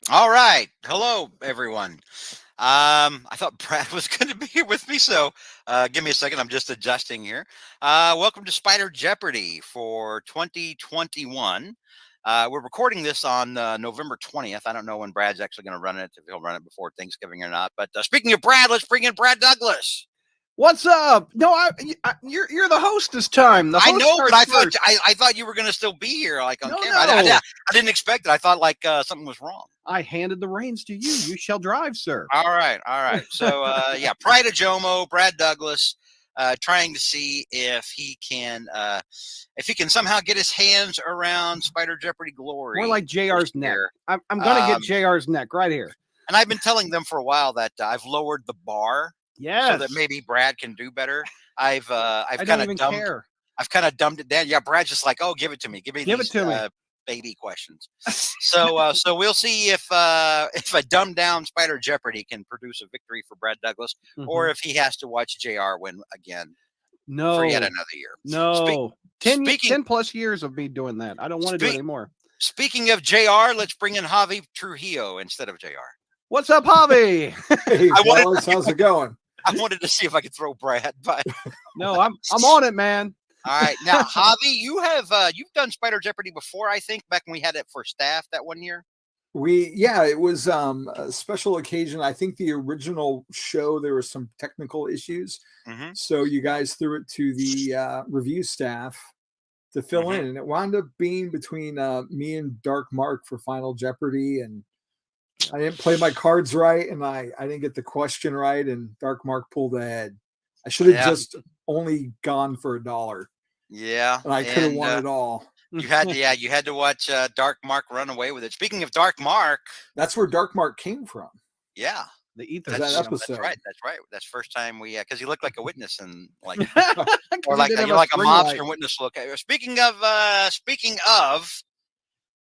All right. Hello, everyone. I thought Brad was going to be here with me, so give me a second. I'm just adjusting here. Welcome to Spider Jeopardy for 2021. We're recording this on November 20th. I don't know when Brad's actually going to run it, if he'll run it before Thanksgiving or not. But speaking of Brad, let's bring in Brad Douglas. What's up? No, you're the host this time. The I host know, but I starts thought first. I thought you were going to still be here, like on No, camera. no. I didn't expect it. I thought like something was wrong. I handed the reins to you. You shall drive, sir. All right, all right. So yeah, Pride of Jomo, Brad Douglas, trying to see if he can somehow get his hands around Spider Jeopardy glory. More like JR's this neck. year. I'm gonna get JR's neck right here. And I've been telling them for a while that I've lowered the bar Yes. so that maybe Brad can do better. I've I kind don't of even dumbed care. I've kind of dumbed it down. Yeah, Brad's just like, oh, give it to me. Give Give these, it to me. baby questions. So we'll see if a dumbed down Spider Jeopardy can produce a victory for Brad Douglas, or if he has to watch JR win again No. for yet another year. No. 10 speaking plus years of me doing that. I don't want to do it anymore. Speaking of JR, let's bring in Javi Trujillo instead of JR. What's up, Javi? Hey, fellas, how's it going? I wanted to see if I could throw Brad, but No, I'm on it, man. all right. Now, Javi, you've done Spider Jeopardy before, I think, back when we had it for staff that one year. It was a special occasion. I think the original show there were some technical issues, so you guys threw it to the review staff to fill in, and it wound up being between me and Dark Mark for Final Jeopardy, and I didn't play my cards right, and I didn't get the question right, and Dark Mark pulled ahead. I should have just only gone for $1. Yeah, and I could have won it all. You had to watch Dark Mark run away with it. Speaking of Dark Mark, that's where Dark Mark came from. Yeah, the ether. That episode. That's right. That's right. That's first time we because he looked like a witness and like or like you're like a mobster witness look. Speaking of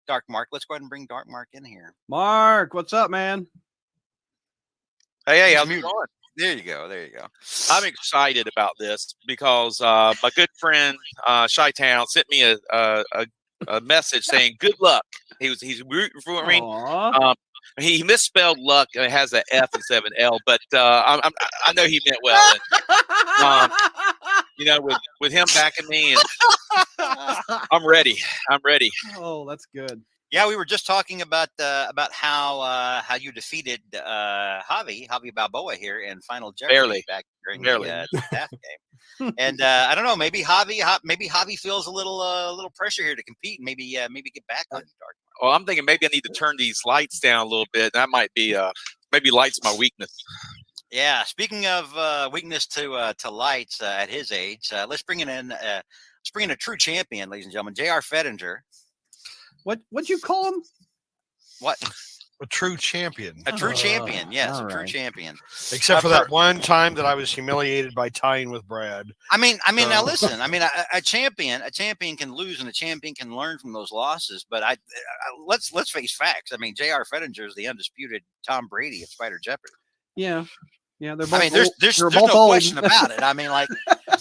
Dark Mark, let's go ahead and bring Dark Mark in here. Mark, what's up, man? Hey, how's it going? There you go. There you go. I'm excited about this because my good friend Chi-Town sent me a message saying good luck. He's rooting for me. He misspelled luck. It has an F instead of an L, but I know he meant well. And, with him backing me, and I'm ready. I'm ready. Oh, that's good. Yeah, we were just talking about how you defeated Javi Balboa here in Final Jeopardy back during the staff game, and I don't know, maybe Javi feels a little pressure here to compete, and maybe get back on Dark. Well, I'm thinking maybe I need to turn these lights down a little bit. That might be maybe lights my weakness. Yeah, speaking of weakness to lights at his age, let's bring in a true champion, ladies and gentlemen, J.R. Fettinger. What'd you call him? What? A true champion. A true champion, yes, a true champion. Except for that one time that I was humiliated by tying with Brad. I mean, now listen. I mean, a champion can lose, and a champion can learn from those losses. But let's face facts. I mean, J.R. Fettinger is the undisputed Tom Brady of Spider Jeopardy. Yeah, they're both. I mean, there's no question about it. I mean, like,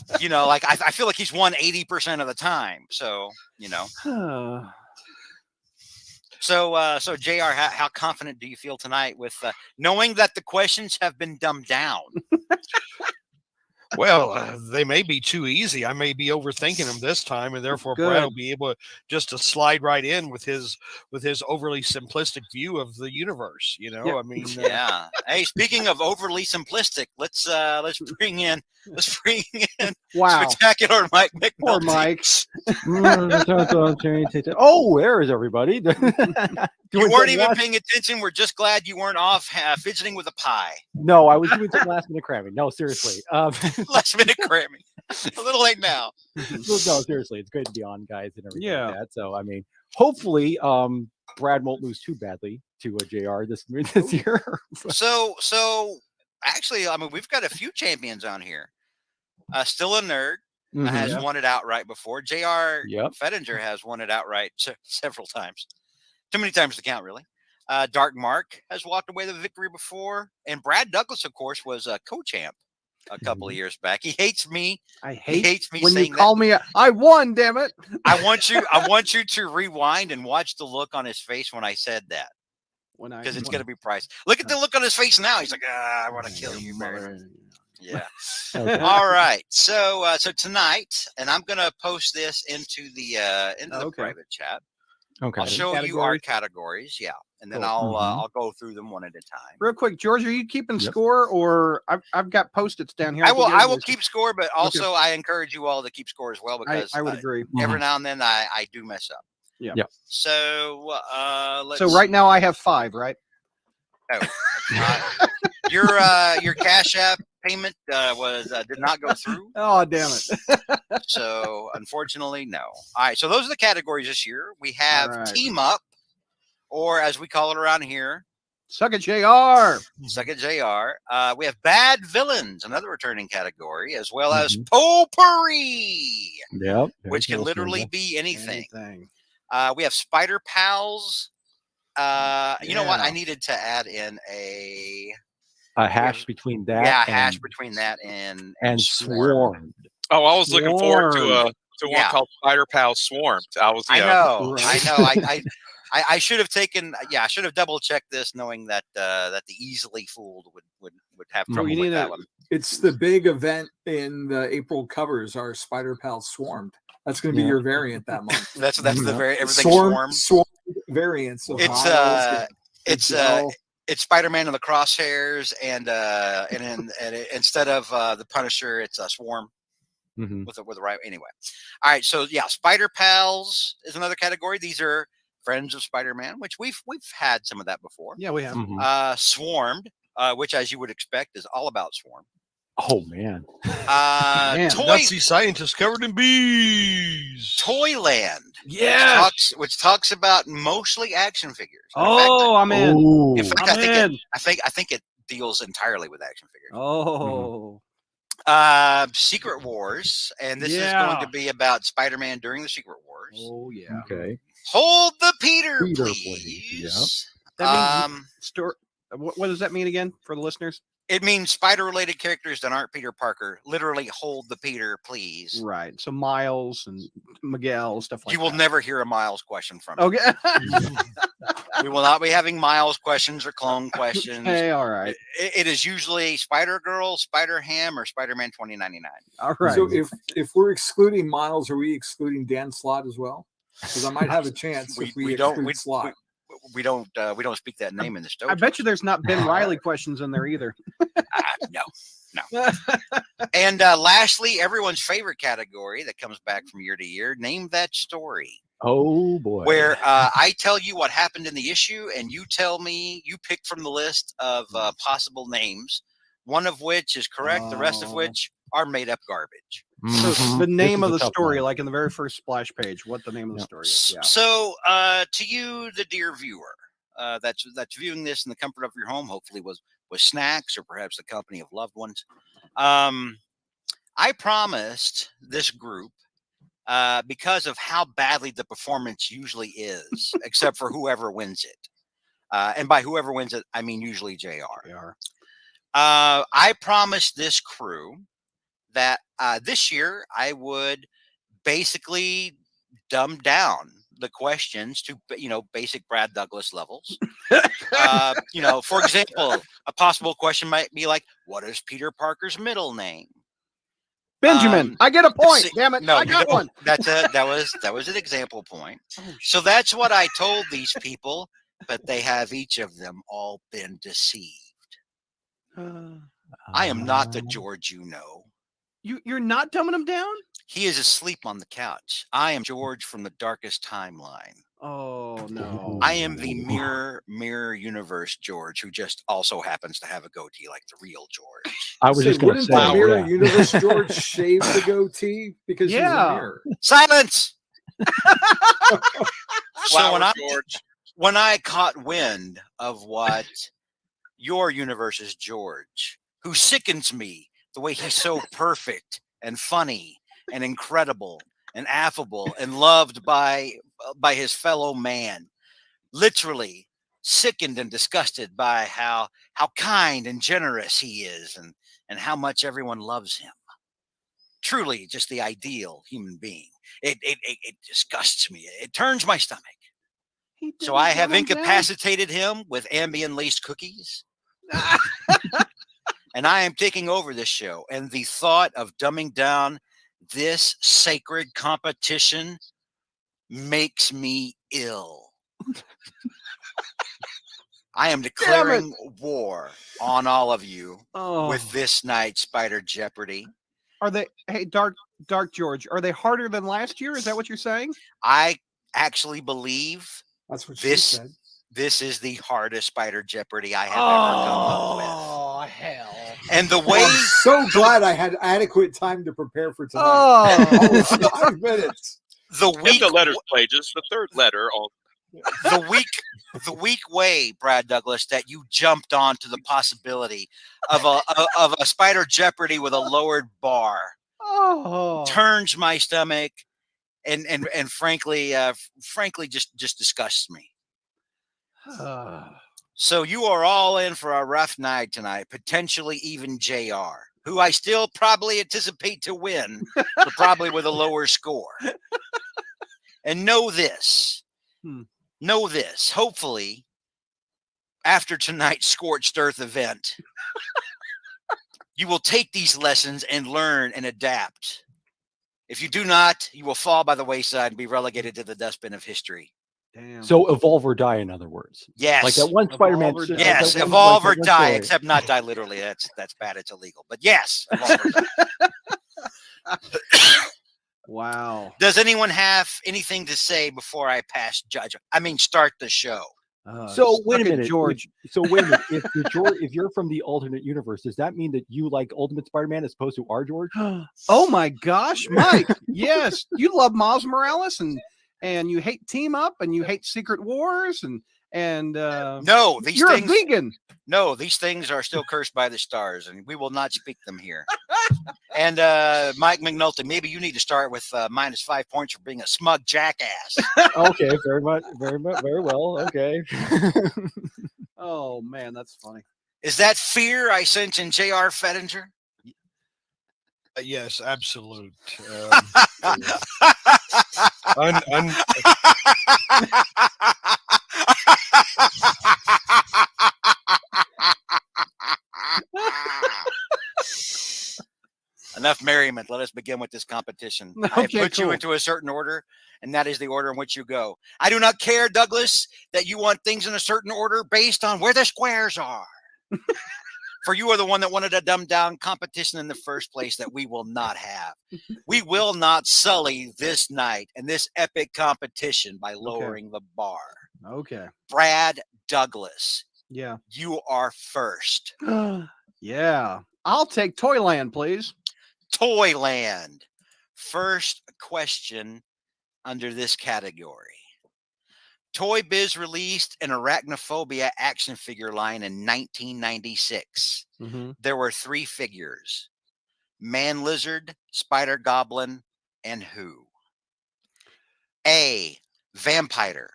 I feel like he's won 80% of the time. So So JR, how confident do you feel tonight with knowing that the questions have been dumbed down? Well, they may be too easy. I may be overthinking them this time, and therefore Brad will be able just to slide right in with his overly simplistic view of the universe. I mean, yeah. Hey, speaking of overly simplistic, let's bring in spectacular Mike McNulty. Poor Mike. Oh, there is everybody. You weren't even paying attention. We're just glad you weren't off fidgeting with a pie. No, I was doing some last minute cramming. No, seriously. Last minute cramming. A little late now. No, seriously. It's great to be on, guys, and everything like that. So, I mean, hopefully, Brad won't lose too badly to JR this year. So actually, I mean, we've got a few champions on here. Still a nerd. Has won it outright before. J.R. Fettinger has won it outright several times. Too many times to count, really. Dark Mark has walked away with a victory before. And Brad Douglas, of course, was a co-champ a couple of years back. He hates me. He hates me when you call me. I won, damn it. I want you to rewind and watch the look on his face when I said that. because it's going to be priced. Look at the look on his face now. He's like, I want to kill you, Barry. Yeah. Okay. All right. So tonight, and I'm going to post this into the private chat. Okay. I'll show you our categories. Yeah. And then I'll go through them one at a time. Real quick, George, are you keeping score, or I've got Post-its down here? I will keep score, but also I encourage you all to keep score as well, because I would agree. Every now and then I do mess up. Yeah. So right now I have 5, right? Oh. Your Cash App payment did not go through. Oh, damn it. So unfortunately, no. All right. So those are the categories this year. We have Team Up, or as we call it around here, Suck it, JR. Suck it, JR. We have Bad Villains, another returning category, as well as Potpourri. Yep. Which can literally be anything. We have Spider Pals. You know what? I needed to add in a hash between that. Yeah, a hash between that and Swarm. Oh, I was looking forward to one called Spider Pals Swarmed. I know. I should have taken. Yeah, I should have double checked this, knowing that the easily fooled would have trouble with that one. It's the big event in the April covers. Our Spider Pals Swarmed. That's going to be your variant that month. That's the very everything swarm variants. It's Spider-Man and the crosshairs, and instead of the Punisher, it's a Swarm with the right. Anyway, all right. So yeah, Spider Pals is another category. These are friends of Spider-Man, which we've had some of that before. Yeah, we have. Swarmed, which, as you would expect, is all about Swarm. Oh man! Nazi scientists covered in bees. Toyland, yeah, which talks about mostly action figures. I'm in. In fact, I think it deals entirely with action figures. Oh, Secret Wars, and this is going to be about Spider-Man during the Secret Wars. Oh yeah. Okay. Hold the Peter, please. Yeah. That means what does that mean again for the listeners? It means spider-related characters that aren't Peter Parker. Literally, hold the Peter, please. Right. So Miles and Miguel, stuff like that. You will never hear a Miles question from me. Okay. We will not be having Miles questions or clone questions. Hey, all right. It is usually Spider-Girl, Spider-Ham, or Spider-Man 2099. All right. So if we're excluding Miles, are we excluding Dan Slott as well? Because I might have a chance if we exclude Slott. We don't speak that name in the story. I bet you there's not Ben Riley questions in there either. No. And lastly, everyone's favorite category that comes back from year to year: Name That Story. Oh boy! Where I tell you what happened in the issue, and you tell me, you pick from the list of possible names, one of which is correct, the rest of which are made up garbage. So the name of the story, like in the very first splash page, what the name of the story is. Yeah. So to you, the dear viewer, that's viewing this in the comfort of your home, hopefully with snacks or perhaps the company of loved ones. I promised this group, because of how badly the performance usually is, except for whoever wins it. And by whoever wins it, I mean usually JR. I promised this crew that this year I would basically dumb down the questions to basic Brad Douglas levels. For example, a possible question might be like, what is Peter Parker's middle name? Benjamin. I get a point. Damn it. No, I got one. That was an example point. So that's what I told these people, but they have each of them all been deceived. I am not the George you know. You're not dumbing him down? He is asleep on the couch. I am George from the darkest timeline. Oh no! I am the mirror universe George, who just also happens to have a goatee like the real George. I was just going to say, wouldn't the mirror universe George shave the goatee because he's a mirror? Silence. So when I caught wind of what your universe is George, who sickens me the way he's so perfect and funny and incredible and affable and loved by his fellow man, literally sickened and disgusted by how kind and generous he is and how much everyone loves him. Truly just the ideal human being. It disgusts me. It turns my stomach. So I have incapacitated him with Ambien-laced cookies. And I am taking over this show. And the thought of dumbing down this sacred competition makes me ill. I am declaring war on all of you with this night's Spider Jeopardy. Are they, hey, Dark George, are they harder than last year? Is that what you're saying? I actually believe that's what she said. This is the hardest Spider Jeopardy I have ever come up with. Oh, hell. And the way... I'm so glad I had adequate time to prepare for tonight. 5 minutes. The letters pages, the third letter on the weak way, Brad Douglas, that you jumped onto the possibility of a Spider Jeopardy with a lowered bar turns my stomach and frankly just disgusts me. So you are all in for a rough night tonight, potentially even JR, who I still probably anticipate to win, but probably with a lower score. And know this. Hopefully, after tonight's Scorched Earth event, you will take these lessons and learn and adapt. If you do not, you will fall by the wayside and be relegated to the dustbin of history. Damn. So evolve or die, in other words. Yes. Like that one Spider-Man. Yes, evolve or die, except not die literally. That's bad. It's illegal. But yes, evolve or die. Wow. Does anyone have anything to say before I start the show? So wait a minute, George. So wait a minute. If you're from the alternate universe, does that mean that you like Ultimate Spider-Man as opposed to our George? Oh my gosh, Mike! Yes, you love Miles Morales and you hate Team Up and you hate Secret Wars and no, you're a vegan. No, these things are still cursed by the stars, and we will not speak them here. And Mike McNulty, maybe you need to start with -5 points for being a smug jackass. Okay, very well. Okay. Oh man, that's funny. Is that fear I sense in J.R. Fettinger? Yes, absolute. Enough merriment. Let us begin with this competition. I have put you into a certain order, and that is the order in which you go. I do not care, Douglas, that you want things in a certain order based on where the squares are. For you are the one that wanted a dumbed down competition in the first place that we will not have. We will not sully this night and this epic competition by lowering the bar. Okay. Brad Douglas. Yeah. You are first. Yeah. I'll take Toyland, please. Toyland. First question under this category. Toy Biz released an Arachnophobia action figure line in 1996. Mm-hmm. There were 3 figures: Man Lizard, Spider Goblin, and who? A. Vampire.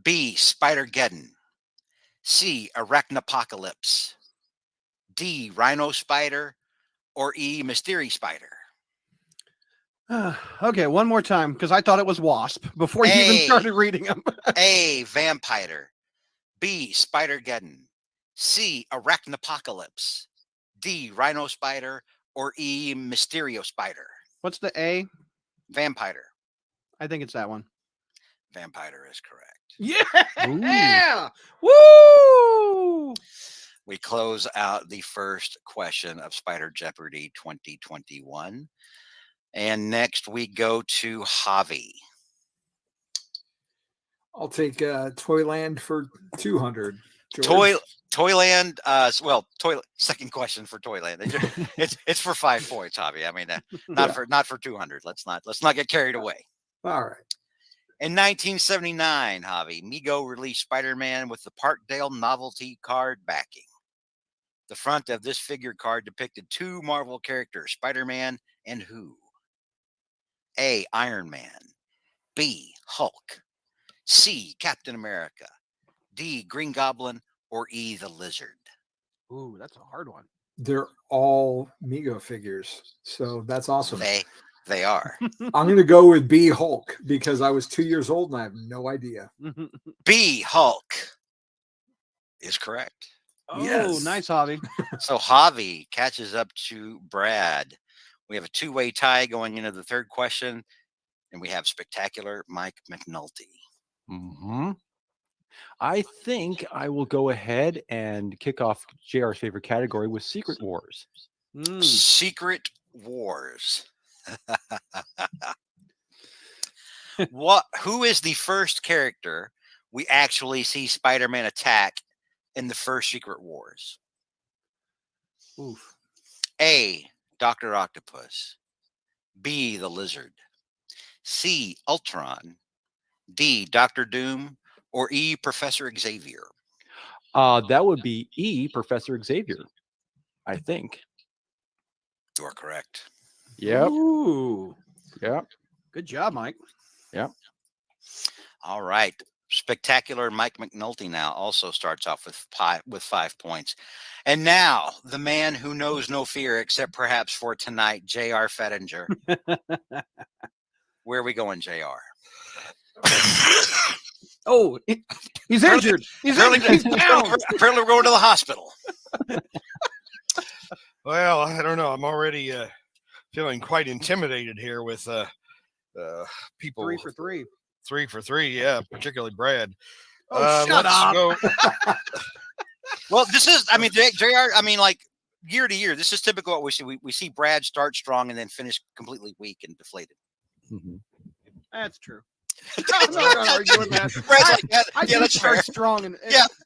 B. Spider-Geddon. C. Arachnopocalypse. D. Rhino Spider. Or E. Mystery Spider. Okay, one more time, because I thought it was Wasp before you even started reading them. A. Vampire. B. Spider-Geddon. C. Arachnopocalypse. D. Rhino Spider. Or E. Mysterio Spider. What's the A? Vampire. I think it's that one. Vampire is correct. Yeah! Woo! We close out the first question of Spider Jeopardy 2021. And next we go to Javi. I'll take Toyland for 200. George. Toyland. Second question for Toyland. It's for 5 points, Javi. I mean, not for 200. Let's not get carried away. All right. In 1979, Javi, Mego released Spider-Man with the Parkdale novelty card backing. The front of this figure card depicted 2 Marvel characters, Spider-Man and who? A. Iron Man. B. Hulk. C. Captain America. D. Green Goblin. Or E. The Lizard. Ooh, that's a hard one. They're all Mego figures, so that's awesome. They are. I'm going to go with B, Hulk, because I was 2 years old and I have no idea. B, Hulk is correct. Oh, Yes. nice, Javi. So Javi catches up to Brad. We have a two-way tie going into the third question, and we have spectacular Mike McNulty. I think I will go ahead and kick off JR's favorite category with Secret Wars. Secret Wars. Who is the first character we actually see Spider-Man attack in the first Secret Wars? Oof. A, Dr. Octopus. B, the Lizard. C, Ultron. D, Dr. Doom. Or E, Professor Xavier. That would be E, Professor Xavier, I think. You are correct. Yep. Ooh. Yep. Good job, Mike. Yep. All right. Spectacular Mike McNulty now also starts off with 5 points. And now the man who knows no fear except perhaps for tonight, J.R. Fettinger. Where are we going, J.R.? Oh, he's injured. He's injured. He's down. Apparently we're going to the hospital. Well, I don't know. I'm already feeling quite intimidated here with people. 3 for 3. 3 for 3, yeah, particularly Brad. Oh, shut up. Go. Well, this is, I mean, JR, I mean, like year to year, this is typical what we see. We see Brad start strong and then finish completely weak and deflated. That's true. I'm not going to argue with that. Brad's like, I yeah, do that's start fair. strong. And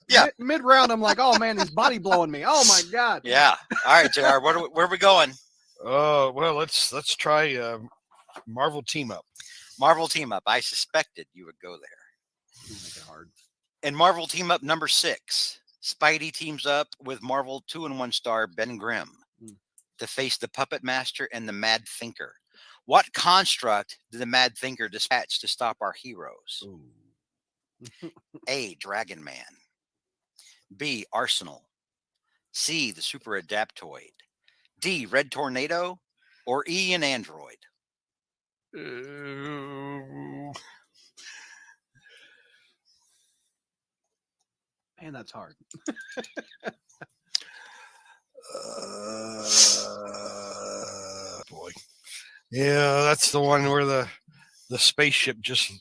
Yeah. Mid round, I'm like, oh, man, his body blowing me. Oh, my God. Yeah. All right, JR, where are we going? Well, let's try Marvel Team Up. Marvel Team Up. I suspected you would go there. Make it hard. And Marvel Team Up number 6. Spidey teams up with Marvel 2-in-1 star Ben Grimm to face the Puppet Master and the Mad Thinker. What construct did the Mad Thinker dispatch to stop our heroes? A, Dragon Man. B, Arsenal. C, the Super Adaptoid. D, Red Tornado. Or E, an android. Man, that's hard. Boy. Yeah, that's the one where the spaceship just.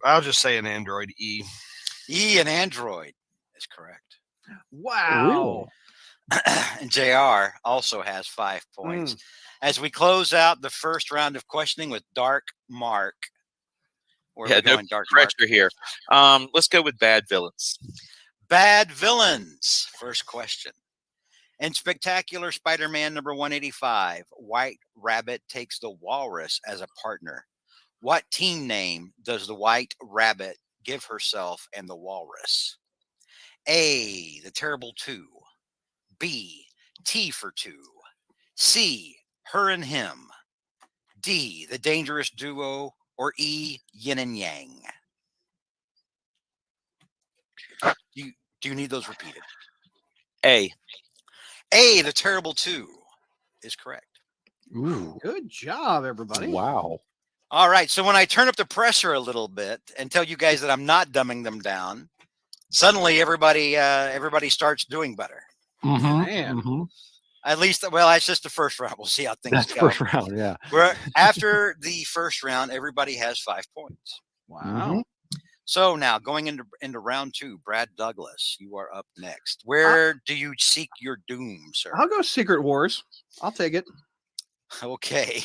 I'll just say an android. E. E, an android is correct. Wow. And JR also has 5 points. As we close out the first round of questioning with Dark Mark. Yeah, no pressure here. Let's go with bad villains. Bad villains. First question. In Spectacular Spider-Man number 185, White Rabbit takes the Walrus as a partner. What team name does the White Rabbit give herself and the Walrus? A, the Terrible Two. B, T for Two. C, Her and Him. D, the Dangerous Duo. Or E, Yin and Yang. Do you need those repeated? A, the Terrible Two is correct. Ooh. Good job, everybody. Wow. All right. So when I turn up the pressure a little bit and tell you guys that I'm not dumbing them down, suddenly everybody starts doing better. Man. At least, well, that's just the first round. We'll see how things That's go. first round, yeah. After the first round, everybody has 5 points. Wow. So now going into round 2, Brad Douglas, you are up next. Where do you seek your doom, sir? I'll go Secret Wars. I'll take it. Okay.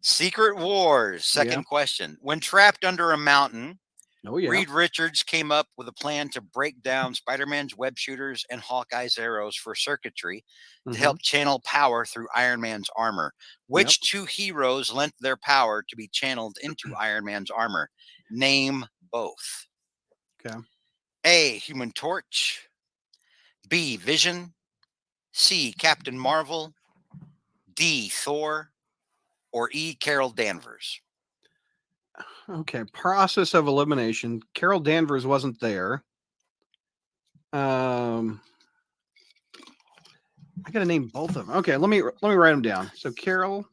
Secret Wars, second question. When trapped under a mountain, Reed Richards came up with a plan to break down Spider-Man's web shooters and Hawkeye's arrows for circuitry to help channel power through Iron Man's armor. Which two heroes lent their power to be channeled into Iron Man's armor? Name both. Okay. A, Human Torch. B, Vision. C, Captain Marvel. D, Thor. Or E, Carol Danvers. Okay, process of elimination. Carol Danvers wasn't there. I gotta name both of them. Okay, let me write them down. So Carol,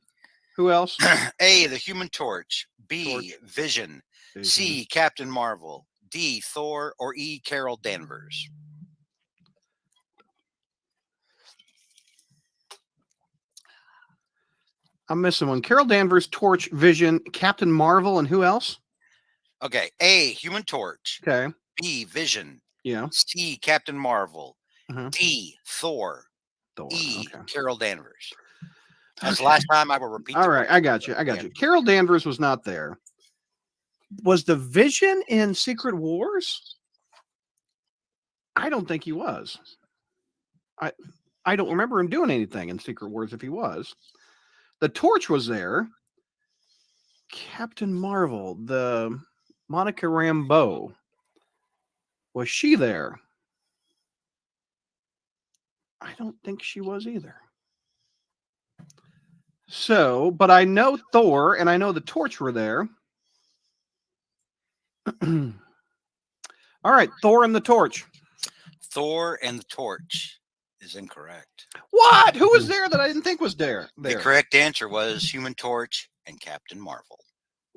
who else? A, the Human Torch. B, Torch. Vision. C, Captain Marvel. D, Thor, or E, Carol Danvers. I'm missing one. Carol Danvers, Torch, Vision, Captain Marvel, and who else? Okay. A, Human Torch. Okay. B, Vision. Yeah. C, Captain Marvel. Uh-huh. D, Thor. E, Okay. Carol Danvers. That's the last time I will repeat. All right, I got you. Carol Danvers was not there. Was the Vision in Secret Wars? I don't think he was. I don't remember him doing anything in Secret Wars if he was. The Torch was there. Captain Marvel, the Monica Rambeau. Was she there? I don't think she was either. So, but I know Thor and I know the Torch were there. All right, Thor and the Torch. Thor and the Torch is incorrect. What? Who was there that I didn't think was there? The correct answer was Human Torch and Captain Marvel.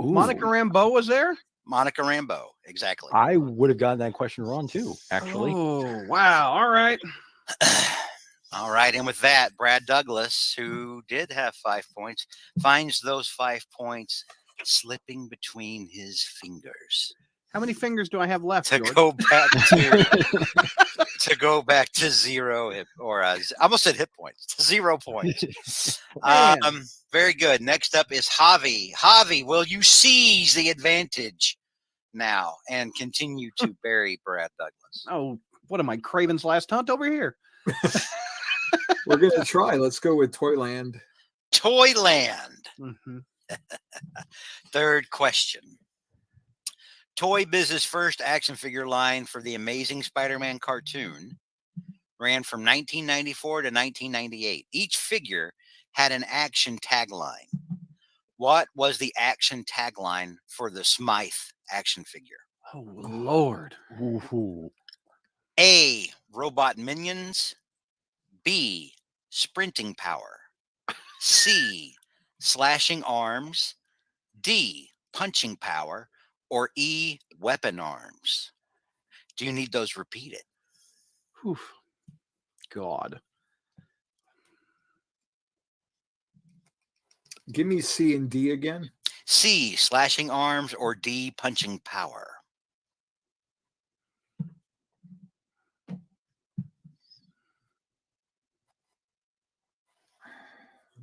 Ooh. Monica Rambeau was there? Monica Rambeau, exactly. I would have gotten that question wrong too, actually. Oh, wow. All right. All right. And with that, Brad Douglas, who did have 5 points, finds those 5 points slipping between his fingers. How many fingers do I have left, to George? go back to go back to zero, or I almost said hit points, to 0 points. Very good. Next up is Javi. Javi, will you seize the advantage now and continue to bury Brad Douglas? Oh, what am I, Craven's Last Hunt over here? We're gonna try. Let's go with Toyland. Toyland. Mm-hmm. Third question. Toy Biz's first action figure line for the Amazing Spider-Man cartoon ran from 1994 to 1998. Each figure had an action tagline. What was the action tagline for the Smythe action figure? Oh, Lord. Ooh. A, robot minions. B, sprinting power. C, slashing arms. D, punching power. Or E, weapon arms. Do you need those repeated? Oof. God. Give me C and D again. C, slashing arms, or D, punching power. I'm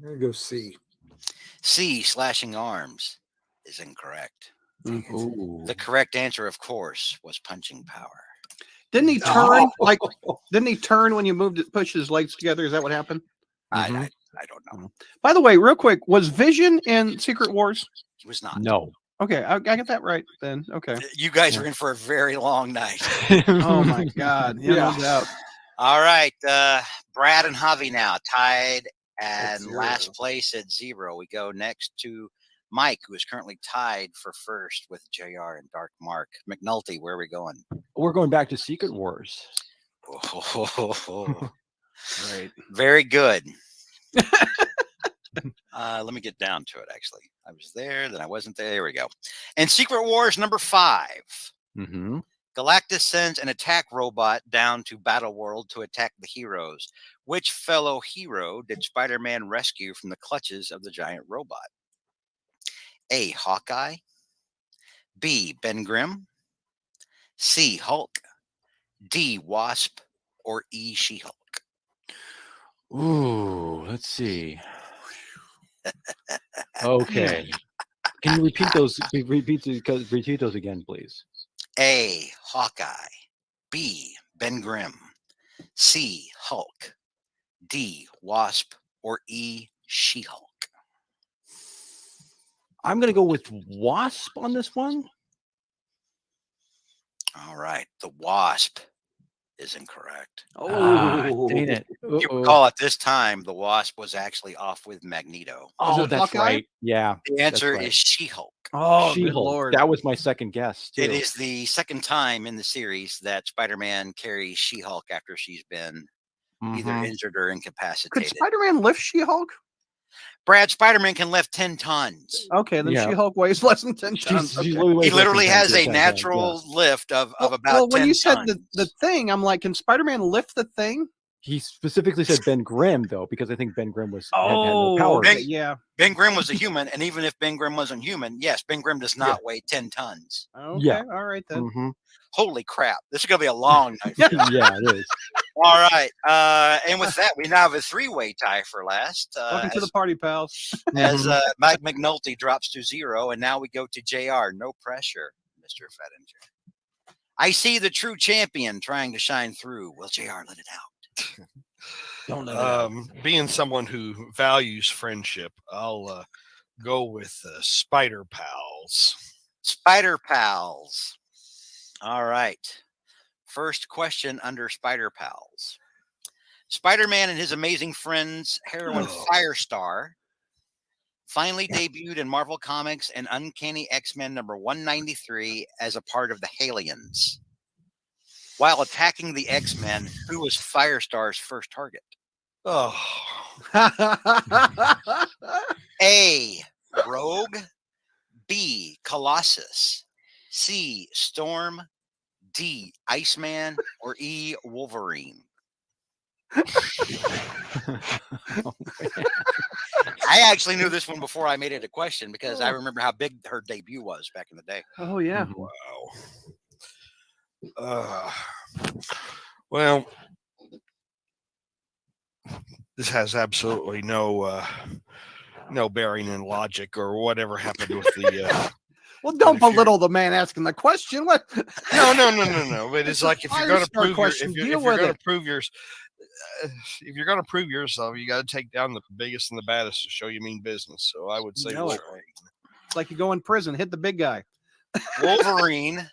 going to go C. C, slashing arms is incorrect. Ooh. The correct answer, of course, was punching power. Didn't he turn didn't he turn when you pushed his legs together? Is that what happened? I don't know. By the way, real quick, was Vision in Secret Wars? He was not. No. Okay, I got that right then. Okay. You guys are in for a very long night. Oh my God. Yeah, no doubt. All right. Brad and Javi now tied and last place at 0. We go next to Mike, who is currently tied for first with JR and Dark Mark. McNulty, where are we going? We're going back to Secret Wars. Right. Very good. Let me get down to it, actually. I was there, then I wasn't there. There we go. And Secret Wars number 5. Mm-hmm. Galactus sends an attack robot down to Battle World to attack the heroes. Which fellow hero did Spider-Man rescue from the clutches of the giant robot? A, Hawkeye. B, Ben Grimm. C, Hulk. D, Wasp. Or E, She-Hulk. Ooh, let's see. Okay. Can you repeat those? Repeat those again, please. A, Hawkeye. B, Ben Grimm. C, Hulk. D, Wasp. Or E, She-Hulk. I'm going to go with Wasp on this one. All right. The Wasp is incorrect. Oh, dang it. You recall at this time, the Wasp was actually off with Magneto. Oh, that's Hawkeye? right. Yeah. The answer right. is She-Hulk. Oh, She-Hulk. good Lord. That was my second guess, too. It is the second time in the series that Spider-Man carries She-Hulk after she's been either injured or incapacitated. Could Spider-Man lift She-Hulk? Brad, Spider-Man can lift 10 tons. Okay, then She-Hulk weighs less than 10 tons. He literally has a natural lift of about 10 when you said tons. the thing, I'm like, can Spider-Man lift the thing? He specifically said Ben Grimm, though, because I think Ben Grimm had no power. Ben Grimm was a human, and even if Ben Grimm wasn't human, yes, Ben Grimm does not weigh 10 tons. Okay, all right then. Holy crap. This is going to be a long night. Yeah, it is. All right. And with that, we now have a 3-way tie for last. Welcome to the party, pals. As Mike McNulty drops to 0, and now we go to JR. No pressure, Mr. Fettinger. I see the true champion trying to shine through. Will JR let it out? Don't let it out. Being someone who values friendship, I'll go with Spider Pals. Spider Pals. All right. First question under Spider Pals. Spider-Man and his amazing friends, heroine Firestar, finally debuted in Marvel Comics and Uncanny X-Men number 193 as a part of the Halions. While attacking the X-Men, who was Firestar's first target? A. Rogue. B. Colossus. C. Storm. D. Iceman. Or E. Wolverine. I actually knew this one before I made it a question because I remember how big her debut was back in the day. Oh yeah. Wow. Well, this has absolutely no bearing in logic or whatever happened with the. Well, don't belittle the man asking the question. What? No. But it's like if you're going to prove if you're going to prove yourself, you got to take down the biggest and the baddest to show you mean business. So I would say Wolverine. It's like you go in prison, hit the big guy. Wolverine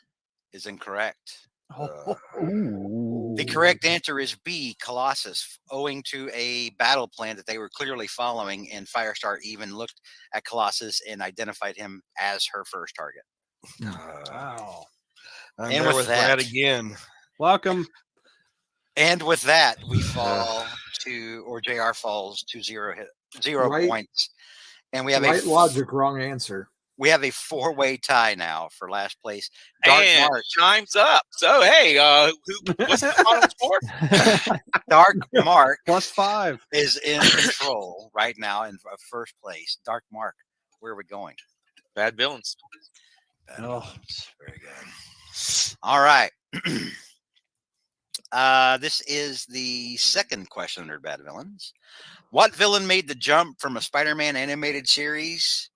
is incorrect. The correct answer is B, Colossus, owing to a battle plan that they were clearly following, and Firestar even looked at Colossus and identified him as her first target. Wow. And with that, Brad again. Welcome. And with that, we fall to, or JR falls to 0 points. And we have logic, wrong answer. We have a 4-way tie now for last place. And time's up. So hey, what's the final score? Dark Mark +5 is in control right now in first place. Dark Mark, where are we going? Bad villains. Villains. Very good. All right. This is the second question under Bad Villains. What villain made the jump from a Spider-Man animated series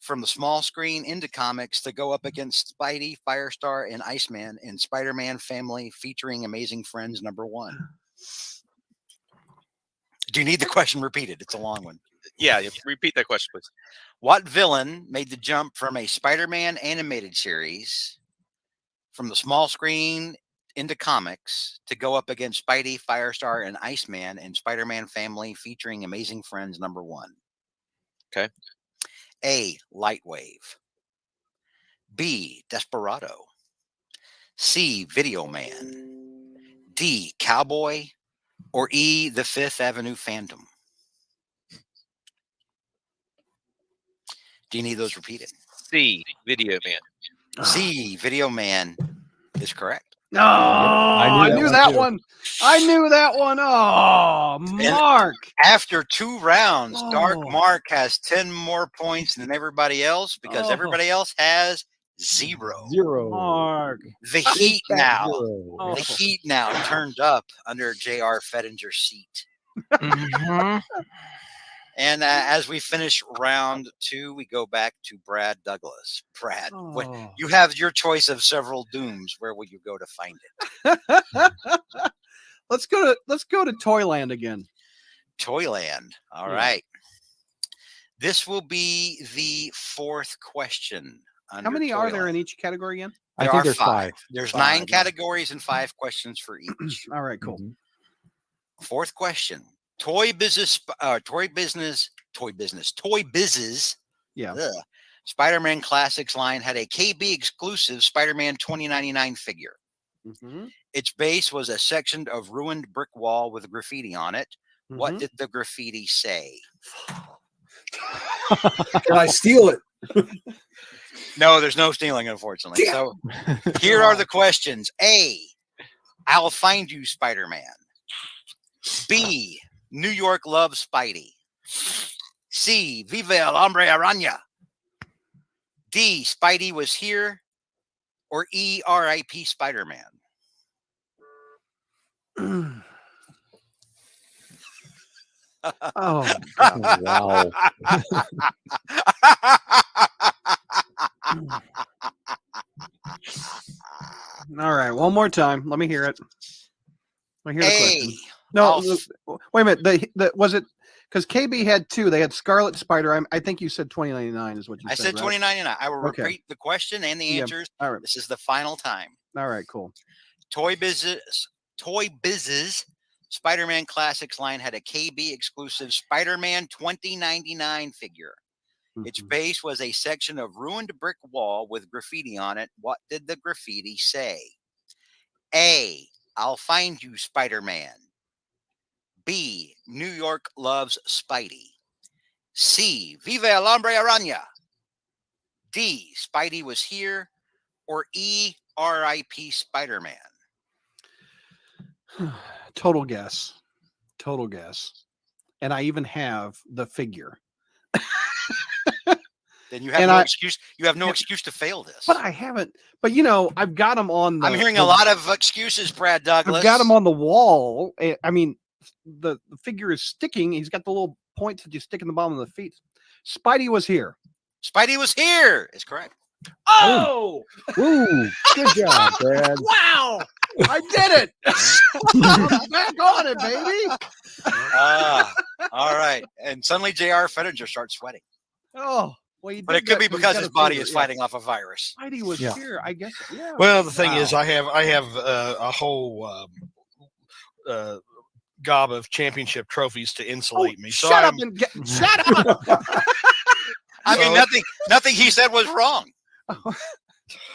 from the small screen into comics to go up against Spidey, Firestar, and Iceman in Spider-Man Family featuring Amazing Friends #1? Do you need the question repeated? It's a long one. Yeah, repeat that question, please. What villain made the jump from a Spider-Man animated series from the small screen into comics to go up against Spidey, Firestar, and Iceman in Spider-Man Family featuring Amazing Friends #1? Okay. A. Lightwave. B. Desperado. C. Video Man. D. Cowboy. Or E. The Fifth Avenue Phantom. Do you need those repeated? C. Video Man. C. Video Man is correct. No, I knew that one. I knew that one. Oh, Mark. And after 2 rounds, Dark Mark has 10 more points than everybody else because everybody else has 0. Mark. The heat now. The heat now turned up under J.R. Fettinger's seat. And as we finish round 2, we go back to Brad Douglas. Brad, you have your choice of several dooms. Where will you go to find it? Let's go to Toyland again. Toyland. All right. This will be the 4th question. How many are there in each category again? I think there's 5. There's 9 categories and 5 questions for each. All right, cool. 4th question. Toy Biz's Spider-Man Classics line had a KB exclusive Spider-Man 2099 figure. Its base was a section of ruined brick wall with graffiti on it. What did the graffiti say? Can I steal it? No, there's no stealing, unfortunately. So here are the questions. A, I'll find you, Spider-Man. B, New York loves Spidey. C, Viva el hombre araña. D, Spidey was here. Or E, R.I.P. Spider-Man. Oh, wow. All right, one more time. Let me hear it. Let me hear the question. No, wait a minute. Was it because KB had 2? They had Scarlet Spider. I think you said 2099 is what you said. I said 2099. I will repeat the question and the answers. All right. This is the final time. All right, cool. Toy Biz's Spider-Man Classics line had a KB exclusive Spider-Man 2099 figure. Its base was a section of ruined brick wall with graffiti on it. What did the graffiti say? A, I'll find you, Spider-Man. B, New York loves Spidey. C, Viva el hombre araña. D, Spidey was here. Or E, R.I.P. Spider-Man. Total guess. And I even have the figure. Then you have no excuse. You have no excuse to fail this. But I haven't. But I've got them on. I'm hearing a lot of excuses, Brad Douglas. I've got him on the wall. I mean, the figure is sticking. He's got the little points that you stick in the bottom of the feet. Spidey was here. Spidey was here. Is correct. Oh! Ooh, good job, Brad. Wow! I did it. I'm back on it, baby. All right. And suddenly J.R. Fettinger starts sweating. Oh. Well, but it could be because his body is fighting off a virus. Spidey was here, I guess. Yeah. Well, the thing is, I have a whole gob of championship trophies to insulate me. So shut up! I mean, nothing he said was wrong.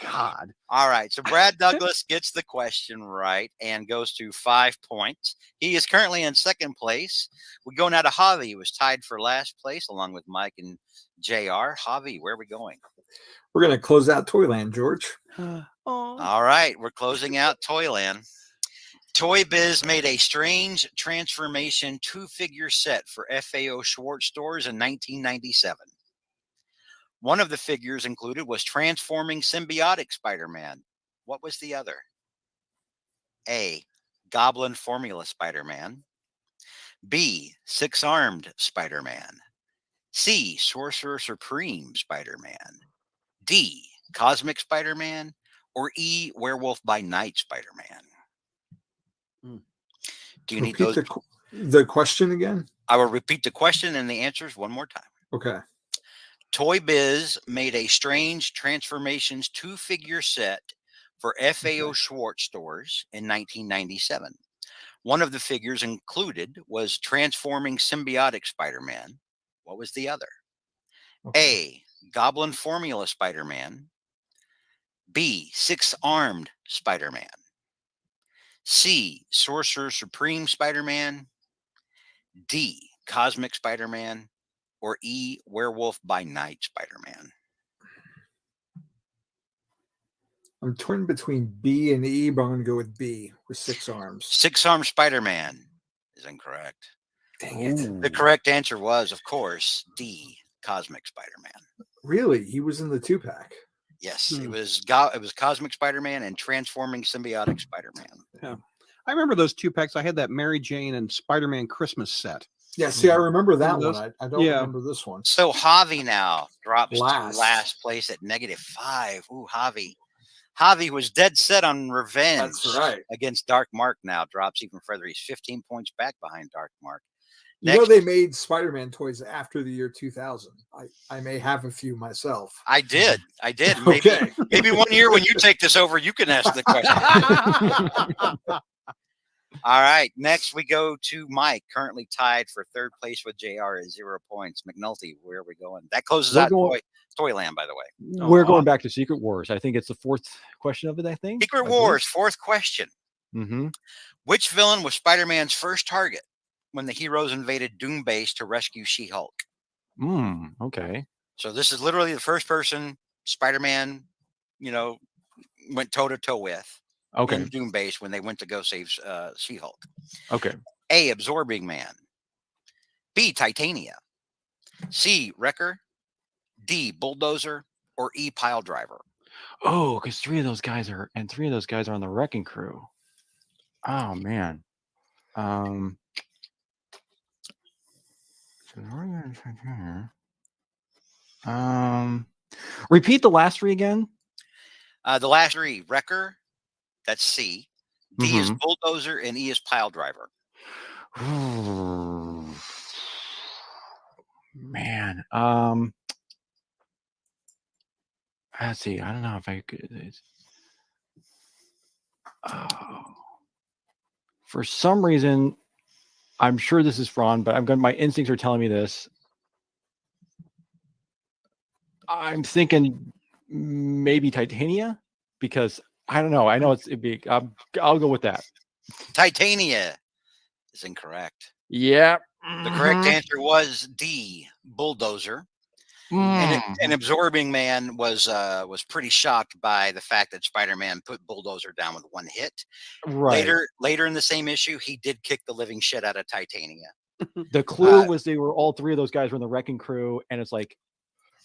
God. All right. So Brad Douglas gets the question right and goes to 5 points. He is currently in second place. We go now to Javi, who was tied for last place along with Mike and JR. Javi, where are we going? We're going to close out Toyland, George. All right. We're closing out Toyland. Toy Biz made a strange transformation 2-figure set for FAO Schwartz stores in 1997. One of the figures included was transforming symbiotic Spider-Man. What was the other? A, Goblin Formula Spider-Man. B, 6-armed Spider-Man. C, Sorcerer Supreme Spider-Man. D, Cosmic Spider-Man. Or E, Werewolf by Night Spider-Man. Do you need those? The question again? I will repeat the question and the answers one more time. Okay. Toy Biz made a strange transformations 2-figure set for FAO Schwartz stores in 1997. One of the figures included was transforming symbiotic Spider-Man. What was the other? A, Goblin Formula Spider-Man. B, 6-armed Spider-Man. C, Sorcerer Supreme Spider-Man. D, Cosmic Spider-Man. Or E, Werewolf by Night Spider-Man. I'm torn between B and E, but I'm going to go with B with 6 arms. 6-armed Spider-Man is incorrect. Dang it. The correct answer was, of course, D, Cosmic Spider-Man. Really? He was in the 2-pack? Yes, it was Cosmic Spider-Man and Transforming Symbiotic Spider-Man. Yeah. I remember those 2-packs. I had that Mary Jane and Spider-Man Christmas set. Yeah, see, I remember that one. I don't remember this one. So Javi now drops to last place at -5. Ooh, Javi. Javi was dead set on revenge. That's right. Against Dark Mark now. Drops even further. He's 15 points back behind Dark Mark. You know they made Spider-Man toys after the year 2000. I may have a few myself. I did. Okay. Maybe one year when you take this over, you can ask the question. All right. Next, we go to Mike, currently tied for third place with JR at 0 points. McNulty, where are we going? That closes out Toyland, by the way. We're going back to Secret Wars. I think it's the fourth question of it, I think. Secret Wars, fourth question. Mm-hmm. Which villain was Spider-Man's first target when the heroes invaded Doom Base to rescue She-Hulk? Okay. So this is literally the first person Spider-Man, went toe-to-toe with in Doom Base when they went to go save She-Hulk. Okay. A, Absorbing Man. B, Titania. C, Wrecker. D, Bulldozer. Or E, Pile Driver. Oh, because three of those guys are on the Wrecking Crew. Oh man. Repeat the last three again. The last three: Wrecker, that's C. D is Bulldozer, and E is Pile Driver. Man. Let's see. I don't know if I could. For some reason, I'm sure this is wrong, but my instincts are telling me this. I'm thinking maybe Titania, because I don't know. I know it'd be. I'll go with that. Titania is incorrect. Yeah. The correct answer was D, Bulldozer. And Absorbing Man was pretty shocked by the fact that Spider-Man put Bulldozer down with one hit. Right. Later in the same issue, he did kick the living shit out of Titania. The clue was they were all three of those guys were in the Wrecking Crew, and it's like,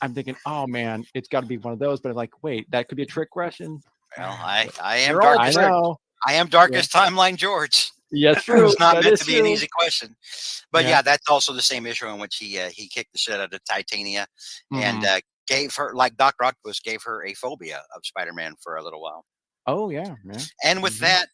I'm thinking, oh man, it's got to be one of those. But I'm like, wait, that could be a trick question. Well, I am darkest. I am darkest timeline George. Yes, true. It's not meant to be an easy question, but yeah, that's also the same issue in which he kicked the shit out of Titania and gave her, like Dr. Octopus gave her a phobia of Spider-Man for a little while. Oh yeah, man. And with that,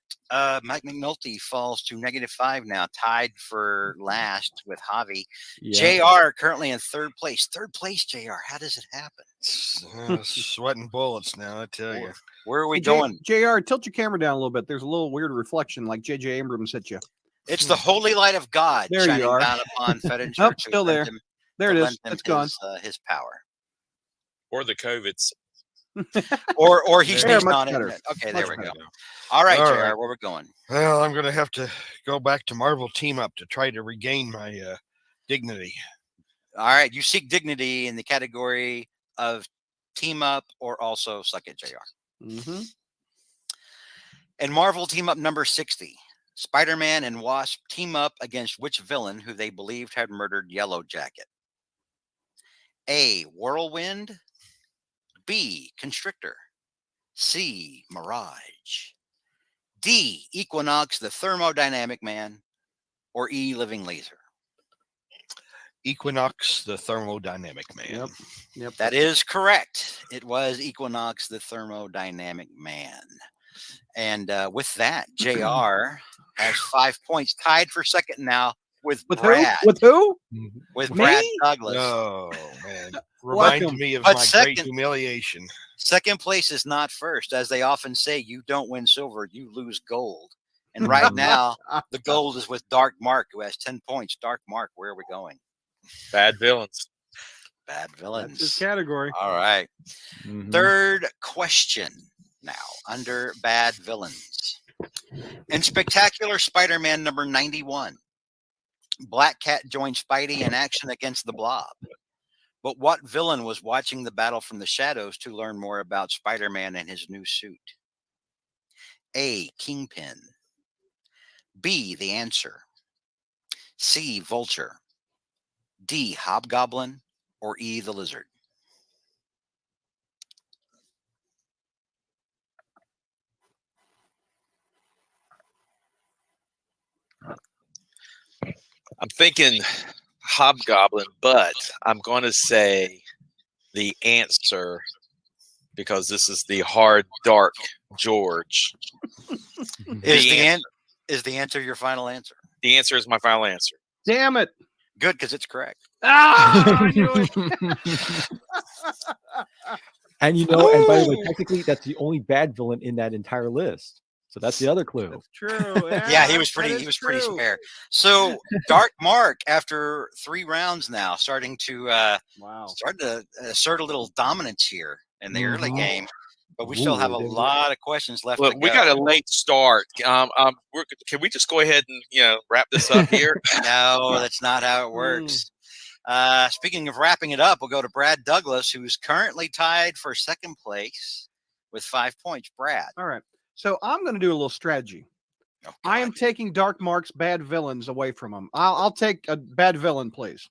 Mike McNulty falls to -5 now, tied for last with Javi. Yeah. JR currently in third place. Third place, JR. How does it happen? Sweating bullets now, I tell you. Where are we going? JR, tilt your camera down a little bit. There's a little weird reflection, like J.J. Abrams hit you. It's the holy light of God shining down upon Fettinger. Oh, still there. There it is. It's gone. His power. Or the COVIDs. or he sneezed on better. it. Okay, there we go. All right, JR, where we're going? Well, I'm going to have to go back to Marvel Team Up to try to regain my dignity. All right, you seek dignity in the category of Team Up or also Suck It, JR. And Marvel Team Up number 60. Spider-Man and Wasp team up against which villain who they believed had murdered Yellow Jacket? A, Whirlwind. B, Constrictor. C, Mirage. D, Equinox, the thermodynamic man. Or E, Living Laser. Equinox, the thermodynamic man. Yep. That is correct. It was Equinox, the thermodynamic man. And with that, JR has 5 points, tied for second now with Brad. Who? With who? With Brad Douglas. Oh, man. Reminds me of my great humiliation. Second place is not first. As they often say, you don't win silver, you lose gold. And right now, the gold is with Dark Mark, who has 10 points. Dark Mark, where are we going? Bad villains. Bad villains. That's his category. All right. Third question now, under bad villains. In Spectacular Spider-Man number 91, Black Cat joins Spidey in action against the Blob. But what villain was watching the battle from the shadows to learn more about Spider-Man and his new suit? A, Kingpin. B, the Answer. C, Vulture. D, Hobgoblin. Or E, the Lizard. I'm thinking Hobgoblin, but I'm going to say the Answer because this is the hard, dark George. Is the Answer your final answer? The Answer is my final answer. Damn it. Good, because it's correct. I knew it. And and by the way, technically, that's the only bad villain in that entire list. So that's the other clue. That's true. Yeah, he was pretty spare. So Dark Mark, after 3 rounds now, starting to assert a little dominance here in the early game. But we still have a lot of questions left. Look, we got a late start. Can we just go ahead and wrap this up here? No, that's not how it works. Speaking of wrapping it up, we'll go to Brad Douglas, who's currently tied for 2nd place with 5 points. Brad. All right. So I'm going to do a little strategy. Oh, I am taking Dark Mark's bad villains away from him. I'll take a bad villain, please.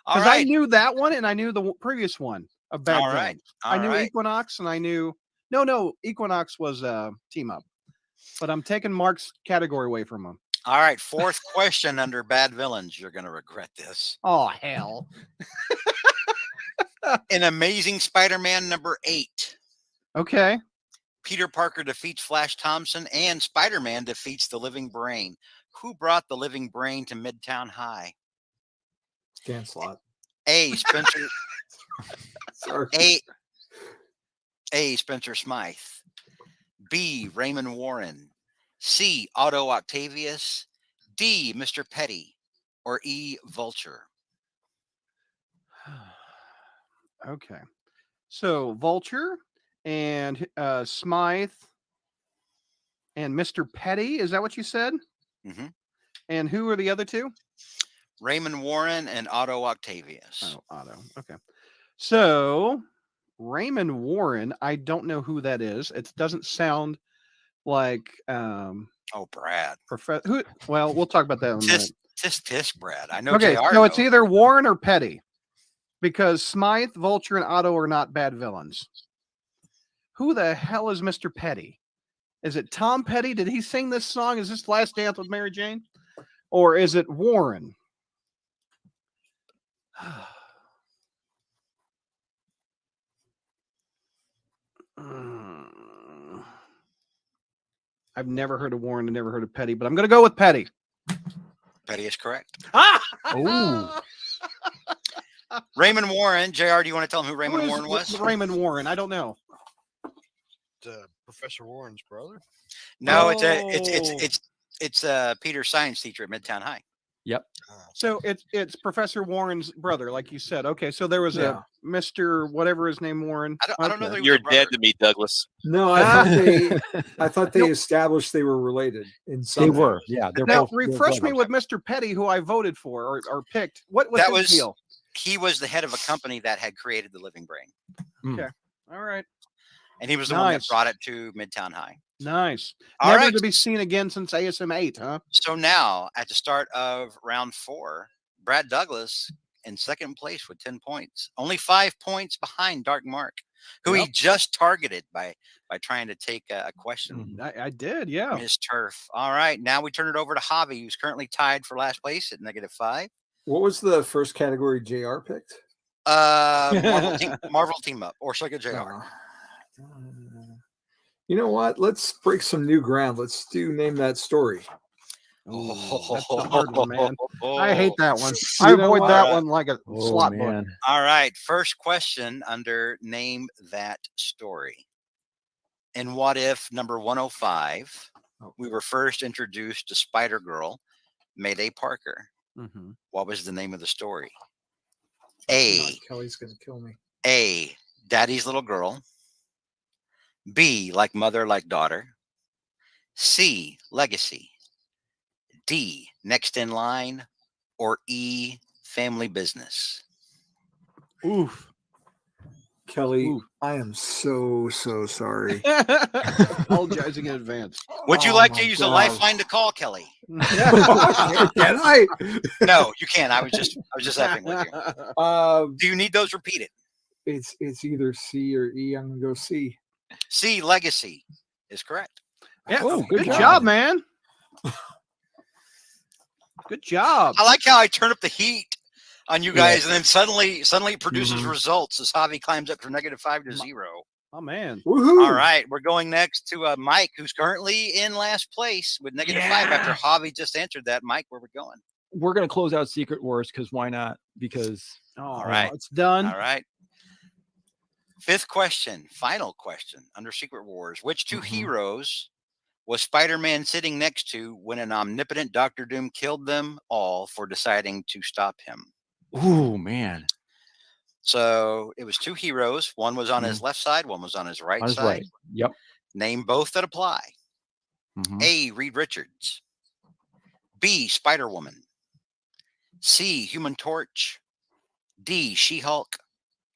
Because I knew that one and I knew the previous one of bad villains. I knew Equinox and I knew Equinox was team up. But I'm taking Mark's category away from him. All right, 4th question under bad villains. You're going to regret this. Oh, hell. In Amazing Spider-Man number 8. Okay. Peter Parker defeats Flash Thompson and Spider-Man defeats the Living Brain. Who brought the Living Brain to Midtown High? Dan Slott. A. Spencer. Sorry. A. Spencer Smythe. B. Raymond Warren. C. Otto Octavius. D. Mr. Petty. Or E. Vulture. Okay. So Vulture and Smythe and Mr. Petty. Is that what you said? Mm-hmm. And who are the other two? Raymond Warren and Otto Octavius. Oh, Otto. Okay. So Raymond Warren, I don't know who that is. It doesn't sound like Brad. Well, we'll talk about that in a minute. Tisk, Brad. I know. Okay, JR so it's either Warren or Petty, because Smythe, Vulture, and Otto are not bad villains. Who the hell is Mr. Petty? Is it Tom Petty? Did he sing this song? Is this Last Dance with Mary Jane? Or is it Warren? I've never heard of Warren and never heard of Petty, but I'm going to go with Petty. Petty is correct. Oh. Raymond Warren. JR, do you want to tell him who Raymond Warren was? Raymond Warren. I don't know. Professor Warren's brother? No, it's Peter's science teacher at Midtown High. Yep. So it's Professor Warren's brother, like you said. Okay, so there was a Mr. whatever his name Warren. I don't know. You're dead to me, Douglas. No, I thought they established they were related in some. They were, yeah. Now refresh me with Mr. Petty, who I voted for or picked. What was his deal? He was the head of a company that had created the Living Brain. Okay, all right. And he was the one that brought it to Midtown High. Nice. Never to be seen again since ASM 8, huh? So now, at the start of round 4, Brad Douglas in 2nd place with 10 points. Only 5 points behind Dark Mark, who he just targeted by trying to take a question. I did, yeah. From his turf. All right, now we turn it over to Javi, who's currently tied for last place at -5. What was the first category JR picked? Marvel team up, or should I go JR? You know what? Let's break some new ground. Let's name that story. That's a hard one, man. I hate that one. I avoid that one like a slot book. All right. First question under Name That Story. In What If number 105, we were first introduced to Spider-Girl, Mayday Parker. Mm-hmm. What was the name of the story? Kelly's going to kill me. A, Daddy's Little Girl. B, Like Mother, Like Daughter. C, Legacy. D, Next in Line. Or E, Family Business. Oof. Kelly, I am so sorry. Apologizing in advance. Would you like to use a lifeline to call Kelly? Can I? No, you can't. I was just having with you. Do you need those repeated? It's either C or E. I'm gonna go C. C, Legacy is correct. Yeah. Oh, good job, man. Good job. I like how I turn up the heat on you guys, and then suddenly it produces results as Javi climbs up from -5 to 0. Oh man! Woohoo. All right, we're going next to Mike, who's currently in last place with -5 after Javi just answered that. Mike, where we going? We're gonna close out Secret Wars because why not? Because all right, it's done. All right. 5th question, final question under Secret Wars. Which two heroes was Spider-Man sitting next to when an omnipotent Doctor Doom killed them all for deciding to stop him? Ooh, man. So it was two heroes. One was on his left side. One was on his right side. Right. Yep. Name both that apply. A, Reed Richards. B, Spider-Woman. C, Human Torch. D, She-Hulk.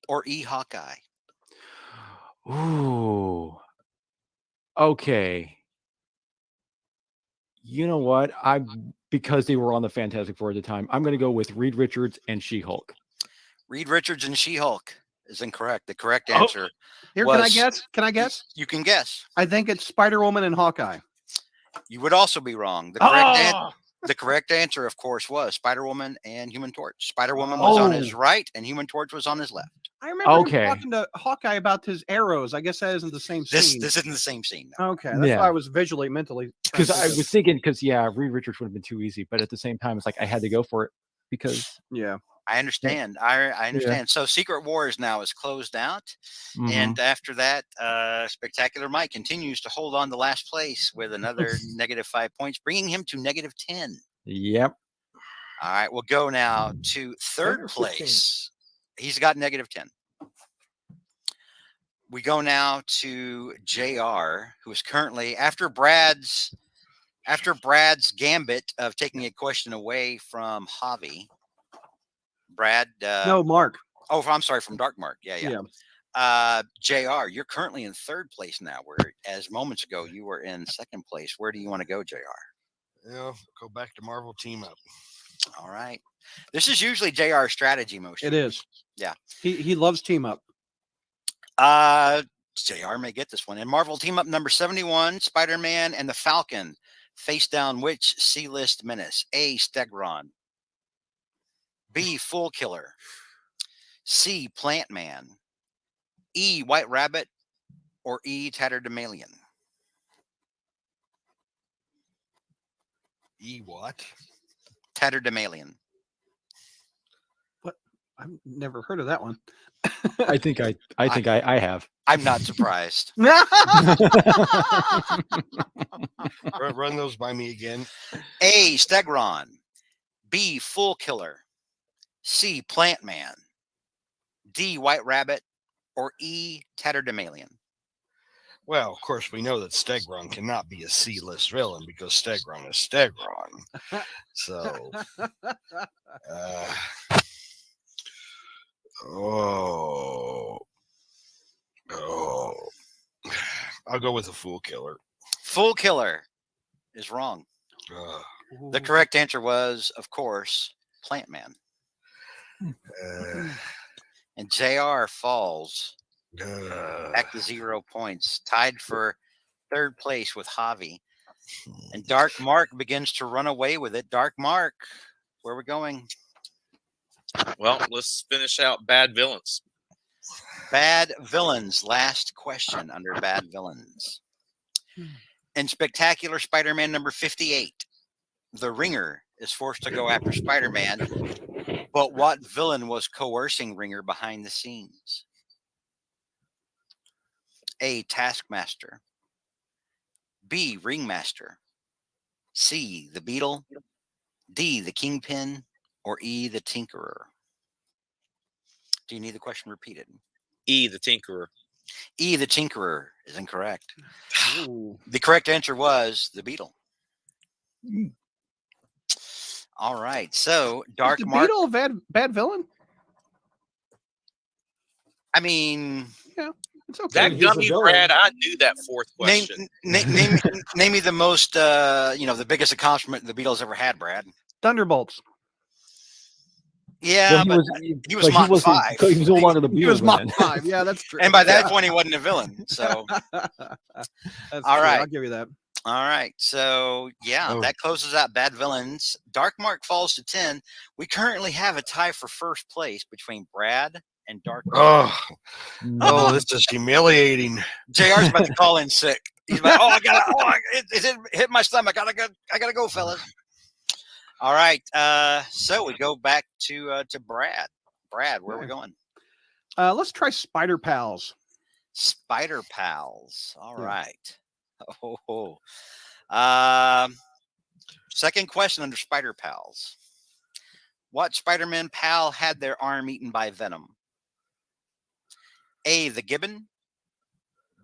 Or E, Hawkeye. Ooh. Okay. You know what? Because they were on the Fantastic Four at the time, I'm going to go with Reed Richards and She-Hulk. Reed Richards and She-Hulk is incorrect. The correct answer. Here, can I guess? Can I guess? You can guess. I think it's Spider-Woman and Hawkeye. You would also be wrong. The correct answer, of course, was Spider-Woman and Human Torch. Spider-Woman was on his right, and Human Torch was on his left. I remember him talking to Hawkeye about his arrows. I guess that isn't the same scene. This isn't the same scene. No. Okay, that's why I was mentally. Because I was thinking, Reed Richards would have been too easy, but at the same time, it's like I had to go for it because. Yeah. I understand. I understand. Yeah. So Secret Wars now is closed out. And after that, Spectacular Mike continues to hold on to last place with another -5 points, bringing him to -10. Yep. All right. We'll go now to third place. He's got -10. We go now to JR, who is currently after Brad's gambit of taking a question away from Javi. Brad. No, Mark. Oh, I'm sorry, from Dark Mark. Yeah. JR, you're currently in third place now, whereas moments ago you were in second place. Where do you want to go, JR? Go back to Marvel Team Up. All right. This is usually JR's strategy motion. It is. Yeah. He loves Team Up. JR may get this one. In Marvel Team Up number 71, Spider-Man and the Falcon face down which C-list menace? A, Stegron. B, Fool Killer. C, Plant Man. E, White Rabbit. Or E, Tatterdemalion. E, what? Tatterdemalion. What? I've never heard of that one. I think I have. I'm not surprised. Run those by me again. A, Stegron. B, Fool Killer. C, Plant Man. D, White Rabbit. Or E, Tatterdemalion. Well, of course, we know that Stegron cannot be a C-list villain because Stegron is Stegron. So, I'll go with the Fool Killer. Fool Killer is wrong. The correct answer was, of course, Plant Man. And JR falls back to 0 points, tied for third place with Javi. And Dark Mark begins to run away with it. Dark Mark, where are we going? Well, let's finish out Bad Villains. Bad Villains, last question under Bad Villains. In Spectacular Spider-Man number 58, the Ringer is forced to go after Spider-Man, but what villain was coercing Ringer behind the scenes? A, Taskmaster. B, Ringmaster. C, the Beetle. D, the Kingpin. Or E, the Tinkerer. Do you need the question repeated? E, the Tinkerer. E, the Tinkerer is incorrect. The correct answer was the Beetle. All right. So Dark Mark. Beetle a bad villain? I mean, yeah, it's okay. That gummy, Brad. I knew that fourth question. Name me the most, the biggest accomplishment the Beatles ever had, Brad. Thunderbolts. Yeah, well, he was Mach 5. He was no longer the Beatles. He was Mach 5. Yeah, that's true. And by that point, he wasn't a villain. So, all right, I'll give you that. All right. So, that closes out Bad Villains. Dark Mark falls to 10. We currently have a tie for first place between Brad and Dark Mark. Oh, this is humiliating. JR's about to call in sick. He's like, it hit my stomach. I gotta go, fellas. All right. So we go back to Brad. Brad, where are we going? Let's try Spider Pals. Spider Pals. All right. Oh. Second question under Spider Pals. What Spider-Man pal had their arm eaten by Venom? A, the Gibbon.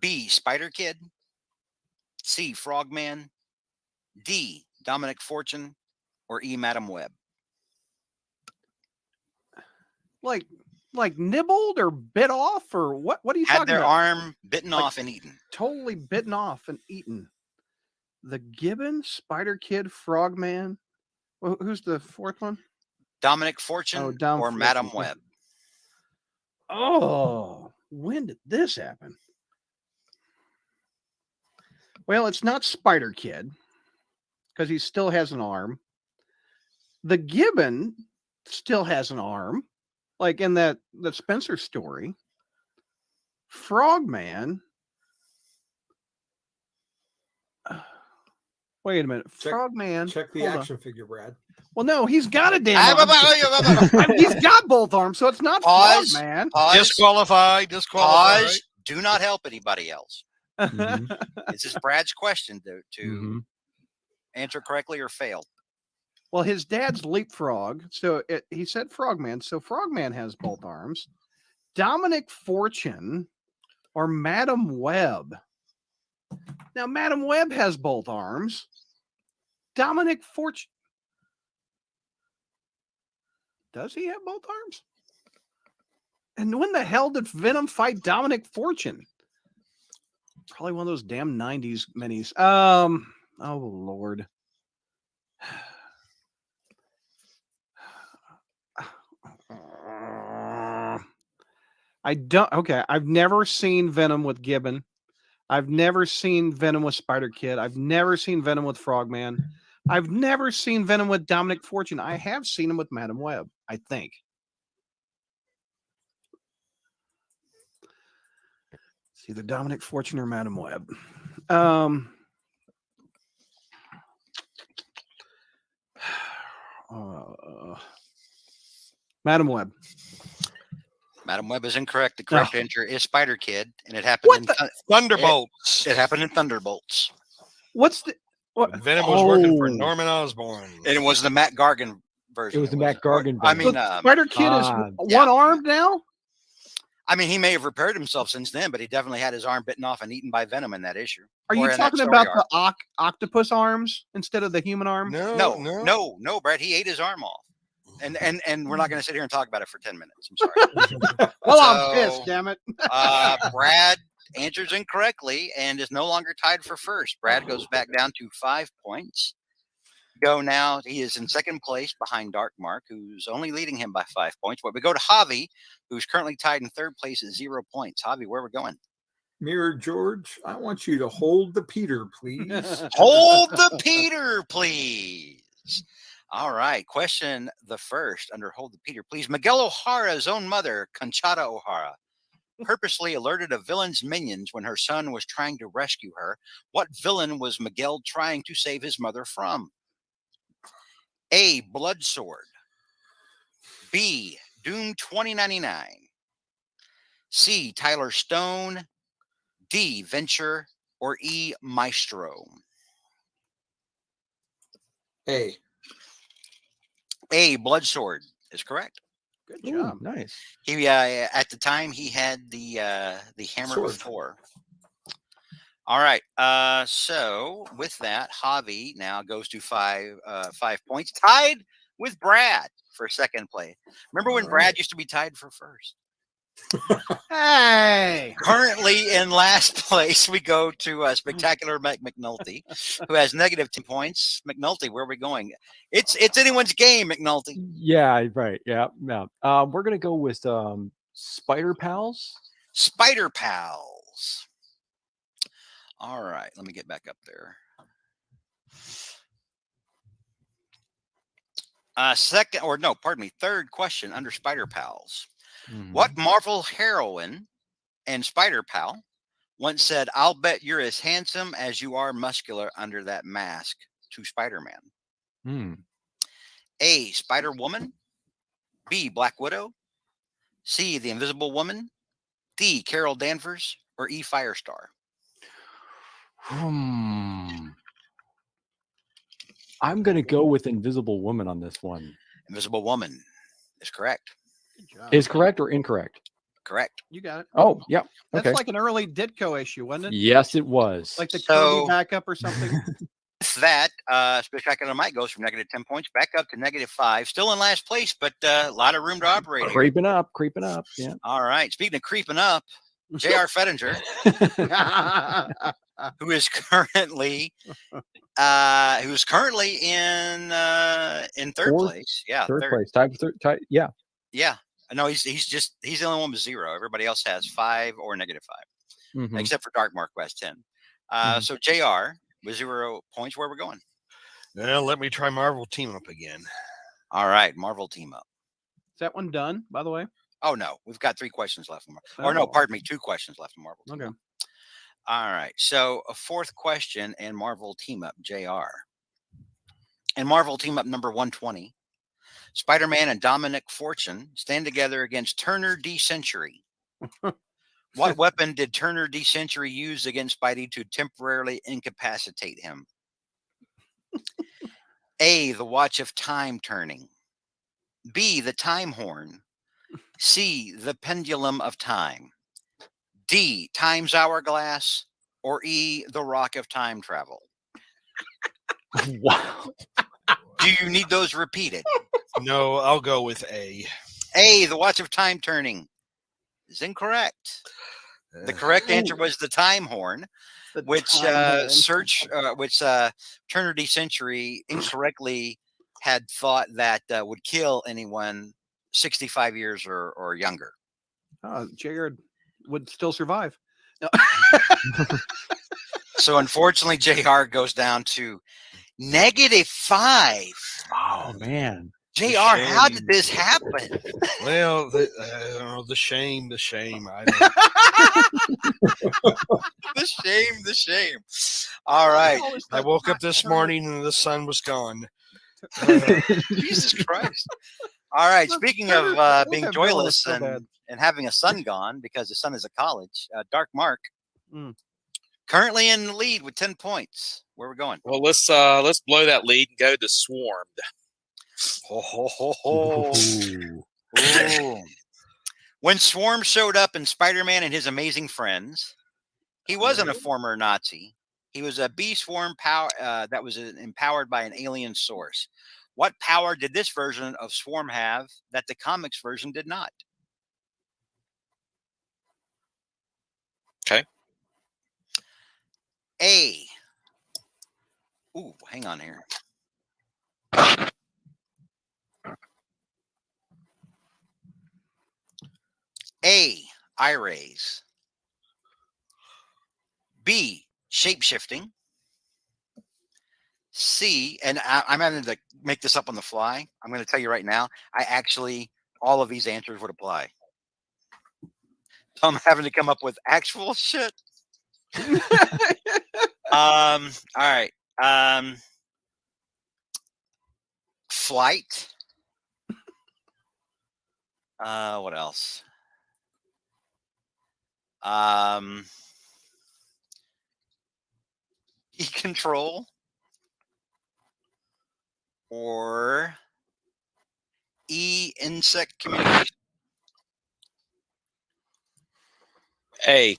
B, Spider Kid. C, Frogman. D, Dominic Fortune. Or E, Madam Web. Like nibbled or bit off, or what? What are you Had talking their about? arm bitten off and eaten. Totally bitten off and eaten. The Gibbon, Spider Kid, Frogman. Who's the fourth one? Dominic Fortune or Madam Web. Oh, when did this happen? Well, it's not Spider Kid because he still has an arm. The Gibbon still has an arm, like in that Spencer story. Frogman. Wait a minute. Frogman. Check the action figure, Brad. Well, no, he's got a damn arm. He's got both arms, so it's not Frogman. Disqualified. Pause. Do not help anybody else. This is Brad's question to answer correctly or fail. Well, his dad's Leapfrog, so he said Frogman, so Frogman has both arms. Dominic Fortune or Madam Web. Now, Madam Web has both arms. Dominic Fortune. Does he have both arms? And when the hell did Venom fight Dominic Fortune? Probably one of those damn 90s minis. Oh, Lord. I've never seen Venom with Gibbon. I've never seen Venom with Spider Kid. I've never seen Venom with Frogman. I've never seen Venom with Dominic Fortune. I have seen him with Madam Web, I think. It's either Dominic Fortune or Madam Web. Madam Web. Madam Web is incorrect. The correct answer is Spider Kid, and it happened in Thunderbolts. It happened in Thunderbolts. Venom was working for Norman Osborn, and it was the Matt Gargan version. It was the Matt Gargan. I mean, Spider Kid is one-armed now. I mean, he may have repaired himself since then, but he definitely had his arm bitten off and eaten by Venom in that issue. Are you talking about the octopus arms instead of the human arm? No, Brad. He ate his arm off. And we're not going to sit here and talk about it for 10 minutes. I'm sorry. I'm pissed, damn it. Brad answers incorrectly and is no longer tied for first. Brad goes back down to 5 points. Now, he is in second place behind Dark Mark, who's only leading him by 5 points. But we go to Javi, who's currently tied in third place at 0 points. Javi, where are we going? Mirror George, I want you to hold the Peter, please. Hold the Peter, please. All right. Question the first under Hold the Peter, please. Miguel O'Hara's own mother, Conchata O'Hara, purposely alerted a villain's minions when her son was trying to rescue her. What villain was Miguel trying to save his mother from? A, Bloodsword. B, Doom 2099. C, Tyler Stone. D, Venture. Or E, Maestro. A, Bloodsword is correct. Good job. Ooh, nice. He at the time he had the Hammer of Thor. All right. So with that, Javi now goes to 5 points, tied with Brad for second place. Remember when Brad used to be tied for first? Hey. Currently in last place, we go to Spectacular Mike McNulty, who has negative 10 points. McNulty, where are we going? It's anyone's game, McNulty. Yeah, right. Yeah. We're gonna go with Spider Pals. Spider Pals. All right, let me get back up there. Third question under Spider Pals. What Marvel heroine and Spider Pal once said, "I'll bet you're as handsome as you are muscular under that mask" to Spider-Man? A, Spider-Woman. B, Black Widow. C, the Invisible Woman. D, Carol Danvers. Or E, Firestar. I'm going to go with Invisible Woman on this one. Invisible Woman is correct. Good job. Is correct or incorrect? Correct. You got it. Oh, yeah. That's Okay. like an early Ditko issue, wasn't it? Yes, it was. Like the Kirby backup or something. That Spectacular Mike goes from -10 points back up to -5. Still in last place, but a lot of room to operate. Creeping up. Yeah. All right. Speaking of creeping up, J.R. Fettinger, who is currently in third place. Yeah, third place. Tie. Yeah. Yeah. No, he's the only one with 0. Everybody else has 5 or -5, except for Dark Mark, who has 10. So JR with 0 points. Where we're going? Well, let me try Marvel Team Up again. All right, Marvel Team Up. Is that one done, by the way? Oh no, we've got 3 questions left. Or no, pardon me, 2 questions left in Marvel. Okay. All right, so a 4th question and Marvel Team Up, JR. And Marvel Team Up number 120. Spider-Man and Dominic Fortune stand together against Turner D. Century. What weapon did Turner D. Century use against Spidey to temporarily incapacitate him? A, the watch of time turning. B, the time horn. C, the pendulum of time. D, time's hourglass. Or E, the rock of time travel. Wow. Do you need those repeated? No, I'll go with A. A, the watch of time turning is incorrect. The correct answer was the time horn, which Turner D. Century incorrectly had thought that would kill anyone 65 years or younger. Jared would still survive. No. So unfortunately, JR goes down to -5. Oh man. JR, how did this happen? Well, the shame. I don't The shame. All right. I woke up this morning and the sun was gone. Jesus Christ. All right. Speaking of being joyless and having a son gone because the son is at college, Dark Mark currently in the lead with 10 points. Where we're going? Well, let's blow that lead and go to Swarmed. Ho, ho, ho, ho. When Swarm showed up in Spider-Man and His Amazing Friends, he wasn't a former Nazi. He was a B-Swarm power that was empowered by an alien source. What power did this version of Swarm have that the comics version did not? Okay. A. Ooh, hang on here. A, eye rays. B, shape-shifting. C, and I'm having to make this up on the fly. I'm going to tell you right now, all of these answers would apply. So I'm having to come up with actual shit. All right. Flight. What else? E-control or insect communication. A,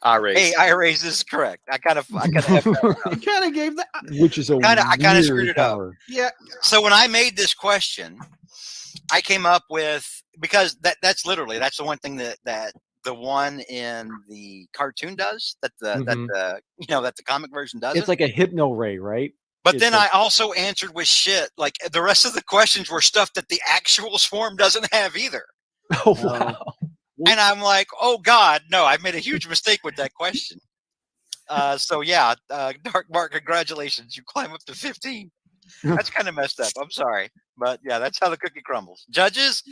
I-rays. Hey, I-rays is correct. I kind of You kind of gave that, which is I kind of screwed it up. Yeah. So when I made this question, I came up with, because that's the one thing that the one in the cartoon does, that the comic version does. It's like a hypno ray, right? But then I also answered with shit. Like the rest of the questions were stuff that the actual Swarm doesn't have either. Oh wow. And I'm like, oh God, no, I made a huge mistake with that question. So yeah, Dark Mark, congratulations. You climb up to 15. That's kind of messed up. I'm sorry. But yeah, that's how the cookie crumbles. Judges,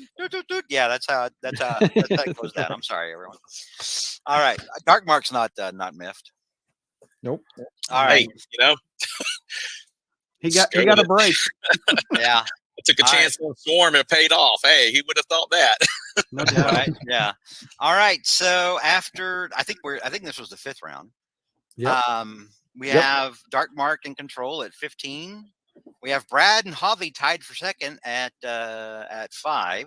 yeah, that's how it goes down. I'm sorry, everyone. All right. Dark Mark's not miffed. Nope. All right. Hey, he got a break. Yeah. I took a chance on Swarm and it paid off. Hey, he would have thought that. No doubt. Right? Yeah. All right. So after I think this was the 5th round. We have Dark Mark in control at 15. We have Brad and Javi tied for second at 5.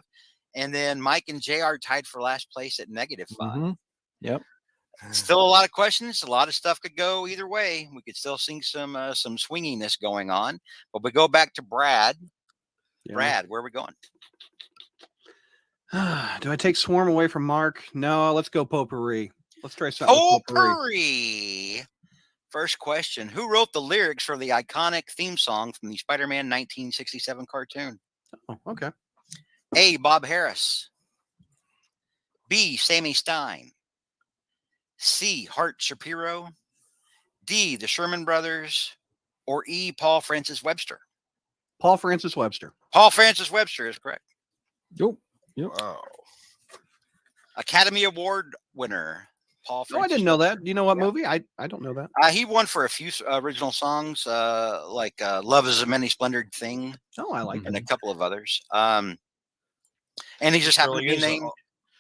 And then Mike and JR tied for last place at -5. Yep. Still a lot of questions. A lot of stuff could go either way. We could still see some swinginess going on. But we go back to Brad. Yeah. Brad, where are we going? Do I take Swarm away from Mark? No, let's go Potpourri. Let's try something. Potpourri. First question. Who wrote the lyrics for the iconic theme song from the Spider-Man 1967 cartoon? Oh, okay. A, Bob Harris. B, Sammy Stein. C, Hart Shapiro. D, the Sherman Brothers. Or E, Paul Francis Webster. Paul Francis Webster. Paul Francis Webster is correct. Yep. Wow. Academy Award winner. Paul Francis I didn't know that. Do you know what movie? I don't know that. He won for a few original songs, like Love is a Many Splendored Thing. Oh, I like and that. A couple of others. And he just happened to be named.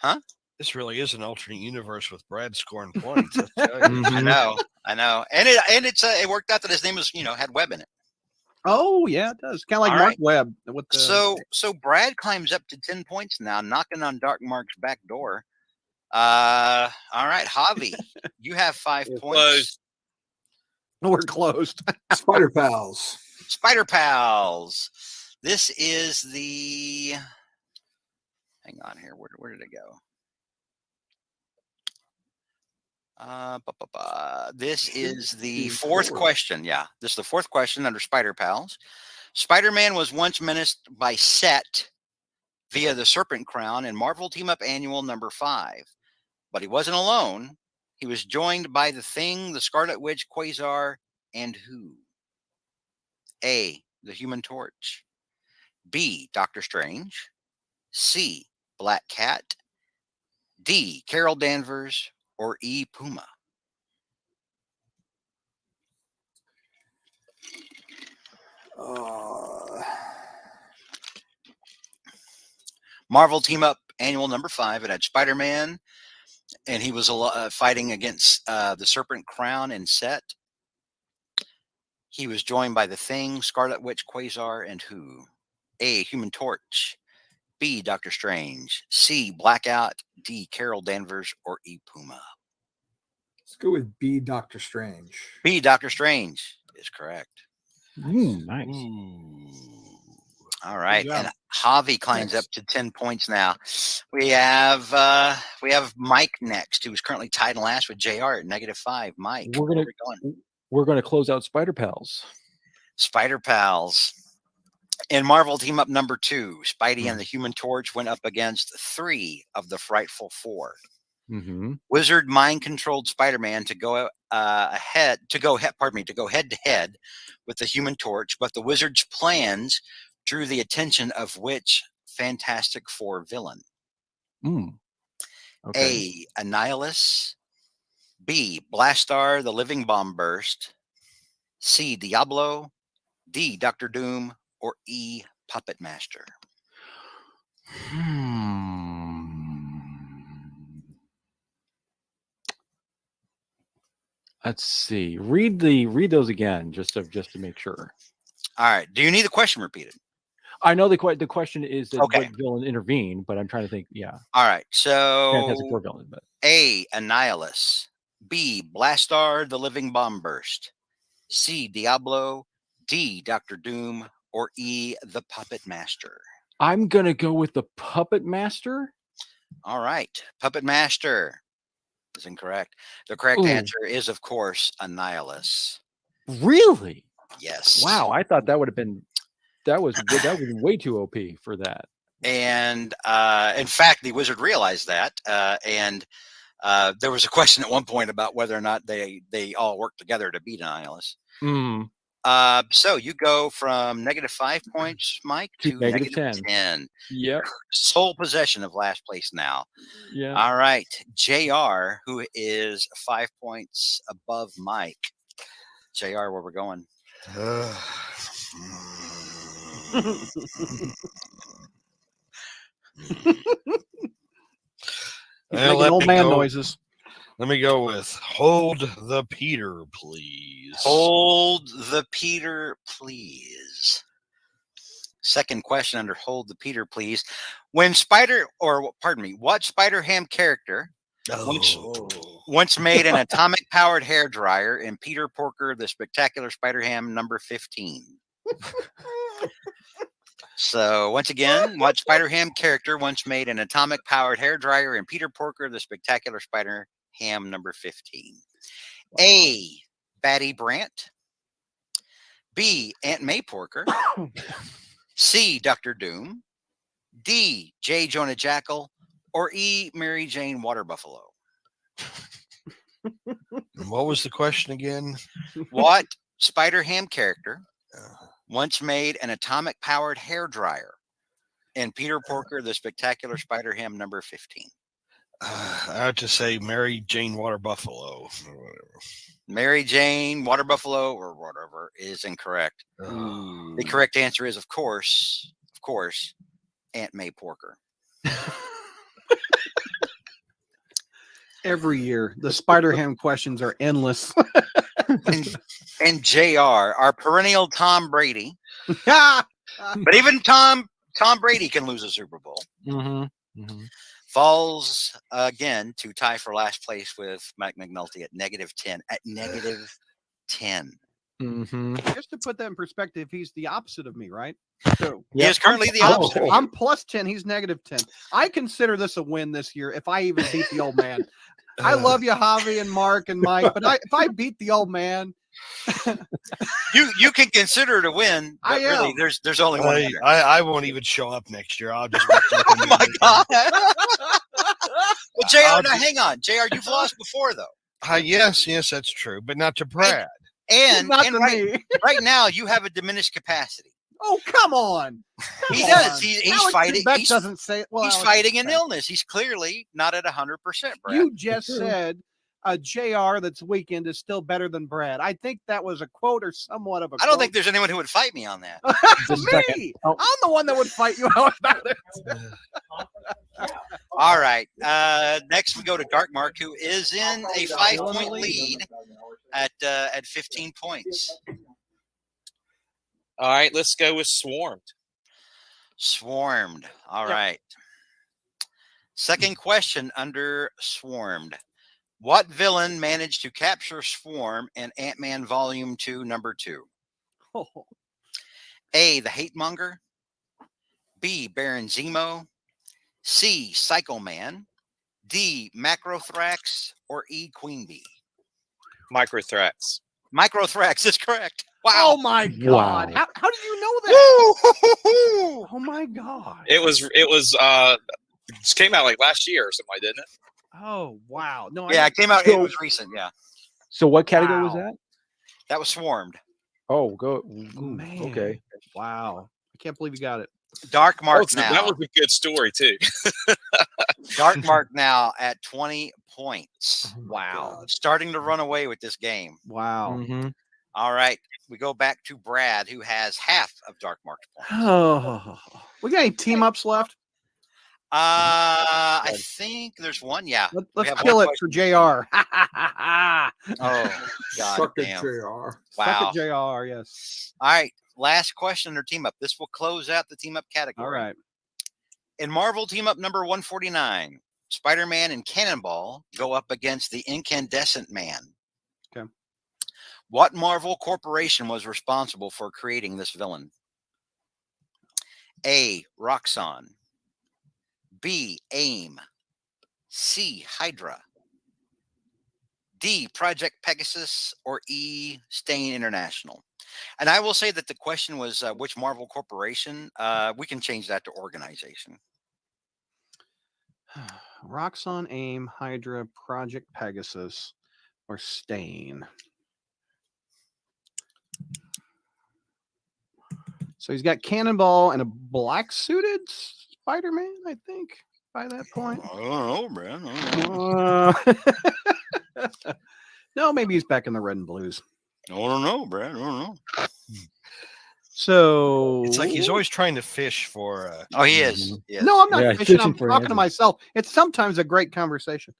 Huh? This really is an alternate universe with Brad scoring points. I know. And it worked out that his name was, had Webb in it. Oh, yeah, it does. Kind of like Mark Webb. With the, so Brad climbs up to 10 points now, knocking on Dark Mark's back door. All right, Javi, you have 5 points. We're closed. Spider Pals. Spider Pals. This is the. Hang on here. Where did it go? This is the fourth question. Yeah, this is the fourth question under Spider Pals. Spider-Man was once menaced by Set via the Serpent Crown in Marvel Team Up Annual number 5. But he wasn't alone. He was joined by the Thing, the Scarlet Witch, Quasar, and who? A, the Human Torch. B, Doctor Strange. C, Black Cat. D, Carol Danvers. Or E, Puma. Marvel Team Up Annual number 5. It had Spider-Man, and he was fighting against the Serpent Crown and Set. He was joined by the Thing, Scarlet Witch, Quasar, and who? A, Human Torch. B, Doctor Strange. C, Blackout. D, Carol Danvers. Or E, Puma. Let's go with B, Doctor Strange. B, Doctor Strange is correct. Nice. All right, and Javi climbs up to 10 points now. We have Mike next, who is currently tied in last with JR at -5. Mike, we're gonna close out Spider Pals. Spider Pals. In Marvel Team Up number 2, Spidey and the Human Torch went up against 3 of the Frightful 4. Wizard mind-controlled Spider-Man to go head to head with the Human Torch, but the Wizard's plans drew the attention of which Fantastic Four villain? A, Annihilus. B, Blastar, the Living Bomb Burst. C, Diablo. D, Doctor Doom. Or E, Puppet Master. Let's see. Read those again, just to make sure. All right. Do you need the question repeated? I know the question is that what villain intervened, but I'm trying to think. Yeah. All right. So Fantastic Four villain, but A, Annihilus. B, Blastar, the Living Bomb Burst. C, Diablo. D, Doctor Doom. Or E, the Puppet Master. I'm gonna go with the Puppet Master. All right. Puppet Master is incorrect. The correct answer is, of course, Annihilus. Really? Yes. Wow. I thought that would have been that was way too OP for that. And in fact, the Wizard realized that. And there was a question at one point about whether or not they all worked together to beat Annihilus. So you go from -5 points, Mike, to -10. Yep. Sole possession of last place now. Yeah. All right. JR, who is 5 points above Mike. JR, where we're going? Making old man noises. Let me go with hold the Peter, please. Hold the Peter, please. Second question under hold the Peter, please. What Spider-Ham character once made an atomic-powered hairdryer in Peter Porker, the Spectacular Spider-Ham number 15? So once again, what Spider-Ham character once made an atomic-powered hairdryer in Peter Porker, the Spectacular Spider-Ham number 15? A, Batty Brant. B, Aunt May Porker. C, Dr. Doom. D, J. Jonah Jackal. Or E, Mary Jane Water Buffalo. What was the question again? What Spider-Ham character once made an atomic-powered hairdryer in Peter Porker, the Spectacular Spider-Ham number 15? I have to say Mary Jane Water Buffalo. Or whatever. Mary Jane Water Buffalo or whatever is incorrect. The correct answer is, of course, Aunt May Porker. Every year, the Spider-Ham questions are endless. and JR, our perennial Tom Brady. But even Tom Brady can lose a Super Bowl. Falls again to tie for last place with Mike McNulty at -10. At -10. Just to put that in perspective, he's the opposite of me, right? So he is currently the opposite. I'm +10. He's -10. I consider this a win this year if I even beat the old man. I love you, Javi and Mark and Mike, but if I beat the old man, you can consider it a win. But really, there's only one winner. I won't even show up next year. I'll just. Oh my God! Well, JR, now hang on, JR, you've lost before though. Yes, that's true, but not to Brad. And right now you have a diminished capacity. Oh, come on. He does. He's fighting. That doesn't say it. Well, he's fighting an illness. He's clearly not at 100%, Brad. You just said JR that's weekend is still better than Brad. I think that was a quote or somewhat of a I don't think there's anyone who would fight me on that. Me. I'm the one that would fight you out about it. All right. Next we go to Dark Mark, who is in a 5-point lead at 15 points. All right, let's go with Swarmed. Swarmed. All right. Second question under Swarmed. What villain managed to capture Swarm in Ant-Man Volume 2, Number 2? A, the Hate Monger. B, Baron Zemo. C, Psycho Man. D, Macrothrax. Or E, Queen Bee? Microthrax. Microthrax is correct. Wow. Oh my God. Wow. How did you know that? Oh my God. It was came out like last year or something, didn't it? Oh wow. No, yeah, it came out. It was recent. Yeah. So what category was that? That was Swarmed. Oh, go. Man. Okay. Wow. I can't believe you got it. Dark Mark so now. That was a good story too. Dark Mark now at 20 points. Oh Wow. Starting to run away with this game. Wow. All right. We go back to Brad, who has half of Dark Mark's points. Oh, we got any team ups left? I think there's one. Yeah. Let's kill it for JR. Oh, God Suck damn. it, JR. Wow. Suck it, JR, yes. All right. Last question under team up. This will close out the team up category. All right. In Marvel team up number 149, Spider-Man and Cannonball go up against the Incandescent Man. Okay. What Marvel corporation was responsible for creating this villain? A, Roxxon. B, AIM. C, Hydra. D, Project Pegasus. Or E, Stain International. And I will say that the question was which Marvel corporation. We can change that to organization. Roxxon, AIM, Hydra, Project Pegasus, or Stain. So he's got Cannonball and a black suited Spider-Man, I think, by that point. I don't know, Brad. No, maybe he's back in the red and blues. I don't know, Brad. I don't know. So it's like he's always trying to fish for. Oh, he is. Yes. No, I'm not fishing. I'm talking to myself. It's sometimes a great conversation.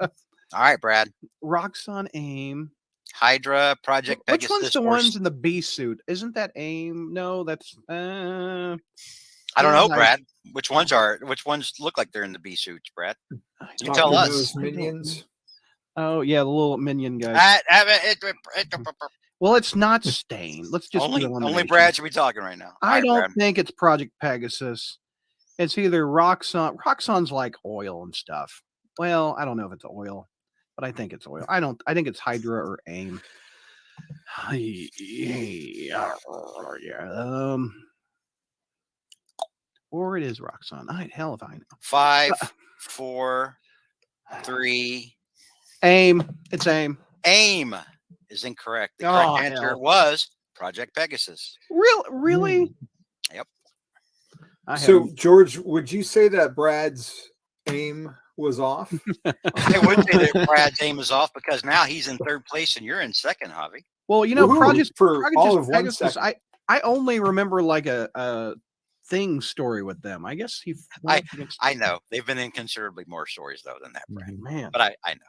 All right, Brad. Roxxon, AIM. Hydra, Project Pegasus. Which one's the ones in the B suit? Isn't that AIM? No, that's. I don't know, Brad. Which ones look like they're in the B suits, Brad? You tell us. Minions. Oh yeah, the little minion guys. Well, it's not Stain. Let's just only Brad should be talking right now. I don't think it's Project Pegasus. It's either Roxxon. Roxxon's like oil and stuff. Well, I don't know if it's oil, but I think it's oil. I think it's Hydra or AIM. Yeah. Or it is Roxxon. Hell if I know. 5, 4, 3. AIM. It's AIM. AIM is incorrect. The correct answer was Project Pegasus. Really? Yep. So, George, would you say that Brad's aim was off? I would say that Brad's aim is off because now he's in third place and you're in second, Javi. Well, Project all of 1 Pegasus, second. I only remember like a thing story with them. I guess I know. They've been in considerably more stories, though, than that, Brad. Man. But I know.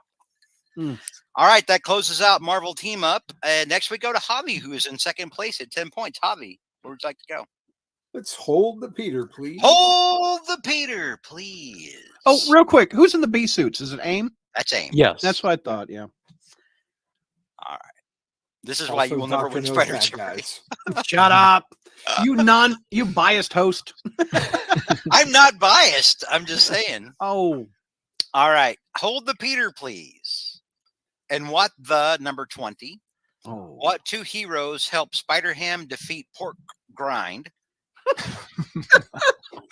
All right, that closes out Marvel Team Up. Next we go to Javi, who is in second place at 10 points. Javi, where would you like to go? Let's hold the Peter, please. Hold the Peter, please. Oh, real quick. Who's in the B suits? Is it AIM? That's AIM. Yes. That's what I thought, yeah. All right. This is why you will never win Spider-Jeopardy. Shut up. You biased host. I'm not biased. I'm just saying. Oh. All right. Hold the Peter, please. And what the number 20? Oh. What two heroes help Spider-Ham defeat Pork Grind?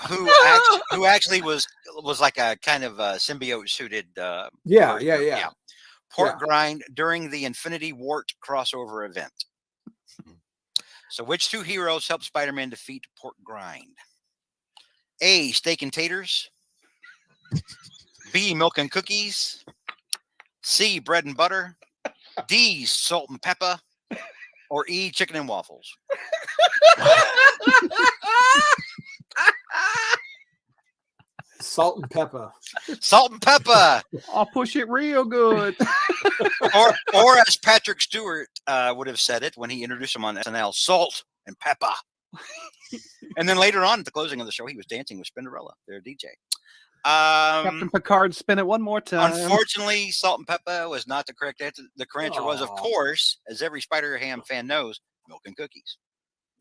who actually was like a kind of a symbiote suited Pork Grind during the Infinity Wart crossover event. So which two heroes help Spider-Man defeat Pork Grind? A, steak and taters. B, milk and cookies. C, bread and butter. D, salt and pepper. Or E, chicken and waffles. Salt and pepper. Salt and pepper. I'll push it real good. or as Patrick Stewart would have said it when he introduced him on SNL, salt and pepper. And then later on at the closing of the show, he was dancing with Spinderella, their DJ. Captain Picard, spin it one more time. Unfortunately, salt and pepper was not the correct answer. The correct answer was, of course, as every Spider-Ham fan knows, milk and cookies.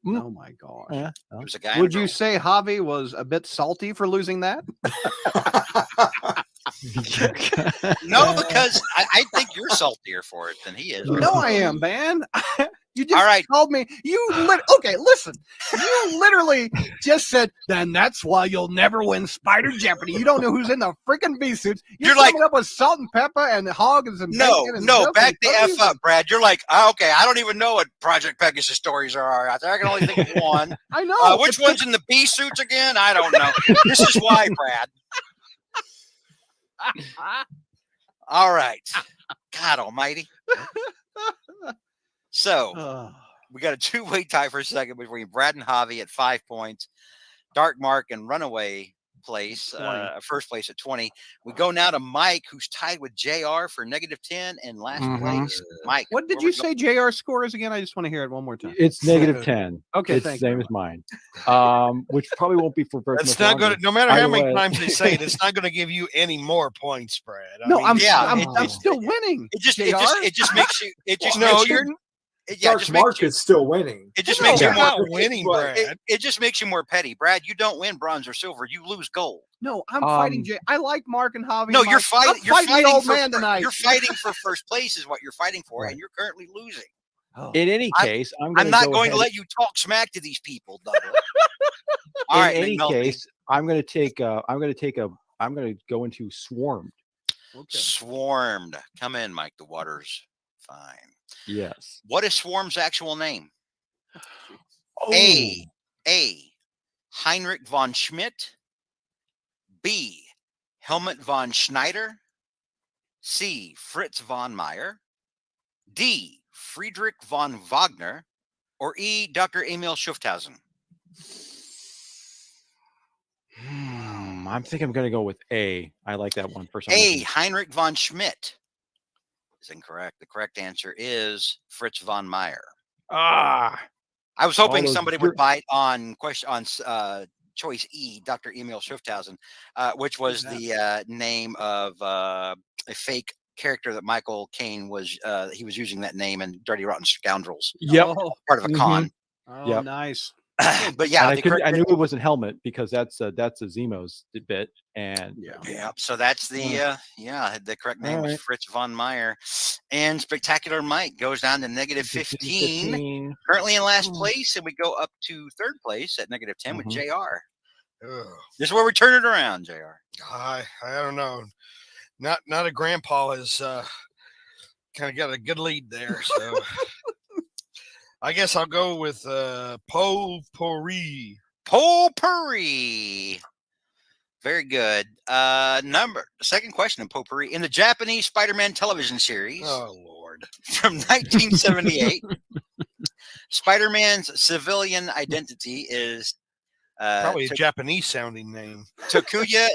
Oh my gosh. Yeah. Was a guy Would you say Javi was a bit salty for losing that? No, because I think you're saltier for it than he is. No, I am, man. You just told me okay, listen. You literally just said, then that's why you'll never win Spider-Jeopardy. You don't know who's in the freaking B suits. You're like up with salt and pepper and hogs and bacon and back the F up, Brad. You're like, okay, I don't even know what Project Pegasus stories are out there. I can only think of one. I know. Which one's in the B suits again? I don't know. This is why, Brad. All right. God almighty. So we got a two-way tie for a second between Brad and Javi at 5 points. Dark Mark and Runaway place, first place at 20. We go now to Mike, who's tied with JR for -10 and last place. Mike, what did you say JR score is again? I just want to hear it one more time. It's -10. Okay, it's the same as mine. Which probably won't be for very It's not going to, no matter how many times they say it, it's not going to give you any more points, Brad. I'm still winning. It just makes you. Dark Mark is still winning. It just makes you more winning, Brad. It just makes you more petty, Brad. You don't win bronze or silver. You lose gold. No, I'm fighting Jay. I like Mark and Javi. No, you're fighting. You're fighting the old man tonight. You're fighting for first place, is what you're fighting for, and you're currently losing. In any case, I'm not going to let you talk smack to these people, Douglas. In any case, I'm going to go into Swarmed. Okay. Swarmed. Come in, Mike. The water's fine. Yes. What is Swarm's actual name? Oh. A. Heinrich von Schmidt. B. Helmut von Schneider. C. Fritz von Meyer. D. Friedrich von Wagner. Or E. Dr. Emil Schufthausen. I'm thinking I'm going to go with A. I like that one for some A. reason. Heinrich von Schmidt is incorrect. The correct answer is Fritz von Meyer. Ah. I was hoping somebody would bite on choice E, Dr. Emil Schrifthausen, which was the name of a fake character that Michael Caine was. He was using that name in Dirty Rotten Scoundrels. Yep. Part of a con. Oh, nice. But yeah, I knew it wasn't Helmet because that's a Zemo's bit, and yeah. So that's the the correct name was Fritz von Meyer, and Spectacular Mike goes down to negative 15, currently in last place, and we go up to third place at negative 10 with JR. This is where we turn it around, JR. I don't know. Not a grandpa has kind of got a good lead there, so. I guess I'll go with potpourri. Potpourri. Very good. Second question in potpourri. In the Japanese Spider-Man television series. Oh, Lord. From 1978, Spider-Man's civilian identity is probably a Japanese sounding name. Takuya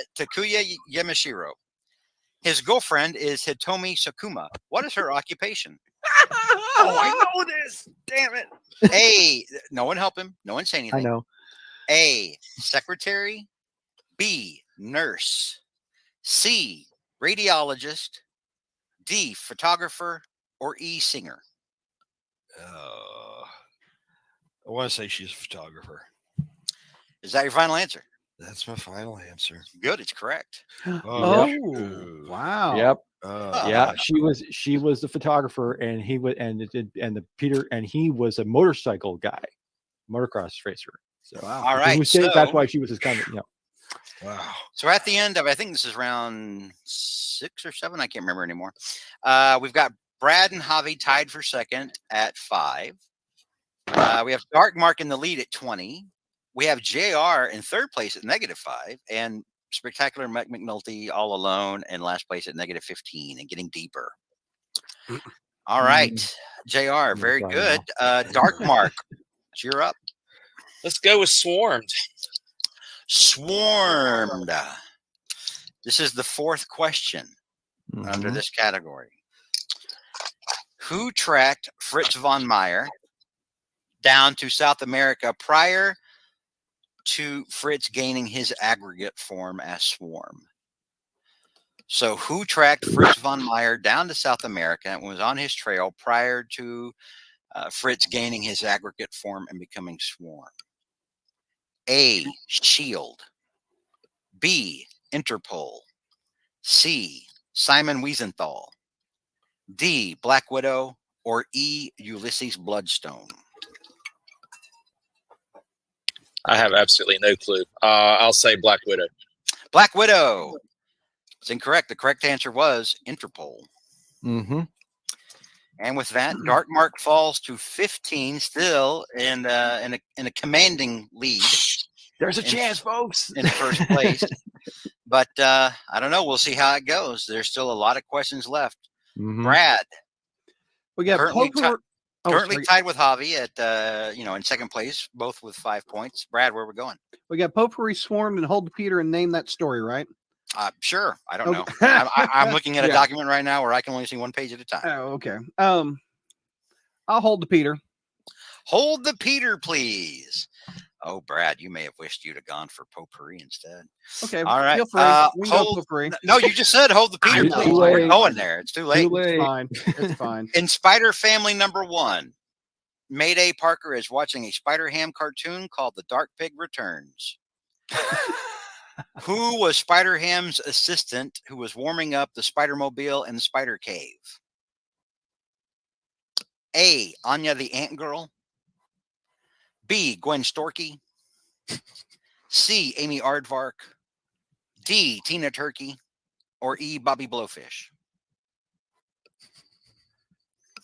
Yamashiro. His girlfriend is Hitomi Sakuma. What is her occupation? Oh, I know this. Damn it. A. No one help him. No one say anything. I know. A. Secretary. B. Nurse. C. Radiologist. D. Photographer. Or E. Singer. I want to say she's a photographer. Is that your final answer? That's my final answer. Good. It's correct. Wow. Yep. Yeah, she was the photographer, and he was Peter, and he was a motorcycle guy, motocross racer. So all right, that's why she was his kind of Wow. So at the end of, I think this is round 6 or 7, I can't remember anymore. We've got Brad and Javi tied for second at 5. We have Dark Mark in the lead at 20. We have JR in third place at negative 5, and Spectacular Mike McNulty all alone in last place at negative 15 and getting deeper. All right, JR, very good. Dark Mark, you're up. Let's go with Swarmed. Swarmed. This is the fourth question under this category. Who tracked Fritz von Meyer down to South America prior to Fritz gaining his aggregate form as Swarm? So who tracked Fritz von Meyer down to South America and was on his trail prior to Fritz gaining his aggregate form and becoming Swarm? A. Shield. B. Interpol. C. Simon Wiesenthal. D. Black Widow. Or E. Ulysses Bloodstone. I have absolutely no clue. I'll say Black Widow. Black Widow. It's incorrect. The correct answer was Interpol. And with that, Dark Mark falls to 15, still in a commanding lead. There's a chance, folks, in first place. But I don't know. We'll see how it goes. There's still a lot of questions left. Brad, we got currently tied with Javi at in second place, both with 5 points. Brad, where are we going? We got Potpourri, Swarmed, and Hold the Peter and name that story, right? Sure. I don't know. I'm looking at a document right now where I can only see one page at a time. Oh, okay. I'll hold the Peter. Hold the Peter, please. Oh, Brad, you may have wished you'd have gone for Potpourri instead. Okay. All right. Feel free. Potpourri. No, you just said hold the Peter, please. We're going there. It's too late. It's fine. It's fine. In Spider Family #1, Mayday Parker is watching a Spider-Ham cartoon called The Dark Pig Returns. Who was Spider-Ham's assistant who was warming up the Spider-Mobile in the Spider Cave? A. Anya the Ant Girl. B. Gwen Storky. C. Amy Aardvark. D. Tina Turkey. Or E. Bobby Blowfish.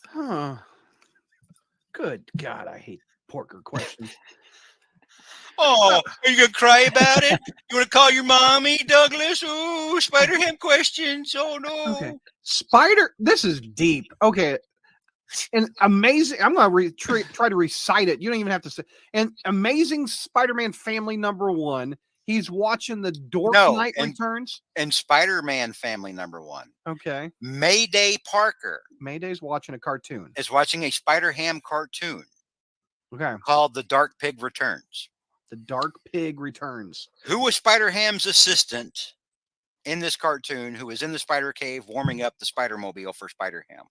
Huh. Good God, I hate Porker questions. Oh, are you going to cry about it? You want to call your mommy, Douglas? Ooh, Spider-Ham questions. Oh, no. Okay. This is deep. Okay. And amazing. I'm going to try to recite it. You don't even have to say. And Amazing Spider-Man Family #1. He's watching the Dork Knight Returns and Spider-Man Family #1. Okay. Mayday Parker. Mayday's watching a cartoon. Is watching a Spider-Ham cartoon. Okay. Called The Dark Pig Returns. The Dark Pig Returns. Who was Spider-Ham's assistant in this cartoon who was in the Spider Cave warming up the Spider-Mobile for Spider-Ham?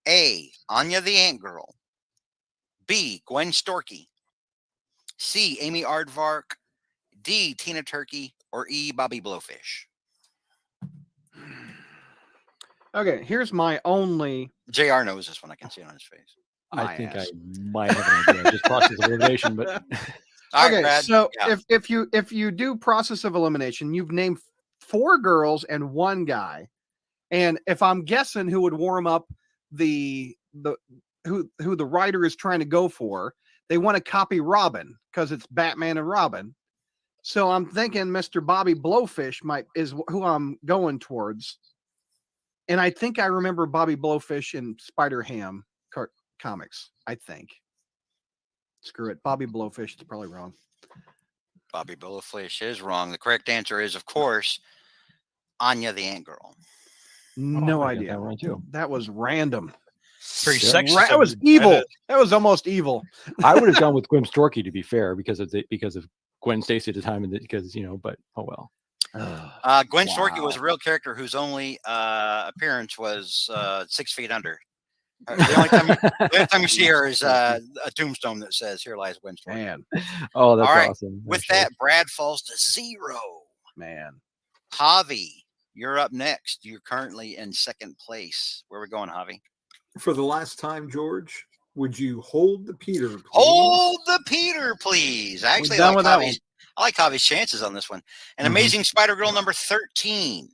A. Anya the Ant Girl. B. Gwen Storky. C. Amy Aardvark. D. Tina Turkey. Or E. Bobby Blowfish. Okay, here's my only. JR knows this one. I can see it on his face. I think I might have an idea. Just process of elimination, but okay. Right, so if you do process of elimination, you've named 4 girls and 1 guy, and if I'm guessing who would warm up who the writer is trying to go for, they want to copy Robin because it's Batman and Robin. So I'm thinking Mr. Bobby Blowfish is who I'm going towards, and I think I remember Bobby Blowfish in Spider-Ham comics. I think. Screw it, Bobby Blowfish is probably wrong. Bobby Blowfish is wrong. The correct answer is, of course, Anya the Ant Girl. No idea. That was random. Very sexy. That was evil. That was almost evil. I would have gone with Gwen Storky, to be fair, because of Gwen Stacy at the time, and because but oh well. Gwen Storky was a real character whose only appearance was 6 feet under. The only time you see her is a tombstone that says, "Here lies Gwen Storky." Man. Oh, that's awesome. With that, Brad falls to 0. Man. Javi, you're up next. You're currently in 2nd place. Where are we going, Javi? For the last time, George, would you hold the Peter, please? Hold the Peter, please. I actually I like Javi's chances on this one. An Amazing Spider-Girl #13.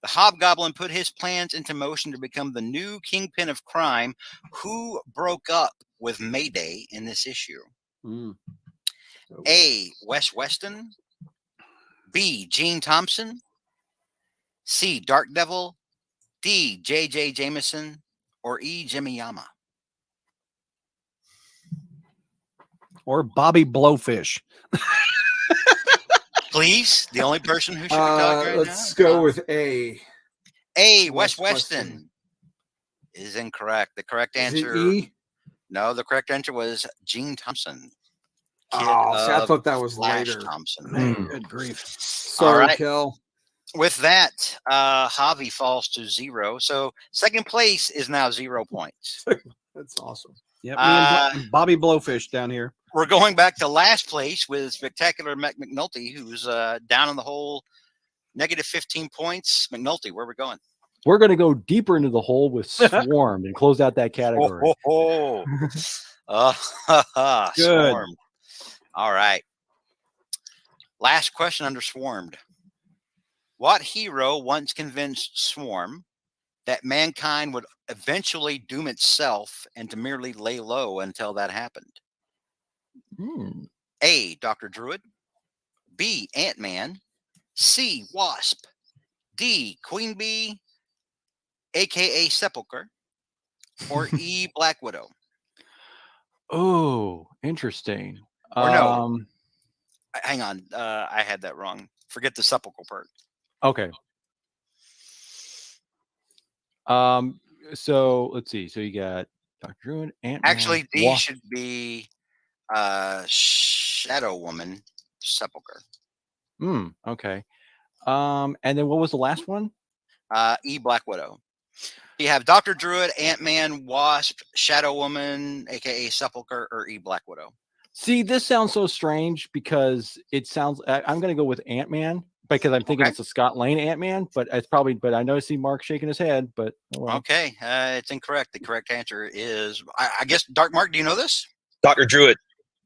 The Hobgoblin put his plans into motion to become the new kingpin of crime. Who broke up with Mayday in this issue? A. Wes Weston. B. Gene Thompson. C. Dark Devil. D. J.J. Jameson. Or E. Jimmy Yama. Or Bobby Blowfish. Please, the only person who should be talking right let's go with A. A. Wes Weston is incorrect. The correct answer. E? No, the correct answer was Gene Thompson. I thought that was Flash later. Thompson. Good grief. Sorry, Kel. With that, Javi falls to 0. So 2nd place is now 0 points. That's awesome. Yep, and Bobby Blowfish down here. We're going back to last place with Spectacular McNulty, who's down in the hole, -15 points. McNulty, where are we going? We're going to go deeper into the hole with Swarm and close out that category. Swarmed. All right. Last question under Swarmed. What hero once convinced Swarm that mankind would eventually doom itself and to merely lay low until that happened? A. Dr. Druid. B. Ant-Man. C. Wasp. D. Queen Bee, a.k.a. Sepulcher. Or E. Black Widow. Oh, interesting. Or no. Hang on. I had that wrong. Forget the Sepulcher part. Okay. So let's see. So you got Dr. Druid, Ant-Man. Actually, D should be Shadow Woman, Sepulcher. Okay. And then what was the last one? E. Black Widow. You have Dr. Druid, Ant-Man, Wasp, Shadow Woman, aka Sepulcher, or E. Black Widow. See, this sounds so strange because it sounds. I'm going to go with Ant-Man because I'm thinking it's a Scott Lane Ant-Man, but it's probably. But I know I see Mark shaking his head. But okay, it's incorrect. The correct answer is, I guess, Dark Mark. Do you know this? Dr. Druid.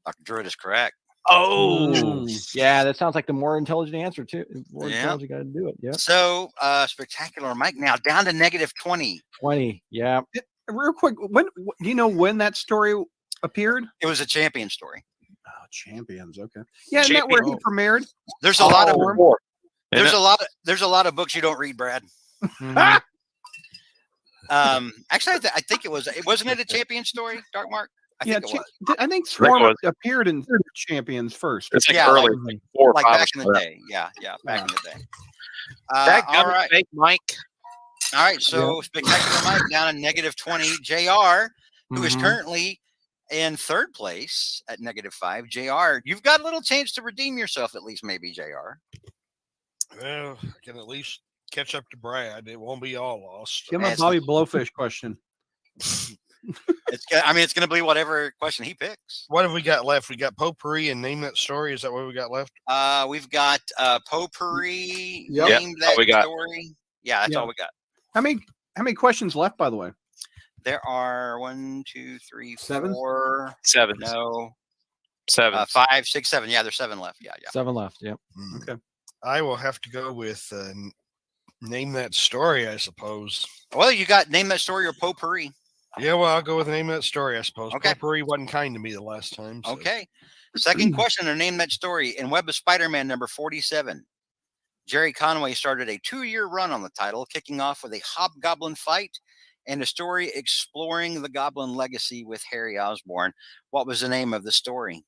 Dr. Druid is correct. Oh, yeah, that sounds like the more intelligent answer too. More intelligent got to do it. Yeah. So, Spectacular Mike now down to -20. 20. Yeah. Real quick, when do you know when that story appeared? It was a Champion story. Oh, Champions. Okay. Yeah, isn't that where he premiered? There's a lot of there's a lot of books you don't read, Brad. Actually, I think it wasn't it a Champion story, Dark Mark? I think Swarm appeared in Champions first. It's like Yeah, early, like 4 or 5 back in the day. Yeah, back in the day. All right, Mike. All right, so Spectacular Mike down in -20. JR, who is currently in third place at -5. JR, you've got a little chance to redeem yourself, at least, maybe, JR. Well, I can at least catch up to Brad. It won't be all lost. Give him a Bobby Blowfish question. It's going to be whatever question he picks. What have we got left? We got potpourri and name that story. Is that what we got left? We've got potpourri. Yep. Name that story. Yeah, that's all we got. How many questions left, by the way? There are 1, 2, 3, 7? 4. 7. No. 7. 5, 6, 7. Yeah, there's 7 left. Yeah. 7 left. Yep. Okay. I will have to go with name that story, I suppose. Well, you got name that story or potpourri. Yeah, well, I'll go with name that story, I suppose. Okay. Potpourri wasn't kind to me the last time. So. Okay. Second question, or name that story. In Web of Spider-Man number 47, Jerry Conway started a 2-year run on the title, kicking off with a hobgoblin fight and a story exploring the goblin legacy with Harry Osborn. What was the name of the story?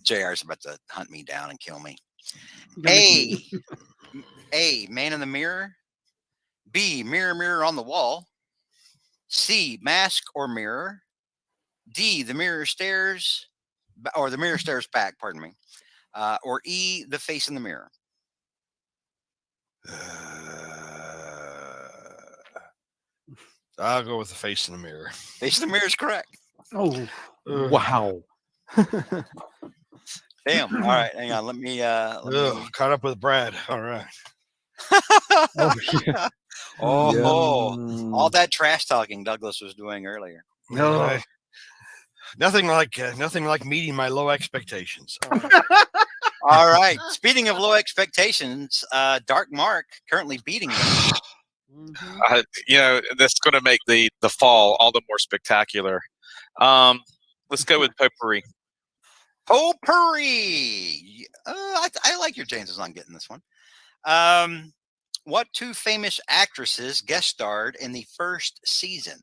JR's about to hunt me down and kill me. A, Man in the Mirror. B, Mirror, Mirror on the Wall. C, Mask or Mirror. D, The Mirror Stares, or The Mirror Stares Back, pardon me. Or E, The Face in the Mirror. I'll go with The Face in the Mirror. Face in the Mirror is correct. Oh, wow. Damn. All right, hang on. Let me caught up with Brad. All right. All that trash talking Douglas was doing earlier. No, nothing like meeting my low expectations. All right. Speaking of low expectations, Dark Mark currently beating them. That's going to make the fall all the more spectacular. Let's go with potpourri. Potpourri. I like your chances on getting this one. What 2 famous actresses guest starred in the first season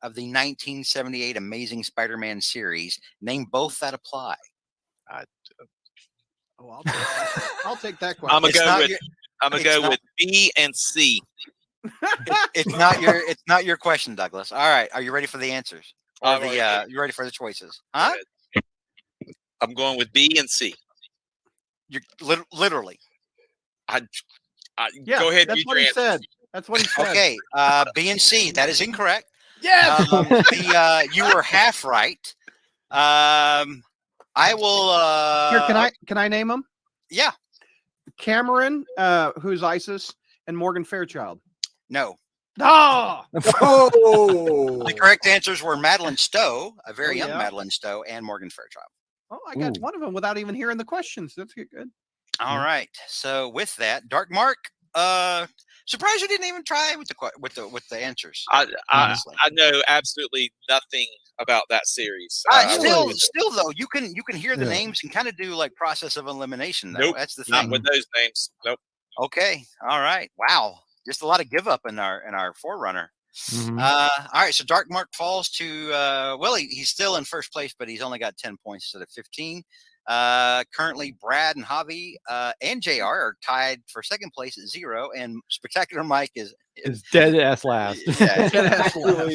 of the 1978 Amazing Spider-Man series? Name both that apply. I'll take that question. I'm gonna go with B and C. It's not your question, Douglas. All right, are you ready for the answers? Or you ready for the choices? Huh? I'm going with B and C. You're literally. Go ahead. That's what he said. That's what he said. Okay, B and C. That is incorrect. Yes. You were half right. I will. Here, can I name them? Yeah. Cameron, who's Isis, and Morgan Fairchild. No. Oh! The correct answers were Madeline Stowe, a very young Madeline Stowe, and Morgan Fairchild. Oh, I got one of them without even hearing the questions. That's good. All right. So with that, Dark Mark, surprised you didn't even try with the answers. I know absolutely nothing about that series. Still though, you can hear the names and kind of do like process of elimination. Though. Nope, that's the thing. Not with those names. Nope. Okay. All right. Wow. Just a lot of give up in our forerunner. Mm-hmm. All right. So Dark Mark falls to he's still in first place, but he's only got 10 points instead of 15. Currently, Brad and Javi and JR are tied for second place at 0, and Spectacular Mike is dead ass last. All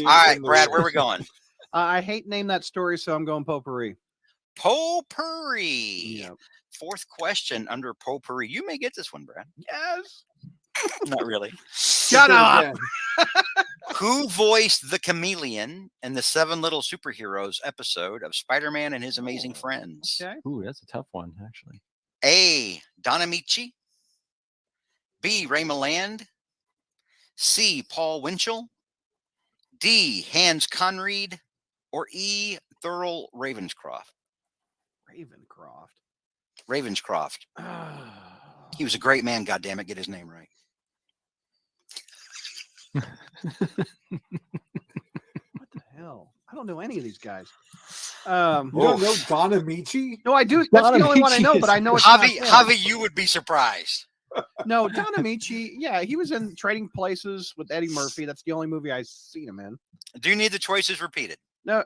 right, Brad, where are we going? I hate name that story, so I'm going potpourri. Potpourri. Yep. Fourth question under potpourri. You may get this one, Brad. Yes. Not really. Shut up. Who voiced the chameleon in the 7 Little Superheroes episode of Spider-Man and His Amazing Friends? Okay. Ooh, that's a tough one, actually. A, Don Amici. B, Ray Milland. C, Paul Winchell. D, Hans Conried. Or E, Thurl Ravenscroft. Ravenscroft. He was a great man, goddammit. Get his name right. What the hell? I don't know any of these guys. You don't know Don Amici? No, I do. That's the only one I know, but I know it's Javi, you would be surprised. No, Don Amici. Yeah, he was in Trading Places with Eddie Murphy. That's the only movie I've seen him in. Do you need the choices repeated? No,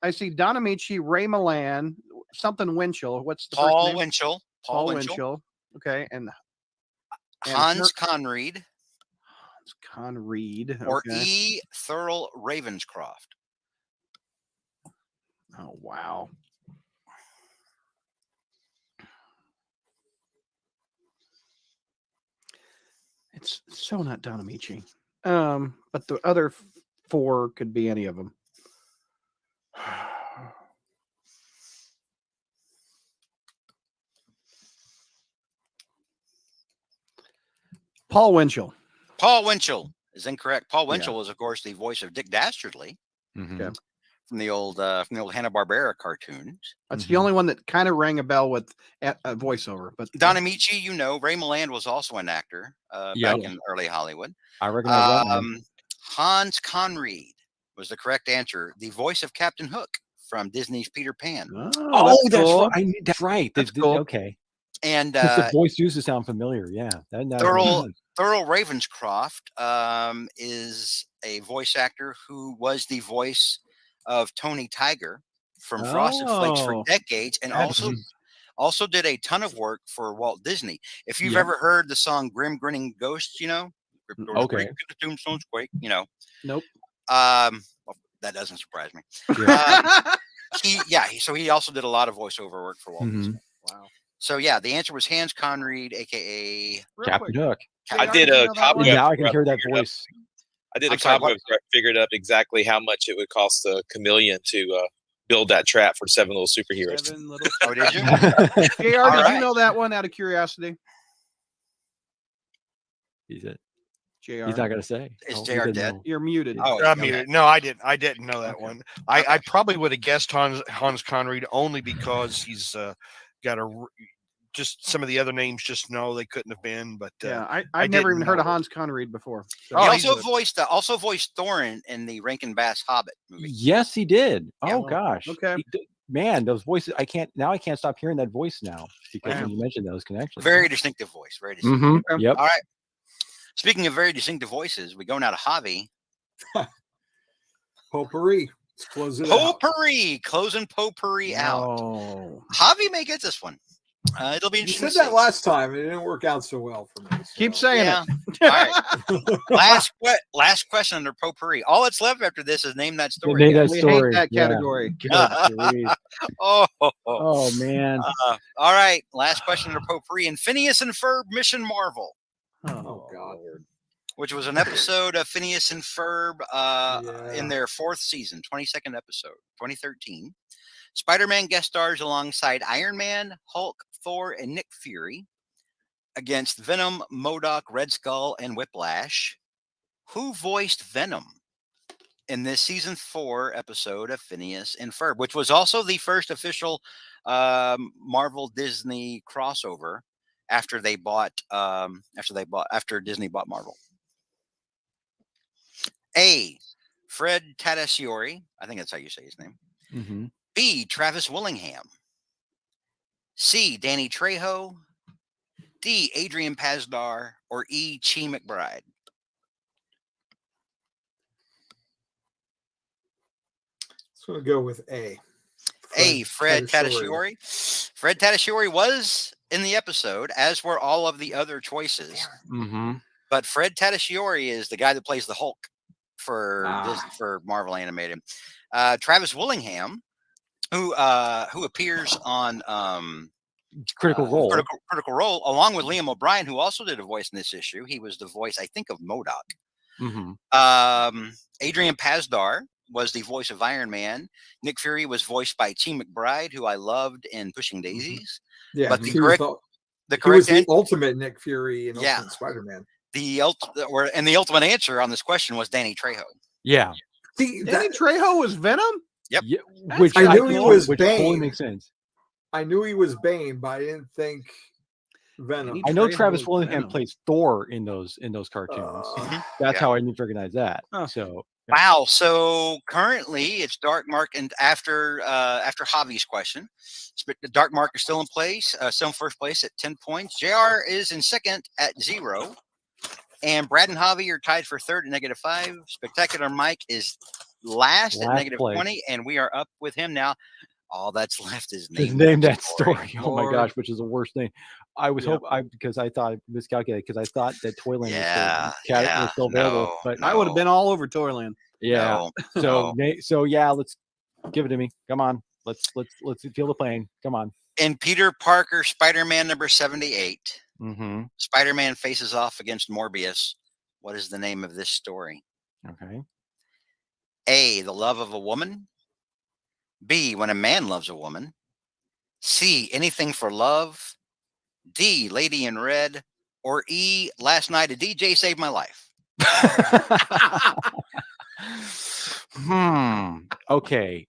I see Don Amici, Ray Milan, something Winchell. What's the Paul first name? Winchell. Paul Winchell. Okay, and Hans Conried. Hans Conried. Or Okay. E. Thurl Ravenscroft. Oh wow. It's so not Don Amici. But the other 4 could be any of them. Paul Winchell. Paul Winchell is incorrect. Paul Winchell was, of course, the voice of Dick Dastardly from the old Hanna-Barbera cartoons. That's the only one that kind of rang a bell with a voiceover. But Don Amici, Ray Milland was also an actor back in early Hollywood. I recognize that name. Hans Conried was the correct answer. The voice of Captain Hook from Disney's Peter Pan. That's right. That's right. That's cool. Okay. And the voice used to sound familiar. Yeah. Thurl Ravenscroft is a voice actor who was the voice of Tony Tiger from Frosted Flakes for decades, and also did a ton of work for Walt Disney. If you've ever heard the song "Grim Grinning Ghosts," Okay. The tombstones quake. Nope. Well, that doesn't surprise me. So he also did a lot of voiceover work for Walt Disney. Wow. So the answer was Hans Conried, aka Captain Hook. I did a cobweb. Now I can hear that voice. I did a cobweb. Figured up exactly how much it would cost a chameleon to build that trap for 7 little superheroes. Oh, did you? JR, did you know that one out of curiosity? He's it. JR. He's not going to say. Is JR dead? You're muted. Oh, I'm muted. No, I didn't. I didn't know that one. I probably would have guessed Hans Conried only because he's got just some of the other names. Just know they couldn't have been. But I never even heard of Hans Conried before. So. He also voiced Thorin in the Rankin Bass Hobbit movie. Yes, he did. Yeah. Oh gosh. Okay. Man, those voices! I can't stop hearing that voice now because when you mentioned those connections. Very distinctive voice. Very distinctive. Yep. All right. Speaking of very distinctive voices, we go now to Javi. Potpourri. Let's close it Potpourri. Closing Potpourri out. Javi may get this one. It'll be interesting. You said that last time. It didn't work out so well for me. So. Keep saying it. All right. Last question under Potpourri. All that's left after this is name that story. We hate that category. Oh man. All right. Last question under Potpourri. And Phineas and Ferb Mission Marvel. Oh God. Which was an episode of Phineas and Ferb in their 4th season, 22nd episode, 2013. Spider-Man guest stars alongside Iron Man, Hulk, Thor, and Nick Fury against Venom, MODOK, Red Skull, and Whiplash. Who voiced Venom in this season 4 episode of Phineas and Ferb, which was also the first official Marvel Disney crossover after Disney bought Marvel? A. Fred Tatasciore. I think that's how you say his name. Mm-hmm. B. Travis Willingham. C. Danny Trejo. D. Adrian Pasdar. Or E. Chi McBride. So we'll go with A. Fred Tatasciore. Fred Tatasciore was in the episode, as were all of the other choices. Mm-hmm. But Fred Tatasciore is the guy that plays the Hulk for Marvel Animated. Travis Willingham, who appears on Critical Role, along with Liam O'Brien, who also did a voice in this issue. He was the voice, I think, of MODOK. Mm-hmm. Adrian Pasdar was the voice of Iron Man. Nick Fury was voiced by Chi McBride, who I loved in Pushing Daisies. Yeah, but he was the ultimate Nick Fury in Ultimate Spider-Man. The ultimate answer on this question was Danny Trejo. Yeah. Danny Trejo was Venom? Yep. Yeah, which I knew he was Bane. Totally makes sense. I knew he was Bane, but I didn't think Venom. I know Travis Willingham plays Thor in those cartoons. That's how I didn't recognize that. So wow. So currently it's Dark Mark, and after Javi's question, Dark Mark is still in place, still in first place at 10 points. JR is in second at 0. And Brad and Javi are tied for third at -5. Spectacular Mike is last at Last place. -20, and we are up with him now. All that's left is name that story. Oh my gosh, which is the worst thing. I was because I thought I miscalculated because I thought that Toyland was still available, but I would have been all over Toyland. Yeah. So yeah, let's give it to me. Come on. Let's feel the pain. Come on. In Peter Parker, Spider-Man number 78, Mm-hmm. Spider-Man faces off against Morbius. What is the name of this story? Okay. A, the love of a woman. B, when a man loves a woman. C, anything for love. D, Lady in Red. Or E, last night a DJ saved my life. Okay.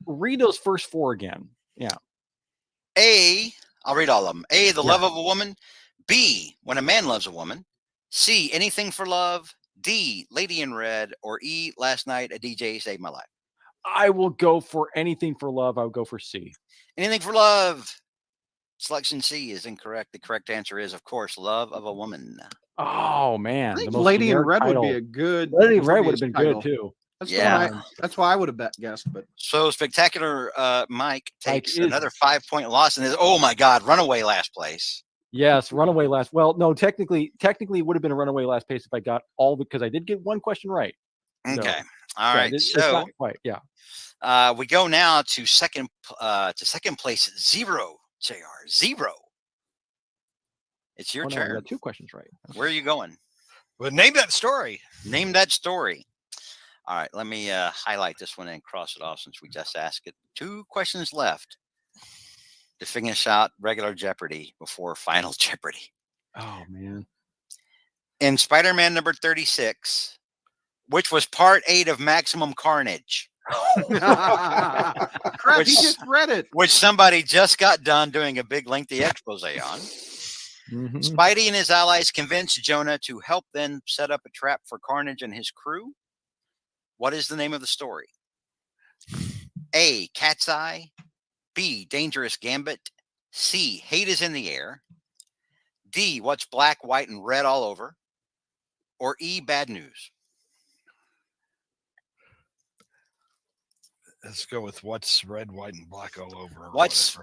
Read those first four again. Yeah. A, I'll read all of them. A, the love of a woman. B, when a man loves a woman. C, anything for love. D, Lady in Red. Or E, last night a DJ saved my life. I will go for anything for love. I would go for C. Anything for love. Selection C is incorrect. The correct answer is, of course, love of a woman. Oh man, I think Lady in Red would be a good. Lady in Red would have been good too. That's why I would have guessed. But so Spectacular Mike takes another 5-point loss and is, oh my God, runaway last place. Yes, runaway last. Well, no, technically it would have been a runaway last place if I got all because I did get one question right. Okay, so, all right. It's not quite, we go now to second place. Zero, JR. Zero. It's your turn. I got two questions right. Where are you going? Well, name that story. Name that story. All right, let me highlight this one and cross it off since we just asked it. 2 questions left to finish out regular Jeopardy before Final Jeopardy. Oh, man. In Spider-Man number 36, which was part 8 of Maximum Carnage. Crap, he just read it. Which somebody just got done doing a big lengthy expose on. Mm-hmm. Spidey and his allies convinced Jonah to help them set up a trap for Carnage and his crew. What is the name of the story? A, Cat's Eye. B, Dangerous Gambit. C, Hate is in the Air. D, What's Black, White, and Red All Over. Or E, Bad News. Let's go with What's Red, White, and Black All Over. What's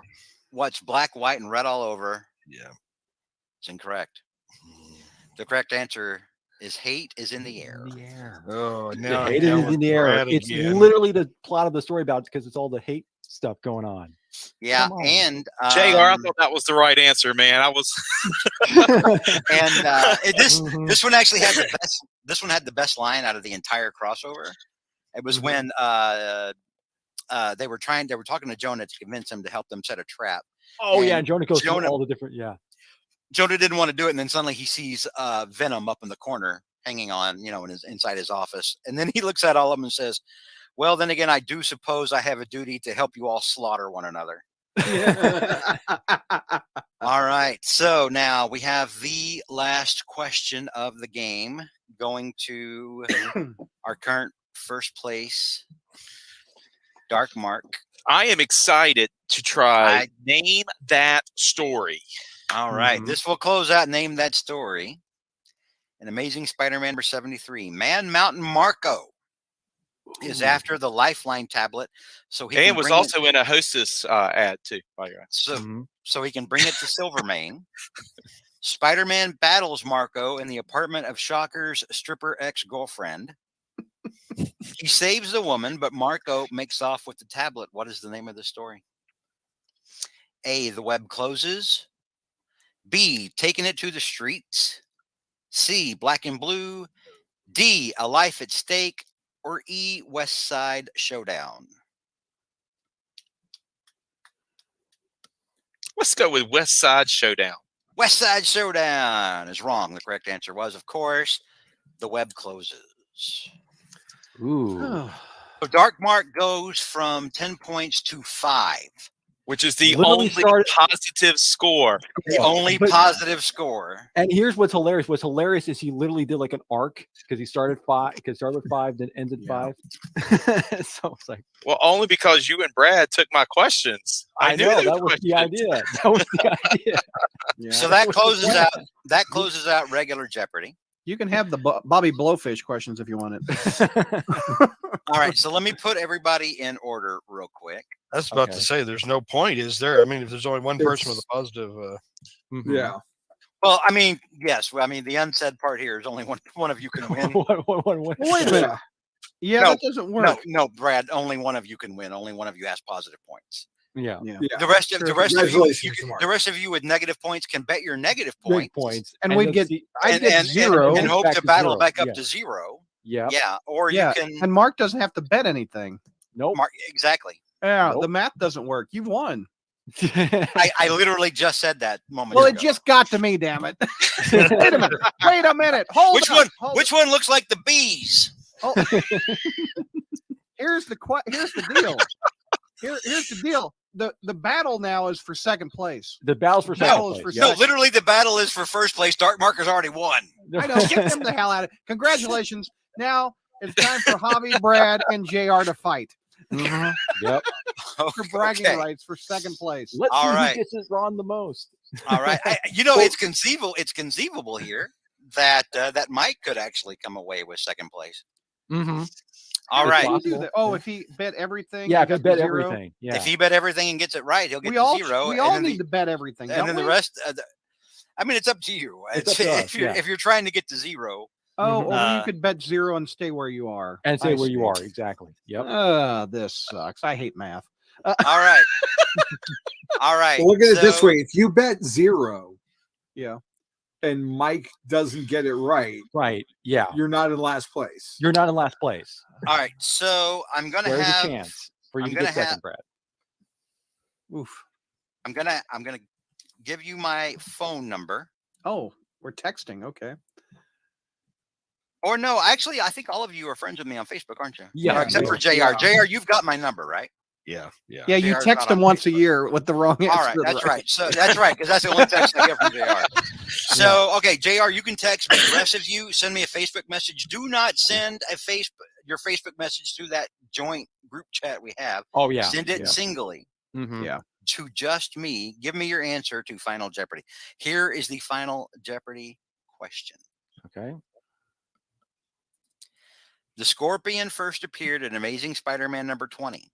Black, White, and Red All Over. Yeah. It's incorrect. The correct answer is Hate is in the Air. Oh, no. Hate is in the air. It's literally the plot of the story about it because it's all the hate stuff going on. Yeah, and JR, I thought that was the right answer, man. I was and this one actually had the best. This one had the best line out of the entire crossover. It was when they were talking to Jonah to convince him to help them set a trap. Oh yeah, and Jonah goes through all the different Jonah didn't want to do it, and then suddenly he sees Venom up in the corner, hanging on, inside his office, and then he looks at all of them and says, "Well, then again, I do suppose I have a duty to help you all slaughter one another." All right, so now we have the last question of the game, going to our current first place, Dark Mark. I am excited to try Name That Story. All right, this will close out Name That Story. An Amazing Spider-Man number 73. Man Mountain Marco is after the Lifeline tablet, so he was also in a Hostess ad too. By the way, so he can bring it to Silvermane. Spider-Man battles Marco in the apartment of Shocker's stripper ex-girlfriend. He saves the woman, but Marco makes off with the tablet. What is the name of the story? A, the web closes. B, taking it to the streets. C, Black and Blue. D, A Life at Stake. Or E, West Side Showdown. Let's go with West Side Showdown. West Side Showdown is wrong. The correct answer was, of course, The Web Closes. Ooh. So Dark Mark goes from 10 points to 5. Which is the only positive score. The only positive score. And here's what's hilarious. What's hilarious is he literally did like an arc because he started 5, with 5, then ends at 5. So it's like, well, only because you and Brad took my questions. I know that was the idea. That was the idea. So that closes out regular Jeopardy. You can have the Bobby Blowfish questions if you want it. All right, so let me put everybody in order real quick. I was about to say, there's no point, is there? I mean, if there's only one person with a positive. Yeah. Well, I mean, yes. I mean, the unsaid part here is only one of you can win. Wait a minute. Yeah, that doesn't work. No, Brad. Only one of you can win. Only one of you has positive points. Yeah. The rest of you with negative points can bet your negative points, and we'd get zero and hope to battle back up to zero. Yeah. Or you can. And Mark doesn't have to bet anything. Nope. Mark, exactly. Yeah, the math doesn't work. You've won. I literally just said that moment ago. It just got to me, damn it. Wait a minute. Which one looks like the bees? Oh. Here's the deal. Here's the deal. The battle now is for second place. The battle's for second place. No, literally the battle is for first place. Dark Marker's already won. I know. Get them the hell out of it. Congratulations. Now it's time for Javi, Brad, and JR to fight. Mm-hmm. Yep. For bragging rights for second place. Let's see who gets it wrong the most. All right. It's conceivable here that that Mike could actually come away with second place. Mm-hmm. All right. If he bet everything. Yeah, if he bet everything. Yeah. If he bet everything and gets it right, he'll get zero. We all need to bet everything. And then the rest. I mean, it's up to you. If you're trying to get to zero. Oh, or you could bet zero and stay where you are. And stay where you are. Exactly. Yep. This sucks. I hate math. All right. All right. Well, look at it this way. If you bet zero. Yeah. And Mike doesn't get it right. Right. Yeah. You're not in last place. You're not in last place. All right. So I'm going to have. There's a chance for you to get second, Brad. Oof. I'm gonna give you my phone number. Oh, we're texting. Okay. Or no, actually, I think all of you are friends with me on Facebook, aren't you? Yeah. Except for JR. JR, you've got my number, right? Yeah. Yeah, you text him once a year with the wrong answer. All right, that's right. So that's right, because that's the only text I get from JR. So, okay, JR, you can text me. The rest of you, send me a Facebook message. Do not send your Facebook message to that joint group chat we have. Oh, yeah. Send it singly. Mm-hmm. Yeah. To just me. Give me your answer to Final Jeopardy. Here is the Final Jeopardy question. Okay. The Scorpion first appeared in Amazing Spider-Man number 20.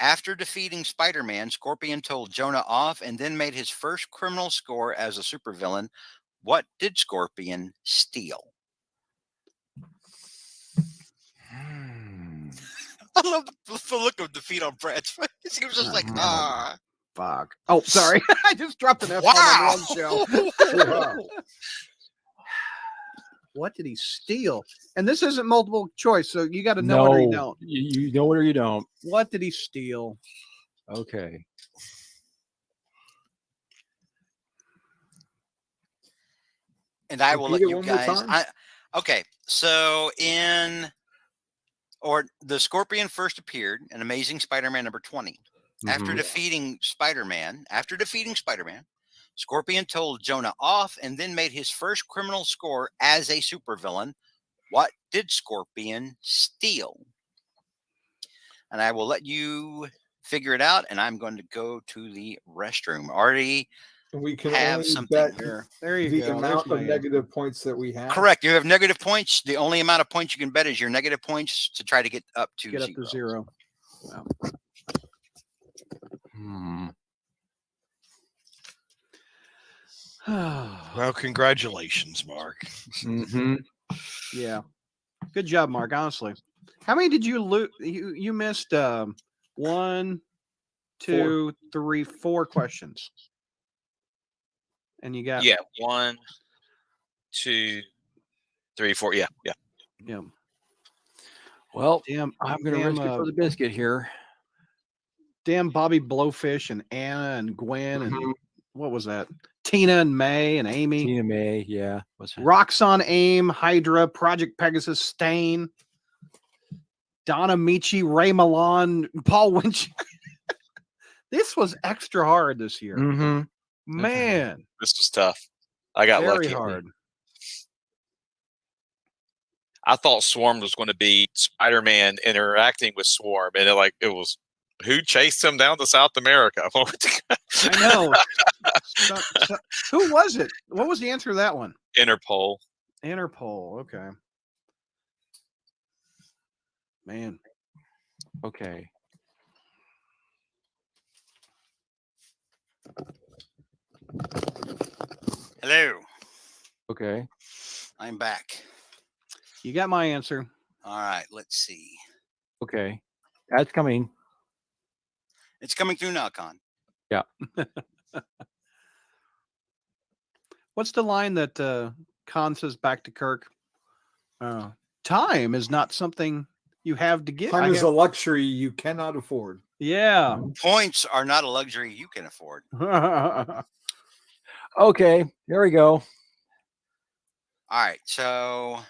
After defeating Spider-Man, Scorpion told Jonah off and then made his first criminal score as a supervillain. What did Scorpion steal? I love the look of defeat on Brad's face. He was just like, fuck. Oh, sorry. I just dropped an F on the wrong show. What did he steal? And this isn't multiple choice, so you got to know it or you don't. You know it or you don't. What did he steal? Okay. And I will let you guys. Okay, so the Scorpion first appeared in Amazing Spider-Man number 20. Mm-hmm. After defeating Spider-Man, Scorpion told Jonah off and then made his first criminal score as a supervillain. What did Scorpion steal? And I will let you figure it out, and I'm going to go to the restroom. Already we can have something here. There you go. The amount of negative points that we have. Correct. You have negative points. The only amount of points you can bet is your negative points to try to get up to zero. Wow. Well, congratulations, Mark. Mm-hmm. Yeah. Good job, Mark. Honestly. How many did you lose? You missed 1, 2, 3, 4 questions. And you got 1, 2, 3, 4. Yeah. Well, I'm going to risk it for the biscuit here. Damn Bobby Blowfish and Anna and Gwen and what was that? Tina and May and Amy. Tina May, yeah. Roxanne Aim, Hydra, Project Pegasus, Stain, Donna Michi, Ray Milan, Paul Winch. This was extra hard this year. Mm-hmm. Man. This was tough. I got very lucky. Hard. I thought Swarm was going to be Spider-Man interacting with Swarm, and it was who chased him down to South America. I know. Who was it? What was the answer to that one? Interpol. Interpol. Okay. Man. Okay. Hello. Okay. I'm back. You got my answer. All right. Let's see. Okay. That's coming. It's coming through now, Con. Yeah. What's the line that Khan says back to Kirk? Time is not something you have to get. Time is a luxury you cannot afford. Yeah. Points are not a luxury you can afford. Okay. There we go. All right. So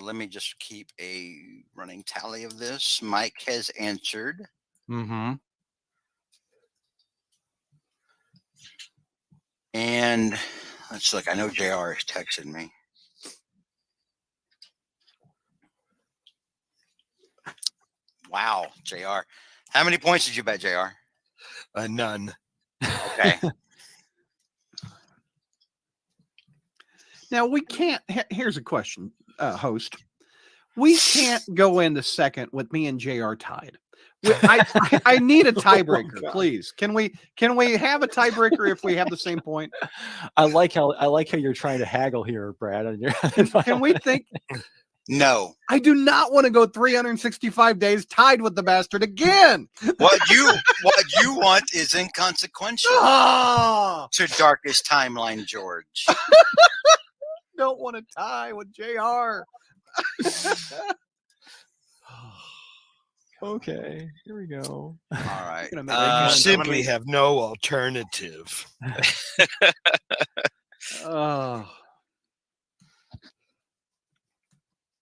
let me just keep a running tally of this. Mike has answered. Mm-hmm. And let's look. I know JR has texted me. Wow, JR. How many points did you bet, JR? None. Okay. Now we can't. Here's a question, host. We can't go in the second with me and JR tied. I need a tiebreaker, please. Can we have a tiebreaker if we have the same point? I like how you're trying to haggle here, Brad. Can we think? No. I do not want to go 365 days tied with the bastard again. What you want is inconsequential to Darkest Timeline, George. Don't want to tie with JR. Okay, here we go. All right. You simply have no alternative.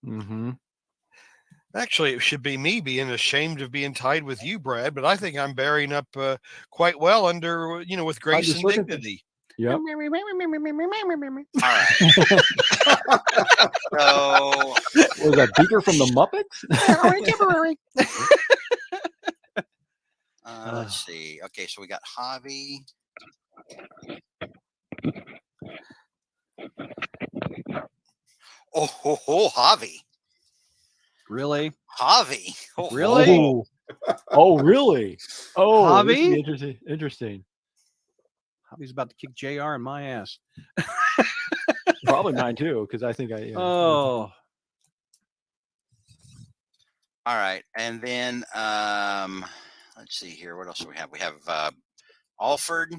Mm-hmm. Actually, it should be me being ashamed of being tied with you, Brad, but I think I'm bearing up quite well under, with grace and dignity. Yep. All right. So was that Beaker from the Muppets? Let's see. Okay, so we got Javi. Oh, Javi. Really? Javi. Really? Oh, really? Oh, Javi? Interesting. Javi's about to kick JR in my ass. Probably mine too, because I think I. Oh. All right, and then let's see here. What else do we have? We have Alford.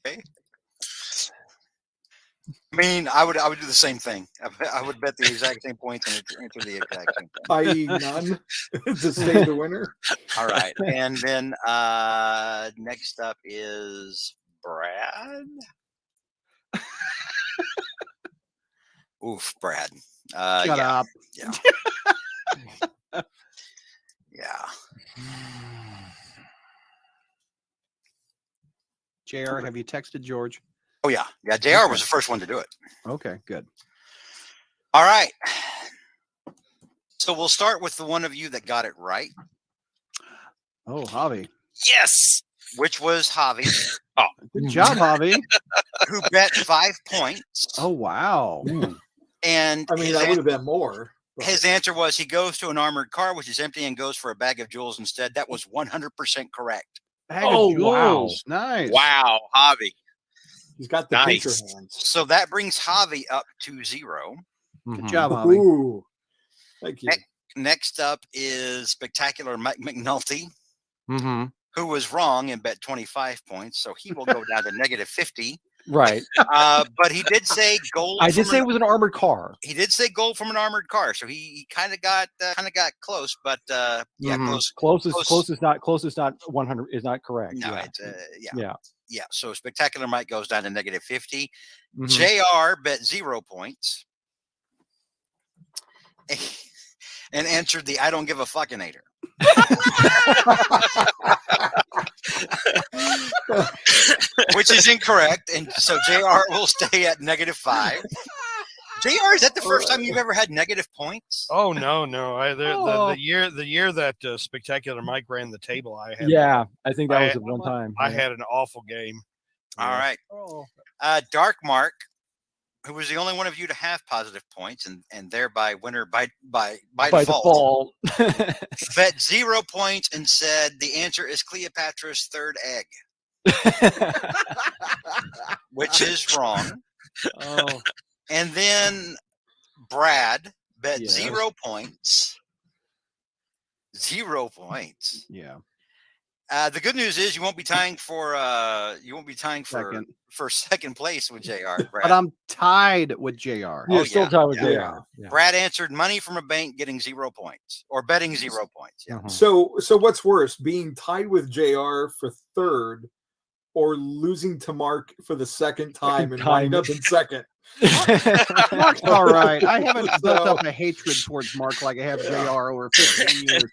Okay. I mean, I would do the same thing. I would bet the exact same points and answer the exact same thing. I.e. none to stay the winner. All right, and then next up is Brad. Oof, Brad. Shut up. Yeah. Yeah. JR, have you texted George? Oh, yeah. Yeah, JR was the first one to do it. Okay, good. All right. So we'll start with the one of you that got it right. Oh, Javi. Yes. Which was Javi. Oh, good job, Javi. Who bet 5 points. Oh, wow. And I mean, that would have been more. But his answer was he goes to an armored car, which is empty, and goes for a bag of jewels instead. That was 100% correct. Bag of jewels. Wow. Nice. Wow, Javi. He's got the pincher hands. So that brings Javi up to 0. Good job, Javi. Ooh. Thank you. Next up is Spectacular Mike McNulty, who was wrong and bet 25 points. So he will go down to negative 50. Right. But he did say gold. I did say it was an armored car. He did say gold from an armored car. So he kind of got close, but yeah, close is not 100 is not correct. No, yeah. It's yeah. Yeah. So Spectacular Mike goes down to negative 50. Mm-hmm. JR bet 0 points. And answered the I don't give a fuckinator. Which is incorrect. And so JR will stay at negative 5. JR, is that the first time you've ever had negative points? Oh no. The year that Spectacular Mike ran the table, I had. Yeah, I think that was the one time. I had an awful game. All right. Dark Mark, who was the only one of you to have positive points and thereby winner by default. Bet 0 points and said the answer is Cleopatra's third egg. Which is wrong. Oh. And then Brad bet 0 points. 0 points. Yeah. The good news is you won't be tying for second place with JR. Brad. But I'm tied with JR. You're still tied with JR. Yeah. Brad answered money from a bank, getting 0 points or betting 0 points. Yeah. So what's worse, being tied with JR for third, or losing to Mark for the second time and wind up in second? Mark's all right. I haven't built up a hatred towards Mark like I have JR over 15 years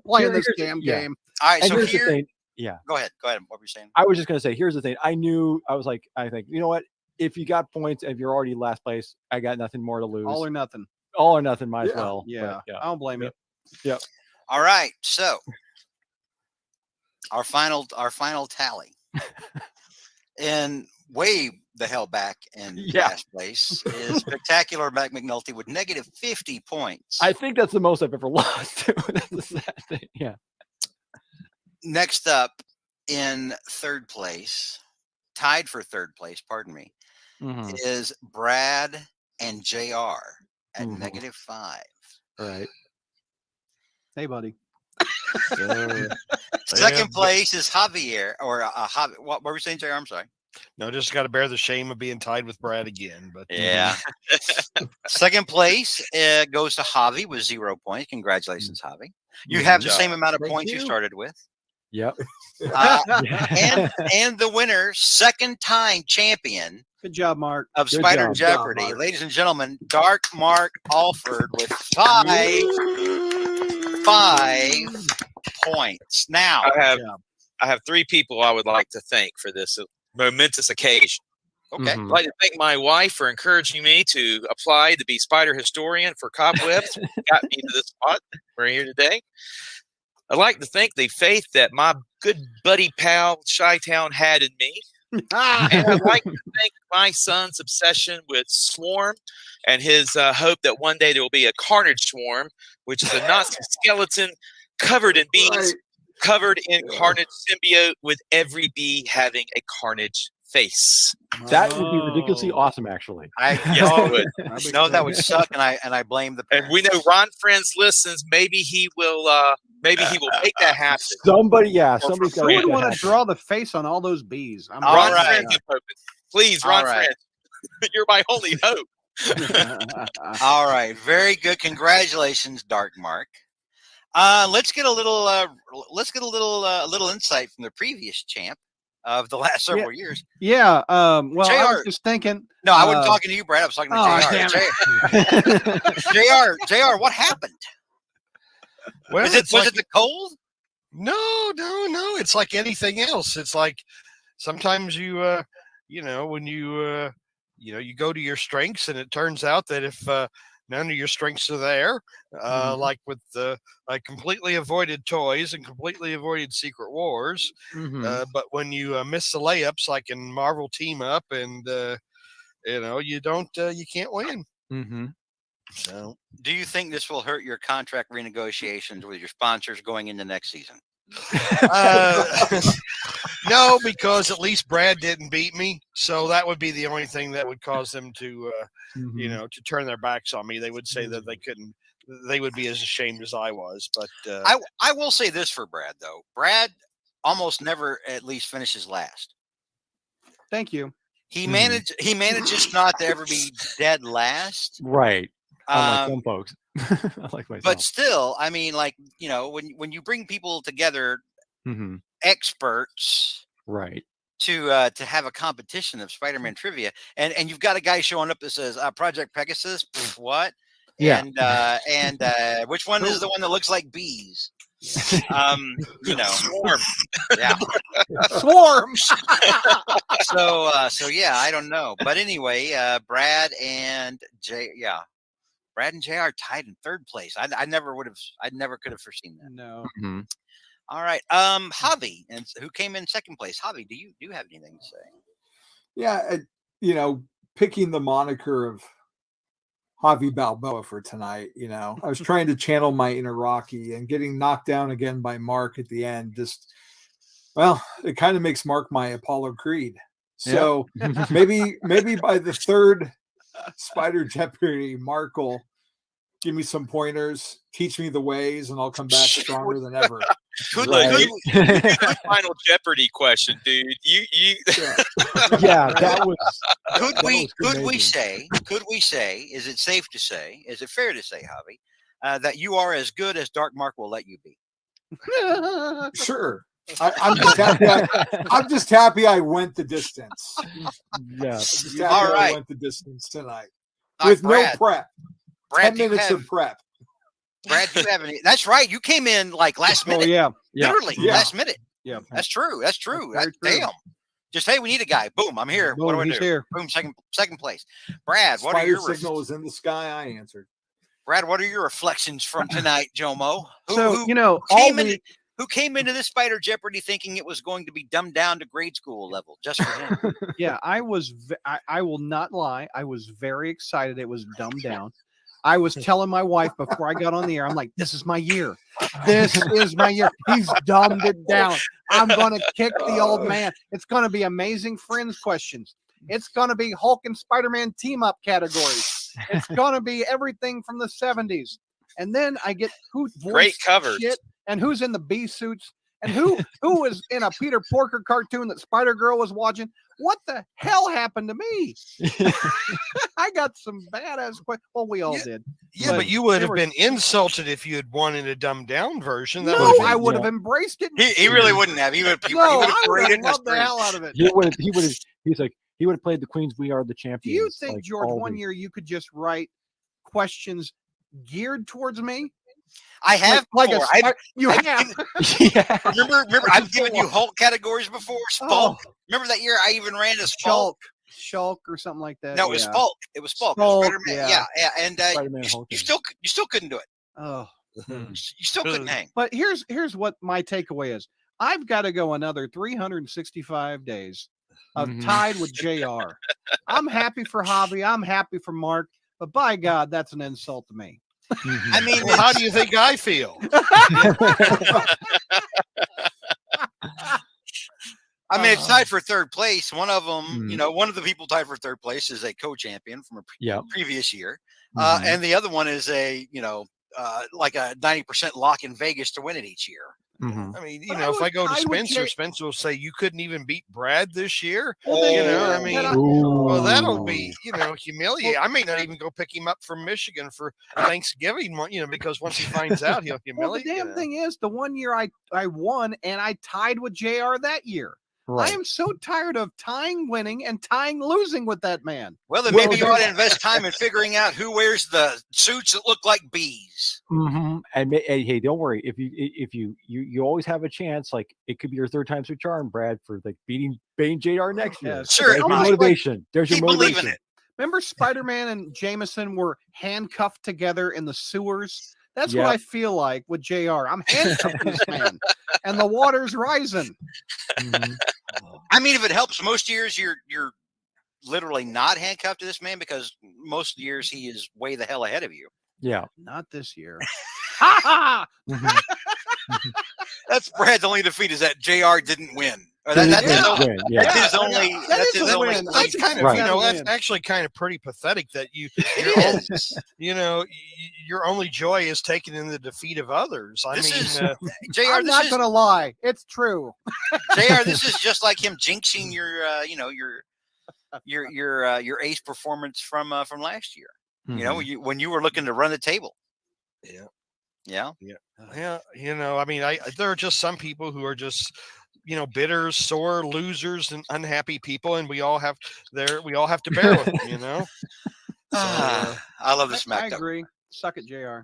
playing this damn game. All right, and so here's the thing. Yeah. Go ahead. What were you saying? I was just gonna say, here's the thing. I think, you know what? If you got points, if you're already last place, I got nothing more to lose. All or nothing. All or nothing, might as well. Yeah. I don't blame you. Yep. All right. So our final tally. And way the hell back in last place is Spectacular Mac McNulty with negative 50 points. I think that's the most I've ever lost. That's the sad thing. Yeah. Next up in third place, tied for third place, pardon me, is Brad and JR at negative 5. All right. Hey, buddy. Second place is Javier, or Javi. What were we saying, JR? I'm sorry. No, just got to bear the shame of being tied with Brad again. But yeah. Second place goes to Javi with 0 points. Congratulations, Javi. You have the same amount of points you started with. Yep. And the winner, second time champion. Good job, Mark. Of Spider-Jeopardy. Ladies and gentlemen, Dark Mark Alford with 5 points. Now, I have 3 people I would like to thank for this momentous occasion. Okay. I'd like to thank my wife for encouraging me to apply to be spider historian for Cobwebs. Got me to this spot. We're here today. I'd like to thank the faith that my good buddy pal Chi-Town had in me. And I'd like to thank my son's obsession with Swarm and his hope that one day there will be a Carnage Swarm, which is a Nazi skeleton covered in bees, covered in Carnage symbiote, with every bee having a Carnage face. That would be ridiculously awesome, actually. Yes, it would. No, that would suck, and I blame the parents. And we know Ron Friends listens. Maybe he will make that happen. Somebody's got to want to draw the face on all those bees. Ron Friends, please, Ron Friends. You're my only hope. All right, very good. Congratulations, Dark Mark. Let's get a little insight from the previous champ of the last several years. Yeah. Well, JR, I was just thinking. No, I wasn't talking to you, Brad. I was talking to JR. JR, what happened? Well, was it the cold? No. It's like anything else. It's like sometimes you when you go to your strengths, and it turns out that if none of your strengths are there, like with I completely avoided toys and completely avoided Secret Wars. But when you miss the layups, like in Marvel Team Up, and you can't win. So, do you think this will hurt your contract renegotiations with your sponsors going into next season? No, because at least Brad didn't beat me, so that would be the only thing that would cause them to to turn their backs on me. They would say that they would be as ashamed as I was. But I will say this for Brad, though. Brad almost never at least finishes last. Thank you. He manages not to ever be dead last. Right. Unlike some folks. I like myself. But still, I mean, like, when you bring people together, experts, right, to have a competition of Spider-Man trivia, and you've got a guy showing up that says Project Pegasus, what? Yeah. And which one is the one that looks like bees? You know, Swarm. yeah. Swarms. So yeah, I don't know. But anyway, Brad and JR tied in third place. I never could have foreseen that. No. Mhm. All right. Javi, and who came in second place? Javi, do you have anything to say? Yeah, you know, picking the moniker of Javi Balboa for tonight, you know, I was trying to channel my inner Rocky, and getting knocked down again by Mark at the end it kind of makes Mark my Apollo Creed. So maybe by the third Spider Jeopardy, Mark will give me some pointers, teach me the ways, and I'll come back stronger than ever. Good final Jeopardy question, dude. You Yeah, that was. Could we say? Is it safe to say? Is it fair to say, Javi, that you are as good as Dark Mark will let you be? Sure. I'm just happy I went the distance. Yeah. All right. I went the distance tonight With no prep. Brad, 10 minutes of prep. Brad, do you have any? That's right. You came in like last minute. Oh, yeah. Literally last minute. Yeah. That's true. That's true. That's very true. Damn. Just, hey, we need a guy. Boom, I'm here. Boom, what do I he's do? here. Boom, second place. Brad, what are your signal was in the sky? I answered. Brad, what are your reflections from tonight, Jomo? Who came into this Spider Jeopardy thinking it was going to be dumbed down to grade school level just for him? Yeah, I will not lie. I was very excited it was dumbed down. I was telling my wife before I got on the air, I'm like, this is my year. This is my year. He's dumbed it down. I'm going to kick the old man. It's going to be Amazing Friends questions. It's going to be Hulk and Spider-Man team-up categories. It's going to be everything from the 70s. And then I get who great covers. Shit, and who's in the bee suits, and who was in a Peter Porker cartoon that Spider-Girl was watching. What the hell happened to me? I got some badass questions. Well, we all did. Yeah, but you would have been insulted if you had wanted a dumbed down version. I would have embraced it. He really wouldn't have. He would have loved the hell out of it. He would have played the Queens We Are the Champions. Do you think, George, one year you could just write questions geared towards me? I have Remember, I've given you Hulk categories before. Spulk. Remember that year I even ran as Shulk or something like that. No, it was Spulk. It was Spulk. Yeah. And you still couldn't do it. Oh, you still couldn't hang. But here's what my takeaway is. I've got to go another 365 days of tied with JR. I'm happy for Javi. I'm happy for Mark. But by God, that's an insult to me. I mean, how do you think I feel? I mean, it's tied for third place. One of them, one of the people tied for third place is a co-champion from a previous year. And the other one is like a 90% lock in Vegas to win it each year. I mean, if I go to Spencer, Spencer will say you couldn't even beat Brad this year. Well, that'll be, humiliating. I may not even go pick him up from Michigan for Thanksgiving, because once he finds out, he'll humiliate. Well, the damn thing is, the one year I won and I tied with JR that year. Right. I am so tired of tying winning and tying losing with that man. Well, then maybe you ought to invest time in figuring out who wears the suits that look like bees. And hey, don't worry. If you always have a chance, like it could be your third time's a charm, Brad, for like beating JR next year. Sure. There's your motivation. There's your motivation. Believe in it. Remember Spider-Man and Jameson were handcuffed together in the sewers? That's what I feel like with JR. I'm handcuffed to this man, and the water's rising. I mean, if it helps, most years you're literally not handcuffed to this man because most years he is way the hell ahead of you. Yeah, not this year. That's Brad's only defeat is that JR didn't win. That's his only. That's his only. That's kind of that's actually kind of pretty pathetic that your only joy is taken in the defeat of others. JR, I'm not going to lie, it's true. JR, this is just like him jinxing your ace performance from last year. When you were looking to run the table. Yeah. I mean, there are just some people who are just bitter, sore losers and unhappy people, and we all have to bear with them, I love the SmackDown. I agree. Suck it, JR.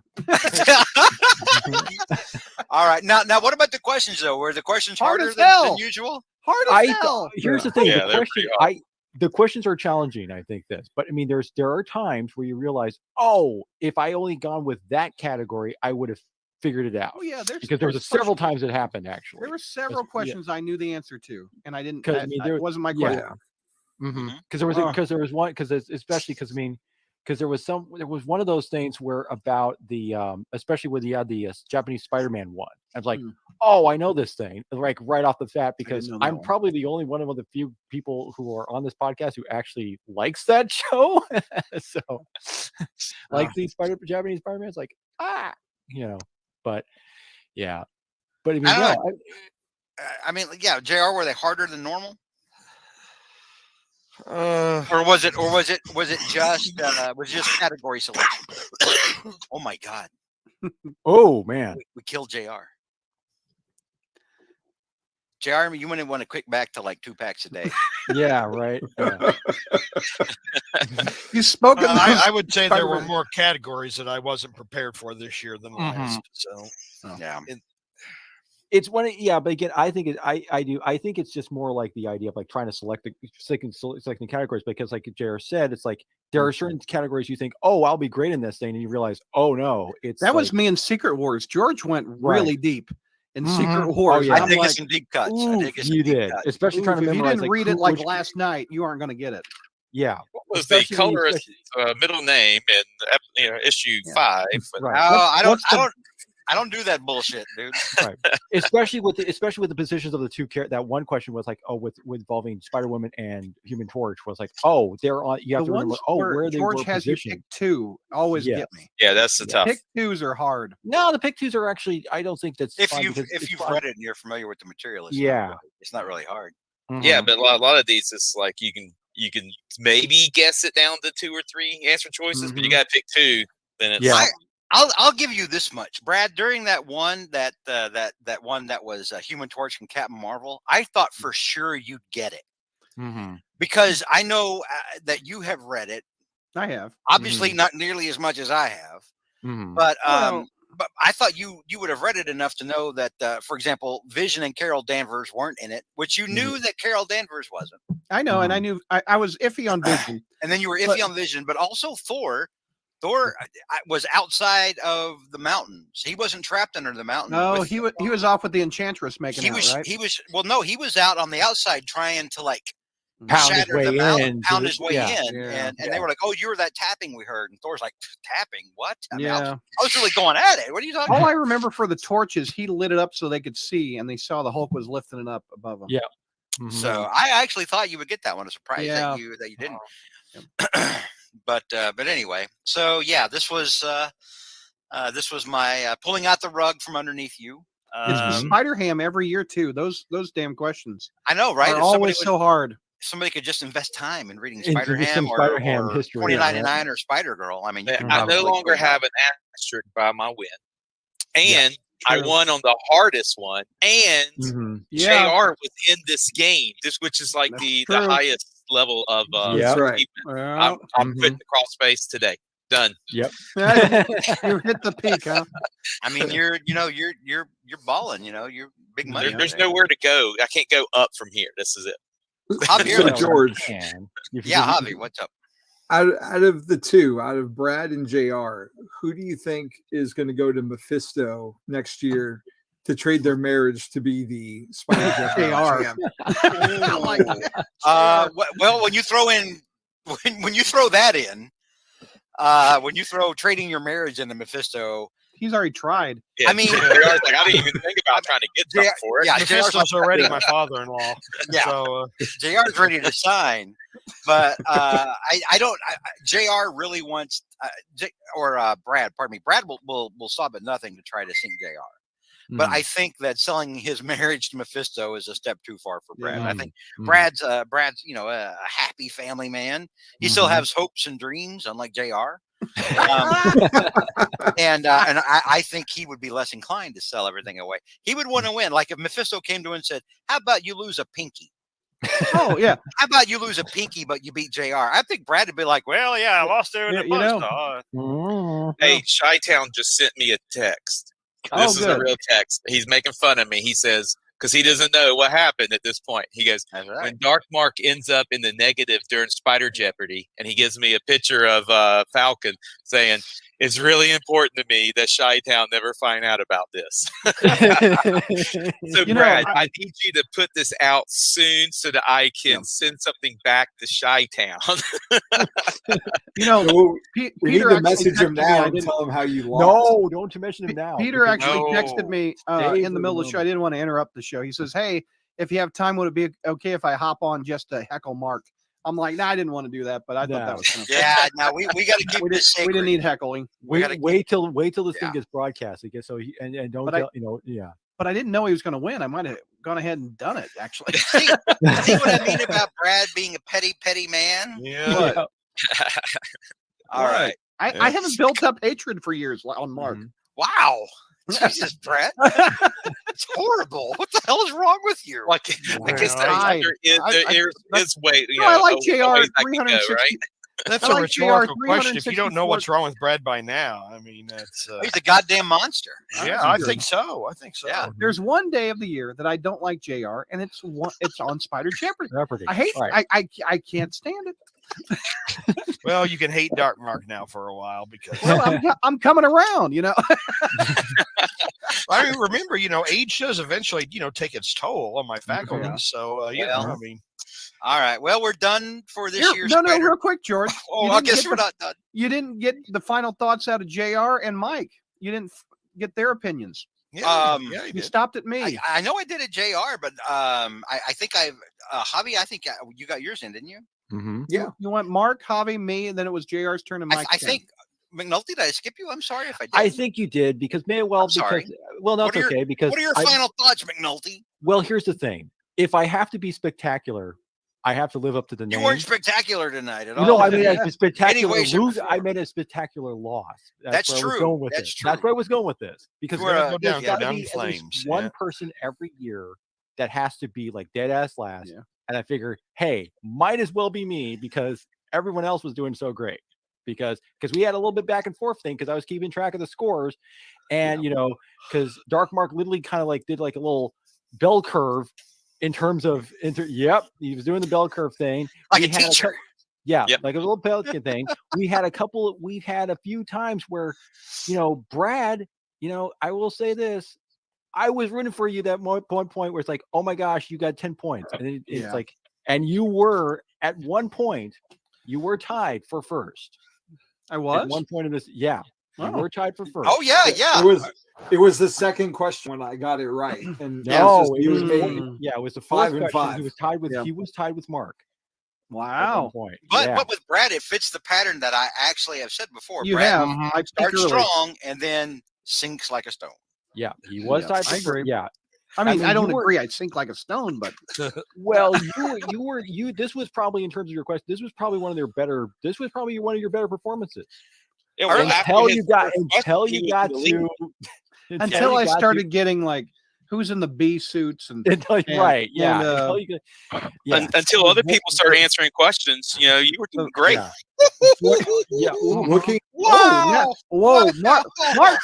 All right. Now, what about the questions though? Were the questions Hard harder as hell. than usual? Hard as hell. Here's the thing. Yeah, The questions are challenging. I think but I mean, there are times where you realize, if I only gone with that category, I would have figured it out. Oh yeah, because there was several times it happened actually. There were several questions I knew the answer to, and I didn't. Because it wasn't my question. Because there was one especially because there was one of those things where about the especially when you had the Japanese Spider-Man one. I was like, I know this thing like right off the bat because I'm probably the only one of the few people who are on this podcast who actually likes that show. So like the Japanese Spider-Man's like but yeah, but I mean I mean, yeah, JR, were they harder than normal? Or was it just category selection? Oh my God. Oh man. We killed JR. JR, you wouldn't want to quick back to like 2 packs a day. Yeah, right. Yeah. You spoke. I would say there were more categories that I wasn't prepared for this year than last. So yeah. It's one, but again, I think I think it's just more like the idea of like trying to selecting categories because, like JR said, it's like there are certain categories you think, I'll be great in this thing, and you realize, no, that was me in Secret Wars. George went really deep in Secret Wars. I think it's some deep cuts. You did, especially trying to memorize. If you didn't read it like last night, you aren't going to get it. Yeah. What was the colorist middle name in issue 5? Right. I don't do that bullshit, dude. Right. Especially with the positions of the two that one question was like, with involving Spider-Woman and Human Torch was like, they're on. You have to remember, where they George were has positioned. You pick 2 always get me. Yeah, that's the tough. Pick 2s are hard. No, the pick 2s are actually. I don't think that's if you've read it and you're familiar with the material. It's not really hard. Mm-hmm. Yeah, but a lot of these is like you can maybe guess it down to 2 or 3 answer choices, but you got to pick 2. Then it's I'll give you this much, Brad. During that one that one that was Human Torch and Captain Marvel, I thought for sure you'd get it because I know that you have read it. I have, obviously not nearly as much as I have, but I thought you would have read it enough to know that, for example, Vision and Carol Danvers weren't in it, which you knew that Carol Danvers wasn't. I know, and I knew I was iffy on Vision, and then you were iffy on Vision, but also Thor. Thor was outside of the mountains. He wasn't trapped under the mountains. No, he was off with the Enchantress making he was out on the outside trying to like shatter the mountain, pound his way in. And they were like, you were that tapping we heard. And Thor's like, tapping? What? I was really going at it. What are you talking about? All I remember for the torches, he lit it up so they could see, and they saw the Hulk was lifting it up above them. Yeah. So I actually thought you would get that one. A surprise that you didn't. But anyway, so yeah, this was my pulling out the rug from underneath you. It's the Spider-Ham every year too. Those damn questions. I know, right? They're always so hard. Somebody could just invest time in reading Spider-Ham or history, 2099 or Spider-Girl. I mean, I no longer have an asterisk by my win, and I won on the hardest one, and JR was in this game, which is like the highest level of achievement. I'm putting the Crawlspace today. Done. Yep. You hit the peak, huh? I mean, you're balling. You're big money. There's nowhere to go. I can't go up from here. This is it. Javi, George. Javi, what's up? Out of the two, out of Brad and JR, who do you think is going to go to Mephisto next year to trade their marriage to be the Spider-Jeopardy? Well, when you throw that in, when you throw trading your marriage into Mephisto, he's already tried. Yeah, I mean, I didn't even think about trying to get something for it. Yeah, Mephisto's already my father-in-law. Yeah, so JR's ready to sign, but I don't. JR really wants, Brad. Pardon me. Brad will stop at nothing to try to sink JR. But I think that selling his marriage to Mephisto is a step too far for Brad. I think Brad's a happy family man. He still has hopes and dreams, unlike JR. And I think he would be less inclined to sell everything away. He would want to win. Like if Mephisto came to him and said, "How about you lose a pinky?" Oh yeah. How about you lose a pinky, but you beat JR? I think Brad would be like, well, yeah, I lost there in the bus. Hey, Chi-Town just sent me a text. This is a real text. He's making fun of me. He says, because he doesn't know what happened at this point. He goes, when Dark Mark ends up in the negative during Spider-Jeopardy, and he gives me a picture of Falcon saying, it's really important to me that Chi-Town never find out about this. So, Brad, I need you to put this out soon so that I can send something back to Chi-Town. We need to message him now and tell him how you lost. No, don't mention him now. Peter actually texted me in the middle of the show. I didn't want to interrupt the show. He says, hey, if you have time, would it be okay if I hop on just to heckle Mark? I'm like, I didn't want to do that, but I thought that was kind of no, we got to keep this secret. We didn't need heckling. Wait till this thing gets broadcasted. So and don't tell, But I didn't know he was going to win. I might have gone ahead and done it, actually. See what I mean about Brad being a petty man? Yeah. All right. I haven't built up hatred for years on Mark. Wow. Jesus, Brett. It's horrible. What the hell is wrong with you? I guess there is way. I like JR 360. Right? That's a rhetorical question. If you don't know what's wrong with Brad by now, I mean, that's he's a goddamn monster. Yeah, I think so. Yeah. There's one day of the year that I don't like JR, and it's on Spider-Jeopardy. I hate I can't stand it. Well, you can hate Dark Mark now for a while because I'm coming around, I mean, remember, age does eventually, take its toll on my faculties. Yeah. So, I mean, all right. Well, we're done for this year's. No, real quick, George. I guess we're not done. You didn't get the final thoughts out of JR and Mike. You didn't get their opinions. Yeah, you stopped at me. I know I did at JR, but I think Javi, I think you got yours in, didn't you? Mm-hmm. Yeah. You went Mark, Javi, me, and then it was JR's turn and Mike. I think McNulty, did I skip you? I'm sorry if I did. I think you did because okay, because what are your final thoughts, McNulty? Well, here's the thing. If I have to be spectacular, I have to live up to the name. You weren't spectacular tonight at all. No, I mean a spectacular I meant a spectacular loss. That's true. That's where I was going with this. Because go down flames. One person every year that has to be like dead ass last. Yeah. And I figure, hey, might as well be me because everyone else was doing so great. Because we had a little bit back and forth thing because I was keeping track of the scores. And, because Dark Mark literally kind of did a little bell curve in terms of, he was doing the bell curve thing. Like a teacher. Like a little pelican thing. We've had a few times where, Brad, I will say this. I was rooting for you that one point where it's like, oh my gosh, you got 10 points. And it's like, and you were at one point, you were tied for first. I was at one point in this. Yeah. You were tied for first. Oh yeah. It was the second question when I got it right. And it was the fourth 5 and 5. He was tied with Mark. Wow. But with Brad, it fits the pattern that I actually have said before. Brad starts strong and then sinks like a stone. Yeah, he was tied for first. Yeah. I mean, I don't agree. I'd sink like a stone, but well, you. This was probably in terms of your question. This was probably one of your better. This was probably one of your better performances. Until I started getting who's in the bee suits until other people started answering questions. You were doing great. Looking. Whoa! Mark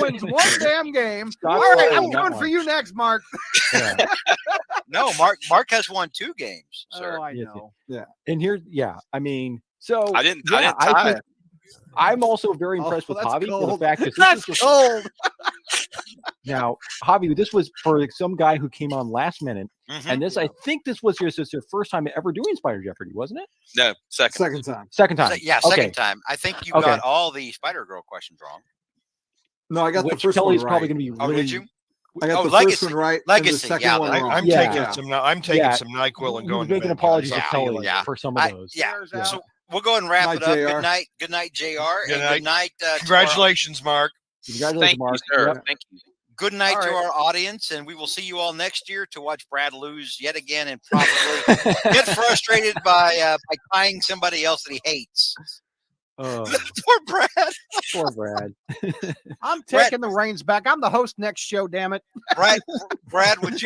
wins one damn game. All right, I'm coming for you next, Mark. No, Mark has won 2 games, sir. Oh, I know. Yeah. And here, I mean, so I didn't tie it. I'm also very impressed with Javi for the fact that that's cold. Now, Javi, this was for some guy who came on last minute, and I think this was your first time ever doing Spider-Jeopardy, wasn't it? No, second time. Second time. Second time. I think you got all the Spider-Girl questions wrong. No, I got the first Kelly's one right. probably going to be really. Did you? I got the first one right. Legacy. And the second one wrong. I'm taking some NyQuil and going. Making apologies to Kelly for some of those. So we'll go and wrap it up. Good night, JR. Good night. Congratulations, Mark. Congratulations, Mark. Sir. Thank you. Good night to our audience, and we will see you all next year to watch Brad lose yet again and probably get frustrated by tying somebody else that he hates. Poor Brad. Poor Brad. I'm taking the reins back. I'm the host next show, damn it. Brad, would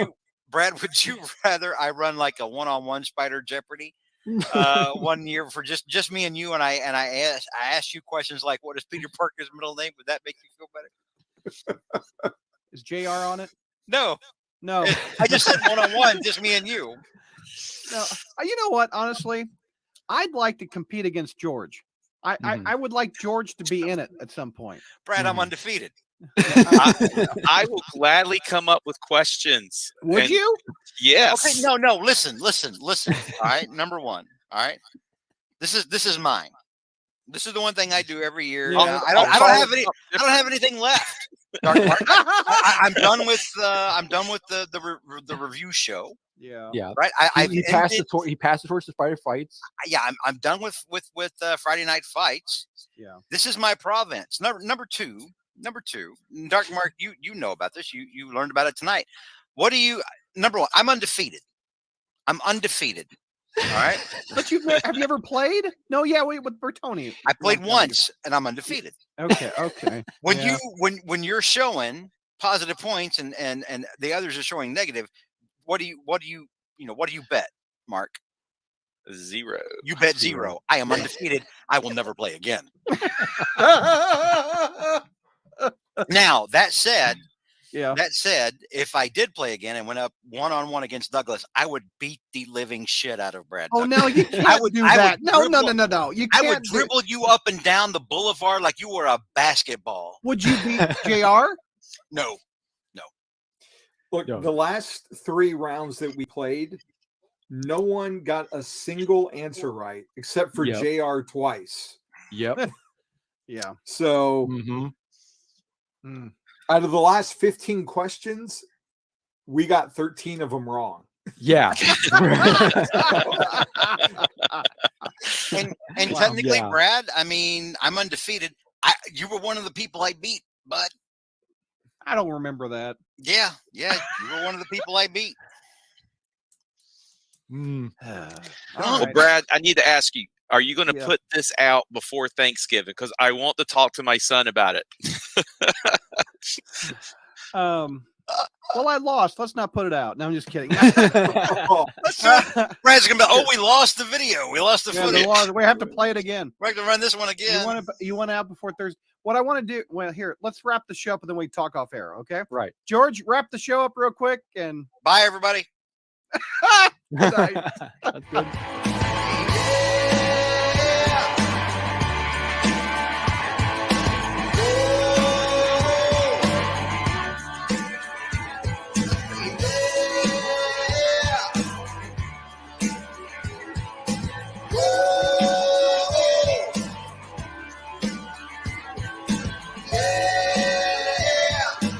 Brad, would you rather I run like a one-on-one Spider-Jeopardy 1 year for just me and you, and I asked you questions like, what is Peter Parker's middle name? Would that make you feel better? Is JR on it? No. I just said one-on-one, just me and you. No, you know what? Honestly, I'd like to compete against George. I would like George to be in it at some point. Brad, I'm undefeated. I will gladly come up with questions. Would you? Yes. Okay, no. Listen. All right. Number one. All right. This is mine. This is the one thing I do every year. Yeah. I don't have anything left. I'm done with the review show. Yeah. Right. He passed the torch to Spider Fights. Yeah. I'm done with Friday Night Fights. Yeah. This is my province. Number two. Dark Mark, you know about this. You learned about it tonight. Number one, I'm undefeated. All right. But have you ever played? No, wait, with Bertoni. I played once and I'm undefeated. Okay. When you're showing positive points and the others are showing negative, what do you bet, Mark? 0. You bet 0. I am undefeated. I will never play again. Now, that said, if I did play again and went up one-on-one against Douglas, I would beat the living shit out of Brad. Oh, no, you can't do that. No. You can't. I would dribble you up and down the boulevard like you were a basketball. Would you beat JR? No. Look, the last 3 rounds that we played, no one got a single answer right except for JR twice. Yep. Yeah. So out of the last 15 questions, we got 13 of them wrong. Yeah. and technically, Brad, I mean, I'm undefeated. You were one of the people I beat, but I don't remember that. Yeah, you were one of the people I beat. Well, Brad, I need to ask you, are you going to put this out before Thanksgiving? Because I want to talk to my son about it. Well, I lost. Let's not put it out. No, I'm just kidding. Brad's going to be, we lost the video. We lost the footage. We have to play it again. We're going to run this one again. You want out before Thursday. What I want to do, well, here, let's wrap the show up and then we talk off air, okay? Right. George, wrap the show up real quick and bye, everybody. Good night. That's good.